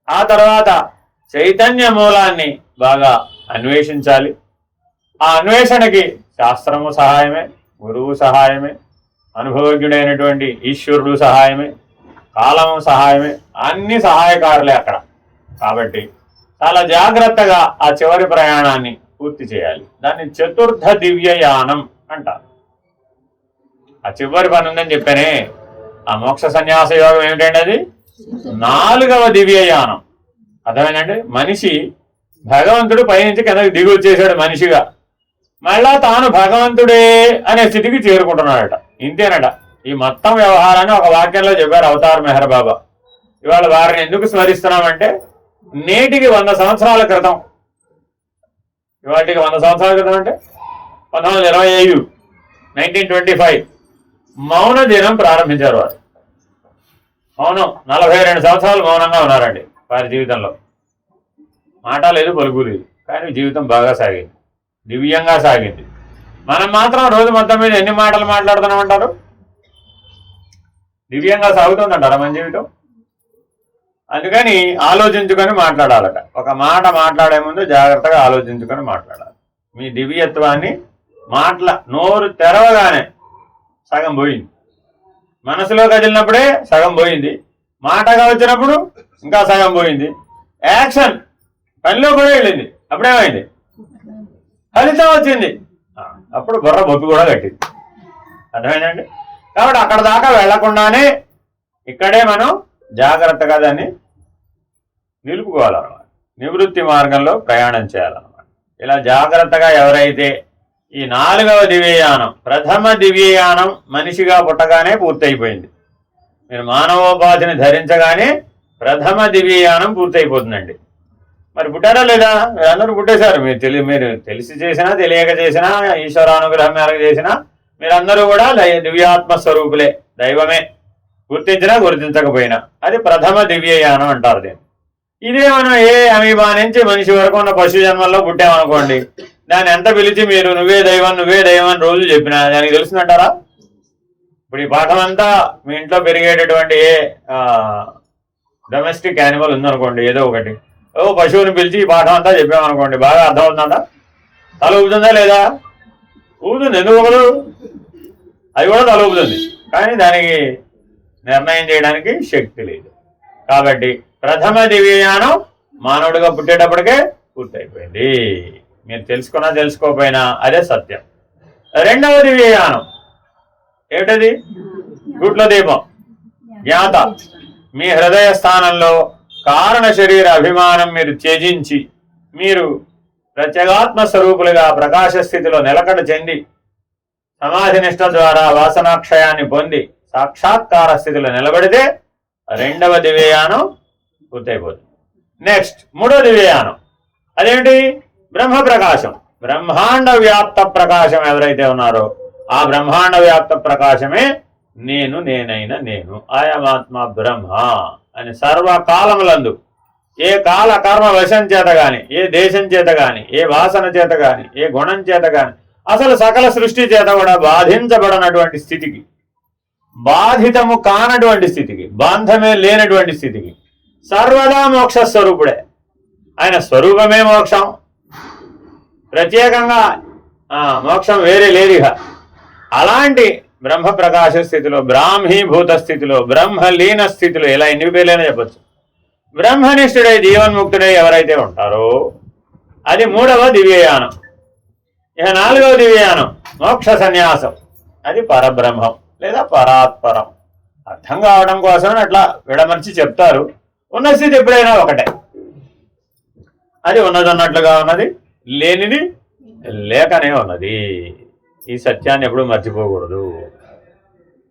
ఆ తర్వాత చైతన్య మూలాన్ని బాగా అన్వేషించాలి. ఆ అన్వేషణకి శాస్త్రము సహాయమే, గురువు సహాయమే, అనుభవజ్ఞుడైనటువంటి ఈశ్వరుడు సహాయమే, కాలము సహాయమే, అన్ని సహాయకారులే అక్కడ. కాబట్టి చాలా జాగ్రత్తగా ఆ చివరి ప్రయాణాన్ని పూర్తి చేయాలి. దాన్ని చతుర్థ దివ్యయానం అంటారు. ఆ చివరి పని ఉందని చెప్పానే, ఆ మోక్ష సన్యాస యోగం ఏమిటండి? అది 4వ దివ్యయానం. అర్థమైందండి? మనిషి భగవంతుడు పైనుంచి కిందకి దిగి వచ్చేసాడు మనిషిగా, మళ్ళా తాను భగవంతుడే అనే స్థితికి చేరుకుంటున్నాడట. ఇంతేనట ఈ మొత్తం వ్యవహారాన్ని ఒక వాక్యంలో చెప్పారు అవతార్ మెహర్ బాబా. ఇవాళ వారిని ఎందుకు స్మరిస్తున్నామంటే, నేటికి 100 సంవత్సరాల క్రితం, ఇవాటికి 100 సంవత్సరాల క్రితం అంటే 1925 1925 మౌన దినం ప్రారంభించారు వారు. మౌనం 42 సంవత్సరాలు మౌనంగా ఉన్నారండి వారి జీవితంలో. మాట లేదు, పలుకు లేదు, కానీ జీవితం బాగా సాగింది, దివ్యంగా సాగింది. మనం మాత్రం రోజు మొత్తం మీద ఎన్ని మాటలు మాట్లాడుతున్నామంటారు? దివ్యంగా సాగుతుందంటారా మన జీవితం? అందుకని ఆలోచించుకొని మాట్లాడాలట. ఒక మాట మాట్లాడే ముందు జాగ్రత్తగా ఆలోచించుకొని మాట్లాడాలి. మీ దివ్యత్వాన్ని నోరు తెరవగానే సగం పోయింది, మనసులో కదిలినప్పుడే సగం పోయింది, మాటగా వచ్చినప్పుడు ఇంకా సగం పోయింది, యాక్షన్ పనిలో కూడా వెళ్ళింది, అప్పుడేమైంది? ఫలితం వచ్చింది, అప్పుడు బుర్ర బొప్పి కూడా కట్టింది. అర్థమైందండి? కాబట్టి అక్కడ దాకా వెళ్లకుండానే ఇక్కడే మనం జాగ్రత్తగా దాన్ని నిలుపుకోవాలన్నమాట. నివృత్తి మార్గంలో ప్రయాణం చేయాలన్నమాట. ఇలా జాగ్రత్తగా ఎవరైతే ఈ 4వ దివ్యయానం, ప్రథమ దివ్యయానం మనిషిగా పుట్టగానే పూర్తయిపోయింది. మీరు మానవోపాధిని ధరించగానే ప్రథమ దివ్యయానం పూర్తయిపోతుందండి. మరి పుట్టారా లేదా? మీరందరూ పుట్టేశారు. మీరు తెలిసి చేసినా తెలియక చేసినా ఈశ్వరానుగ్రహం మేరకు చేసినా మీరందరూ కూడా దివ్యాత్మ స్వరూపులే, దైవమే. గుర్తించినా గుర్తించకపోయినా అది ప్రథమ దివ్యయానం అంటారు దీన్ని. ఇదే మనం ఏ అమీబా నుంచి మనిషి వరకు ఉన్న పశు జన్మల్లో పుట్టామనుకోండి, దాన్ని ఎంత పిలిచి మీరు నువ్వే దైవం అని రోజు చెప్పినా దానికి తెలుస్తుందంటారా? ఇప్పుడు ఈ పాఠం అంతా మీ ఇంట్లో పెరిగేటటువంటి ఏ డొమెస్టిక్ యానిమల్ ఉందనుకోండి, ఏదో ఒకటి పశువుని పిలిచి ఈ పాఠం అంతా చెప్పామనుకోండి, బాగా అర్థమవుతుందా? తల ఊపుతుందా లేదా? ఊపుతుంది. ఎందుకు ఊపదు? అది కూడా తల ఊపుతుంది, కానీ దానికి నిర్ణయం చేయడానికి శక్తి లేదు. కాబట్టి ప్రథమ దివ్యయానం మానవుడిగా పుట్టేటప్పటికే పూర్తయిపోయింది. మీరు తెలుసుకున్నా తెలుసుకోకపోయినా అదే సత్యం. 2వ దివ్యయానం ఏమిటది? గుట్ల దీపం, జ్ఞాత. మీ హృదయ స్థానంలో కారణ శరీర అభిమానం మీరు త్యజించి మీరు ప్రత్యేగాత్మ స్వరూపులుగా ప్రకాశ స్థితిలో నిలకడ చెంది సమాధి నిష్ట ద్వారా వాసనాక్షయాన్ని పొంది సాక్షాత్కార స్థితిలో నిలబడితే 2వ దివ్యయానం పూర్తయిపోతుంది. నెక్స్ట్ 3వ దివ్యయానం అదేంటి? బ్రహ్మ ప్రకాశం. బ్రహ్మాండ వ్యాప్త ప్రకాశం ఎవరైతే ఉన్నారో ఆ బ్రహ్మాండ వ్యాప్త ప్రకాశమే నేనైన నేను, ఆయమాత్మ బ్రహ్మ అని సర్వకాలములందు ఏ కాల కర్మ వశం చేత గాని, ఏ దేశం చేత గాని, ఏ వాసన చేత గాని, ఏ గుణం చేత గాని, అసలు సకల సృష్టి చేత కూడా బాధించబడినటువంటి స్థితికి, బాధితము కానటువంటి స్థితికి, బాంధమే లేనటువంటి స్థితికి సర్వదా మోక్ష స్వరూపుడే. ఆయన స్వరూపమే మోక్షం, ప్రత్యేకంగా మోక్షం వేరే లేదిహ. అలాంటి బ్రహ్మ ప్రకాశ స్థితిలో, బ్రాహ్మీభూత స్థితిలో, బ్రహ్మలీన స్థితిలో, ఇలా ఎన్ని పేర్లైనా చెప్పచ్చు, బ్రహ్మనిష్ఠుడై జీవన్ముక్తుడై ఎవరైతే ఉంటారో అది 3వ దివ్యయానం. ఇక 4వ దివ్యయానం మోక్ష సన్యాసం. అది పరబ్రహ్మం లేదా పరాత్పరం. అర్థం కావడం కోసం అట్లా విడమర్చి చెప్తారు. ఉన్న స్థితి ఎప్పుడైనా ఒకటే, అది ఉన్నది ఉన్నట్లుగా ఉన్నది, లేనిది లేకనే ఉన్నది. ఈ సత్యాన్ని ఎప్పుడు మర్చిపోకూడదు.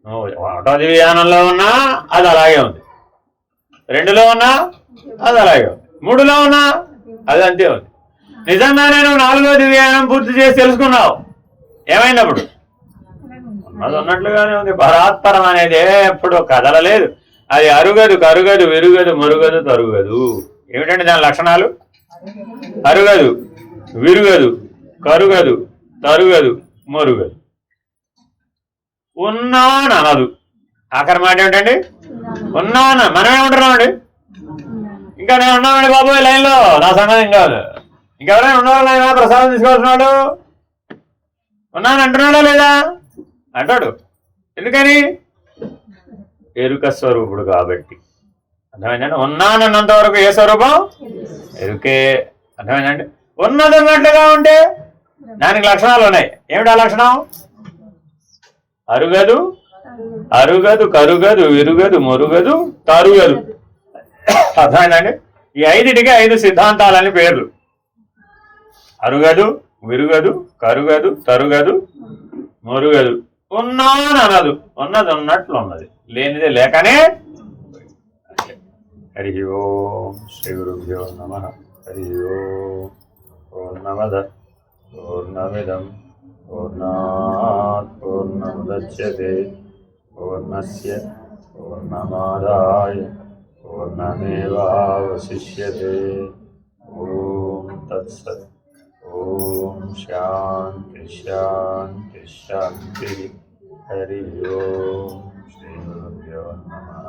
1వ దివ్యయానంలో ఉన్నా అది అలాగే ఉంది, 2లో ఉన్నా అది అలాగే ఉంది, 3లో ఉన్నా అది అంతే ఉంది. నిజంగానే నువ్వు 4వ దివ్యయానం పూర్తి చేసి తెలుసుకున్నావు, ఏమైనప్పుడు అది ఉన్నట్లుగానే ఉంది. పరాత్పరం అనేది ఎప్పుడు కదలలేదు, అది అరుగదు, కరుగదు, విరుగదు, మరుగదు, తరుగదు. ఏమిటండి దాని లక్షణాలు? అరుగదు, విరుగదు, కరుగదు, తరుగదు, మరుగదు. ఉన్నాను అనదు. ఆఖరి మాట ఏమిటండి? ఉన్నాను. మనమేమంటున్నామండి? ఇంకా నేను ఉన్నామండి బాబు ఈ లైన్లో, నా సంగతి ఇంకా ఇంకెవరైనా ఉన్నవాళ్ళు ఆయన ప్రసాదం తీసుకోవాల్సినాడు ఉన్నాను అంటున్నాడా లేదా? అంటాడు. ఎందుకని? ఎరుక స్వరూపుడు కాబట్టి. అర్థమైందండి? ఉన్నానన్నంత వరకు ఏ స్వరూపం? ఎరుకే. అర్థమైందండి? ఉన్నదన్నట్లుగా ఉంటే దానికి లక్షణాలు ఉన్నాయి. ఏమిటా లక్షణం? అరుగదు, అరుగదు, కరుగదు, విరుగదు, మొరుగదు, తరుగదు. అర్థమైందండి? ఈ 5టికి 5 సిద్ధాంతాలని పేర్లు. అరుగదు, విరుగదు, కరుగదు, తరుగదు, మొరుగదు. ఉన్నాను అనదు. ఉన్నది ఉన్నట్లు ఉన్నది, లేనిదే లేకనే. హరి ఓం శ్రీ గురుభ్యో నమః. హరి ఓం. పూర్ణమద పూర్ణమిదం పూర్ణాత్ పూర్ణముదచ్యతే పూర్ణస్య పూర్ణమాదాయ పూర్ణమేవావశిష్యతే. ఓం తత్సత్. ఓం శాంతి శాంతి శాంతి. హరి ఓం శ్రీ గురుభ్యో నమః.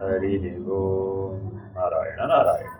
హరి ఓం. నారాయణ నారాయణ.